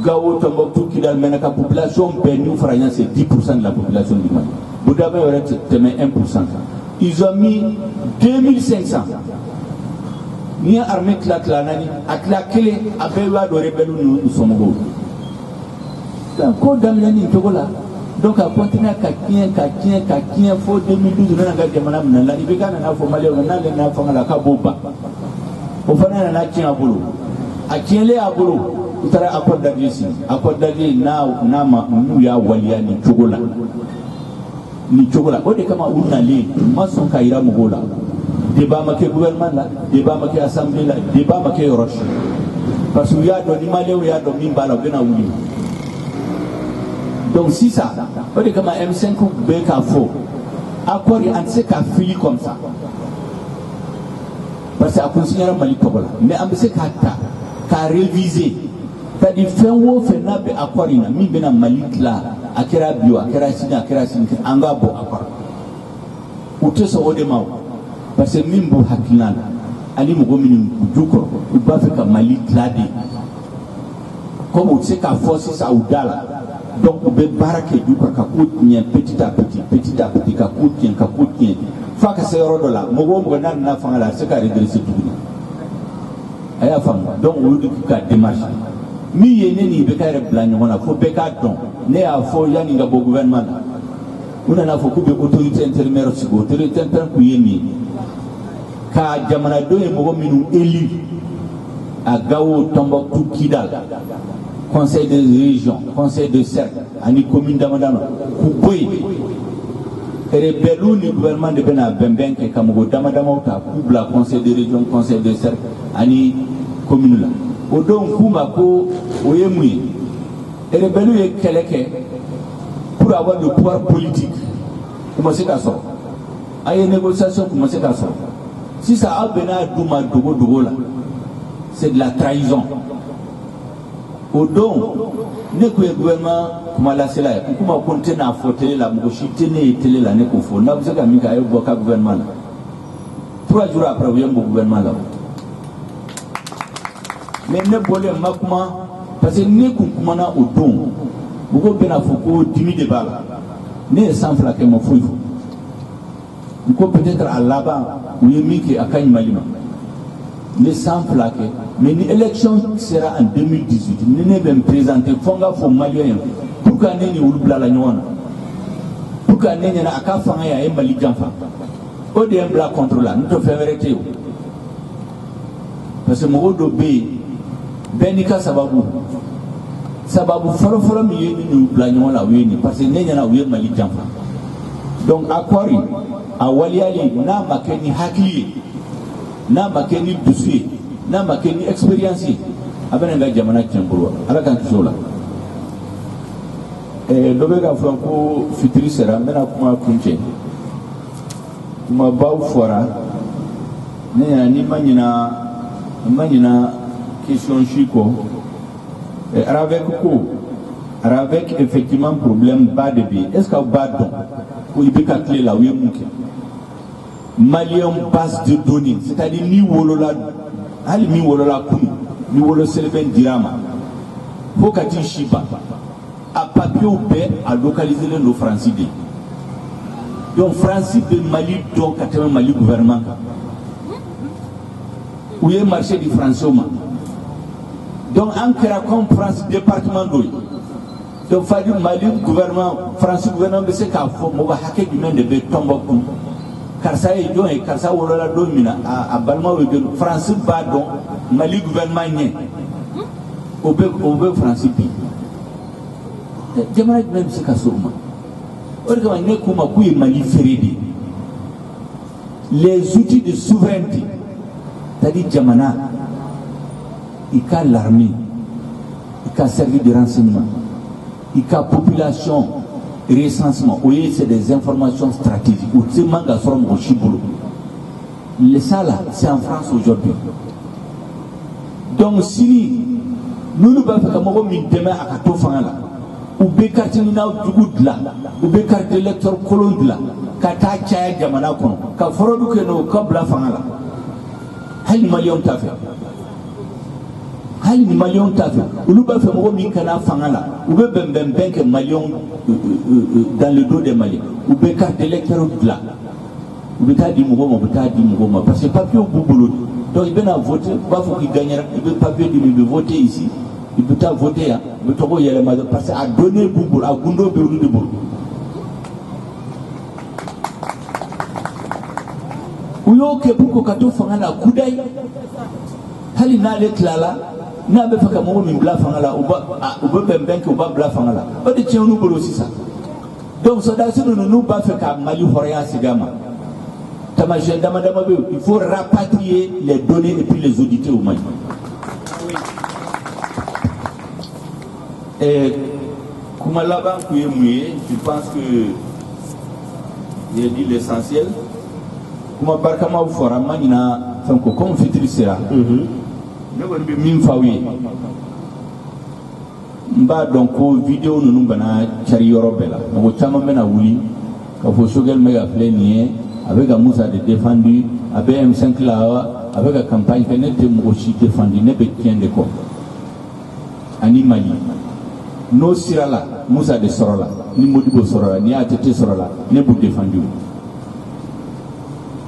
Gao Tombouctou Kidal Menaka population Benou Faranyan c'est 10% de la population du Mali. Brudame aurait teteme 1%. Ils ont mis 2500. Ni armée Tlatlanani à Tlakele à Bewa de rebelles nous sommes beaux. Donc Damlani Togola. Donc à continuer à Kakien, faut 2012, on a gagné madame la Libéga, on a formé, on a fait la Kaboba. On fait un acquis à boulot. À qui est à boulot, il sera à Côte d'Avier ici. À Côte d'Avier, Nama, Nouya, Walia, ni Chogola. Ni Chogola. Au début, on a les maçons Kaira Mogola. Débat marqué gouvernement là, débat marqué assemblée là, débat marqué Roche. Parce qu'il y a des Malais, il y a des Mimbala, il y a des donc si ça, on dit comme un M5 ou BK4, accord et on sait qu'à fili comme ça. Parce que à considérer Mali Togola, mais on sait qu'à réviser, c'est-à-dire faire où faire n'abe accord ina, mi bena Mali là, à Kera Bio, à Kera Sina, Angabo accord. Ou te so odema, parce que mimbo hakinan, ali mugomini mujukor, ou pas faire Mali là de, comme on sait qu'à force ça ou dala. Donc, on peut baraquer du kakouti petit à petit, kakouti. Faut que c'est euro là. Mogo mgana na fanga la c'est qu'à redresser tout. Aya femme. Donc, on veut que démarche. Mi yene ni bekare blanc on a faut bekaton. Ne a faut yani nga bo gouvernement. On a faut que autorité intérimaire sur autorité interne ku yemi. Ka jamana do e mogo minu élu à Gao Tombouctou Kidal. Conseil de région, conseil de cercle, à une commune d'Amadama, Koukoui, rebelles ni gouvernement de bena bemben ke kamugo dama ta kubla conseil de région conseil de cercle ani commune la o don kuma ko o yemui rebelles ye keleke pour avoir le pouvoir politique comment c'est ça aye négociation comment c'est ça si ça a bena duma dogo là c'est de la trahison au don ne ko gouvernement kuma la cela kuma konte na foté la moshi tene télé la ne ko fo na vous ka mi ka yo ka gouvernement là 3 jours après vous yembo gouvernement là mais ne bolé makuma parce que ne ko kuma na au don bu ko bena fo ko dimi de bala ne sans flaquer mo fou ko peut-être à là-bas où yemi ki akany malima ne sans flaquer mais l'élection sera en 2018 ne ben présenter fonga fo malien pourquoi neni ulbla la nyona pourquoi neni na aka fanga ya e mali jamfa o de bla contre la nto feverete parce que mo do be benika sababu foro mi yeni ni ulbla nyona weni parce que neni na we mali jamfa donc akori a waliali na makeni hakili na makeni dossier na makeni expérience abana nga jamana tembulwa ala kan tsola lobe ka franco fitri sera mena kuma kunche kuma baw fora ne ni manyina question chiko avec effectivement problème bas de vie est-ce que bas donc ko ibeka clé la oui muke malien base de données c'est-à-dire ni wolola hali mi wolola kunu mi wolo selben dirama fokati shiba a papier be a localiser le français donc français de Mali donc à Mali gouvernement où est marché du français donc en créant comme France département d'où donc fadi Mali gouvernement français gouvernement de ce qu'a fait mo ba haké du men de Tombouctou karsa e don e karsa wolola do mina a balma we de France ba don Mali gouvernement nye obe France bi jamana même ce ka souma orga ne kuma ku e Mali feredi les outils de souveraineté c'est-à-dire jamana ika l'armée ika service de renseignement ika population recensement, oui, c'est des informations stratégiques. Ça là, c'est en France aujourd'hui. Donc si nous ne pouvons pas faire comme demain à Katofanga, ou Bekartina du là, ou Bekart électeur colon de là, Kata Chaya Yamanakon, Kaforodu Keno, Kabla Fangala, Hali Malion Tafe. Hali Malion Tafe, ou nous pouvons faire Mikana Fangala, ou Bembenk Malion dans le dos des Maliens, ou Bekart électeur de là, ou Beta di Mougoma, parce que papier au boulot. Donc il va voter, pas vous qui gagnera, il veut papier de voter ici, il peut pas voter, mais il y a la parce que à donner Bouboul, à Gundo Béoulou de Boulou. Ou y'a que pour que Fangala Koudaï, Hali Nale Klala, n'a pas fait comme on bla Fangala, ou Bembenk ou Bla Fangala. Pas de tien nous pour aussi ça. Donc ça ne nous pas fait qu'à Mali Horia Sigama. Il faut rapatrier les données et puis les auditer au Mali. Et comme là-bas, je pense que j'ai dit l'essentiel. Comme Barkama ou Forama, il y a un comme Fitrisera. Nous avons mis Fawi. Mba donc vidéo nous bana charioro bela. Nous avons mis Wuli, quand Sogel mega plein avec un Moussa de défendu, avec M5 là, avec la campagne qui n'était aussi défendue, n'est pas tient de quoi. Animali. Nos Sirala, Moussa de Sorola, ni Modibo Sorola, ni Atete Sorola, n'est pas défendu.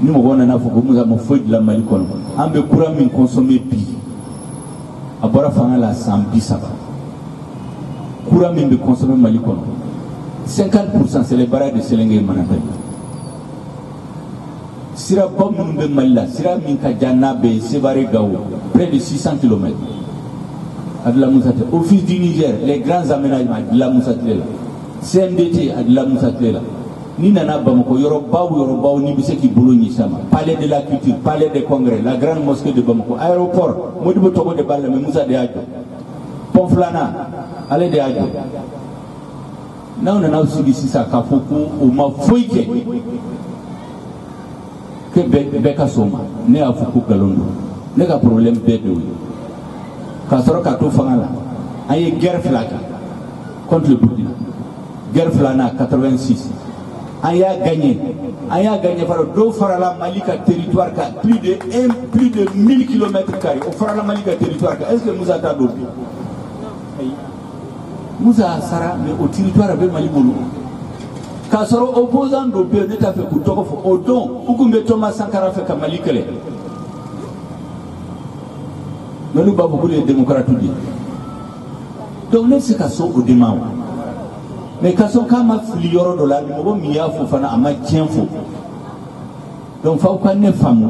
Nous avons un affaire que nous avons fait de la Malicon. En me courant, nous consommons pi. À Bora Fangala, sans bisaba. Courant, nous consommons Malicon. 50% c'est les barrages de Sélengue Manapel. Sira bom nous Malila, Sira Minka Djanabe, Sévaré Gao, près de 600 km. Adla Moussate. Office du Niger, les grands aménagements, Adla Moussate. CNDT, Adla Moussate. ni nana Bamako yorobaw ni bise ki bolo ni sama palais de la culture, palais des congrès, la grande mosquée de Bamako, aéroport modibo togo de balle mais Moussa de Adjo Ponflana allez de Adjo na on a aussi ici ça kafoku o ma foike que beka soma ne afuku galondo ne ka problème bedo ka soro ka to fangala ay guerre flaka contre le Burkina guerre flana 86 aya gagné par do farala malika territoire ka plus de 1000 km². Au farala malika territoire ka est-ce que Moussa ta dobi Moussa sara mais au territoire be mali bolo ka soro opposant do be ne ta fait ku to ko o don ukumbe Thomas Sankara fait ka malika le nous ba beaucoup de démocrates dit donc ne se ka so o demain mais quand on kama fili yoro do la mo mi ya fo fana ama tienfo donc fa ko ne famu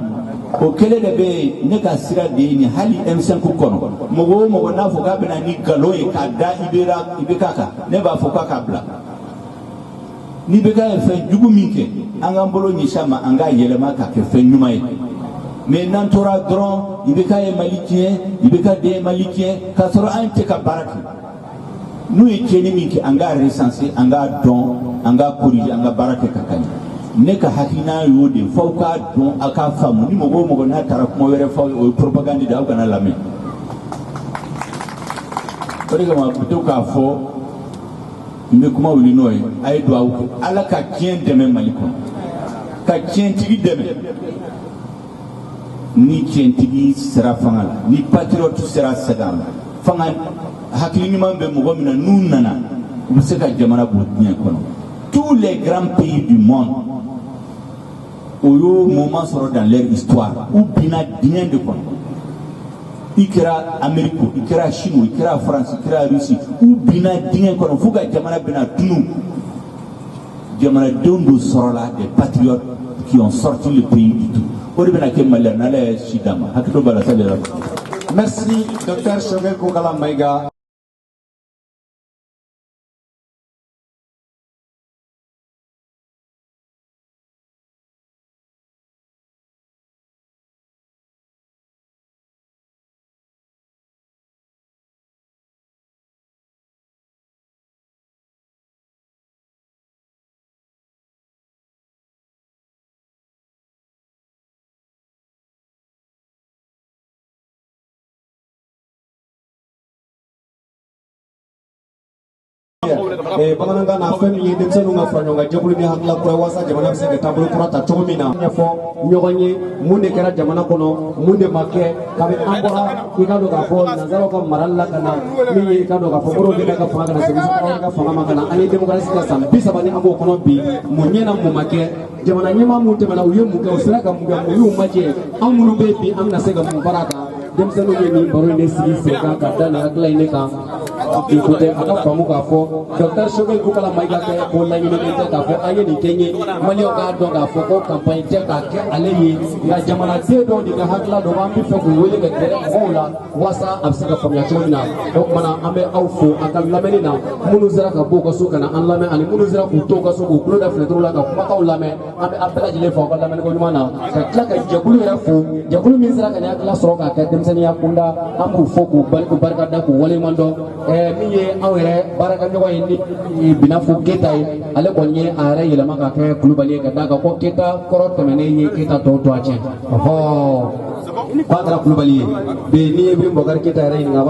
o kele de be ne ka sira de ni hali M5 kono mo na fo ka bena ni galo e ka da ibekaka ne ba fo ka bla ni be ka fe jugu minke anga mbolo ni shama anga yelema ka ke fe nyuma e mais nan tora dron ibeka e malikien ibeka de malikien ka soro ante ka baraki nous étions mis anga recensé anga don anga corriger anga barake kakani ne ka hakina yode fauka don aka famu ni mogo na tara kuma were fa propagande da ugana lame pare kama to ka fo me kuma wuli noy ay do awu ala ka kien deme maliko ka kien tigi deme ni kien tigi sera fangala ni patriote sera sagama fangal hakili nyuma be mogo mina nunana ubiseka jamana botnya kono tous les grands pays du monde au moment sort dans leur histoire ou bina bien de kono ikira Amérique ikira Chine ikira France ikira Russie ou bina bien kono fuga jamana bina tunu jamana dondo sorola des patriotes qui ont sorti le pays du tout ori bina ke malana la shidama hakito bala salera. Merci Dr Choguel Koukala Maïga. Bamananga na fɛn min ye denmisɛnninw ka fara ɲɔgɔn kan jɛkulu min hakilila kura wasa jamana bɛ se ka taabolo kura ta cogo min na ɲɛfɔ ɲɔgɔn ye mun de kɛra jamana kɔnɔ mun de ma kɛ kabini an bɔra i ka dɔn k'a fɔ nanzaraw ka marali la ka na min ye i ka dɔn k'a fɔ Modibo Keyita ka fanga ka na Sékou Touré ka fanga ma ka na an ye démocratie ka san 30 ni an b'o kɔnɔ bi mun ɲɛna mun ma kɛ jamana ɲɛmaa mun tɛmɛna u ye mun kɛ u sera ka mun kɛ mun y'u ma jɛ an minnu bɛ bi an bɛna se ka mun baara kan denmisɛnninw ye nin baro in de sigi sen kan ka da nin hakilila in de kan écoutez a ka faamu k'a fɔ Dr Choguel Koukala Maïga tɛ ko laɲininen tɛ k'a fɔ an ye nin kɛ n ye maliyɛnw k'a dɔn k'a fɔ ko campagne tɛ k'a kɛ ale ye nka jamanaden dɔw de ka hakilila dɔ b'an bɛ fɛ k'u wele ka gɛrɛ mɔgɔw la walasa a bɛ se ka faamuya cogo min na o kumana an bɛ aw fo a ka lamɛnni na minnu sera ka bɔ u ka so ka na an lamɛn ani minnu sera k'u to u ka so k'u tulo da filɛtiriw la ka kumakaw lamɛn an bɛ a bɛɛ lajɛlen fo aw ka lamɛnniko ɲuman na ka tila ka jɛkulu yɛrɛ fo jɛkulu min sera ka nin hakilila sɔrɔ k'a kɛ denmisɛnninya kunda an b'u fo k'u barika da k'u waleɲuman dɔn min ye anw yɛrɛ baarakɛɲɔgɔn ye ni Binafo Keyita ye ale kɔni ye a yɛrɛ yɛlɛma ka kɛ Kulubali ye ka d'a kan ko Keyita kɔrɔ tɛmɛnen ye Keyita tɔw to a tiɲɛ k'a kɛra Kulubali ye bi n'i ye Ibrim Boubacar Keyita yɛrɛ ɲininka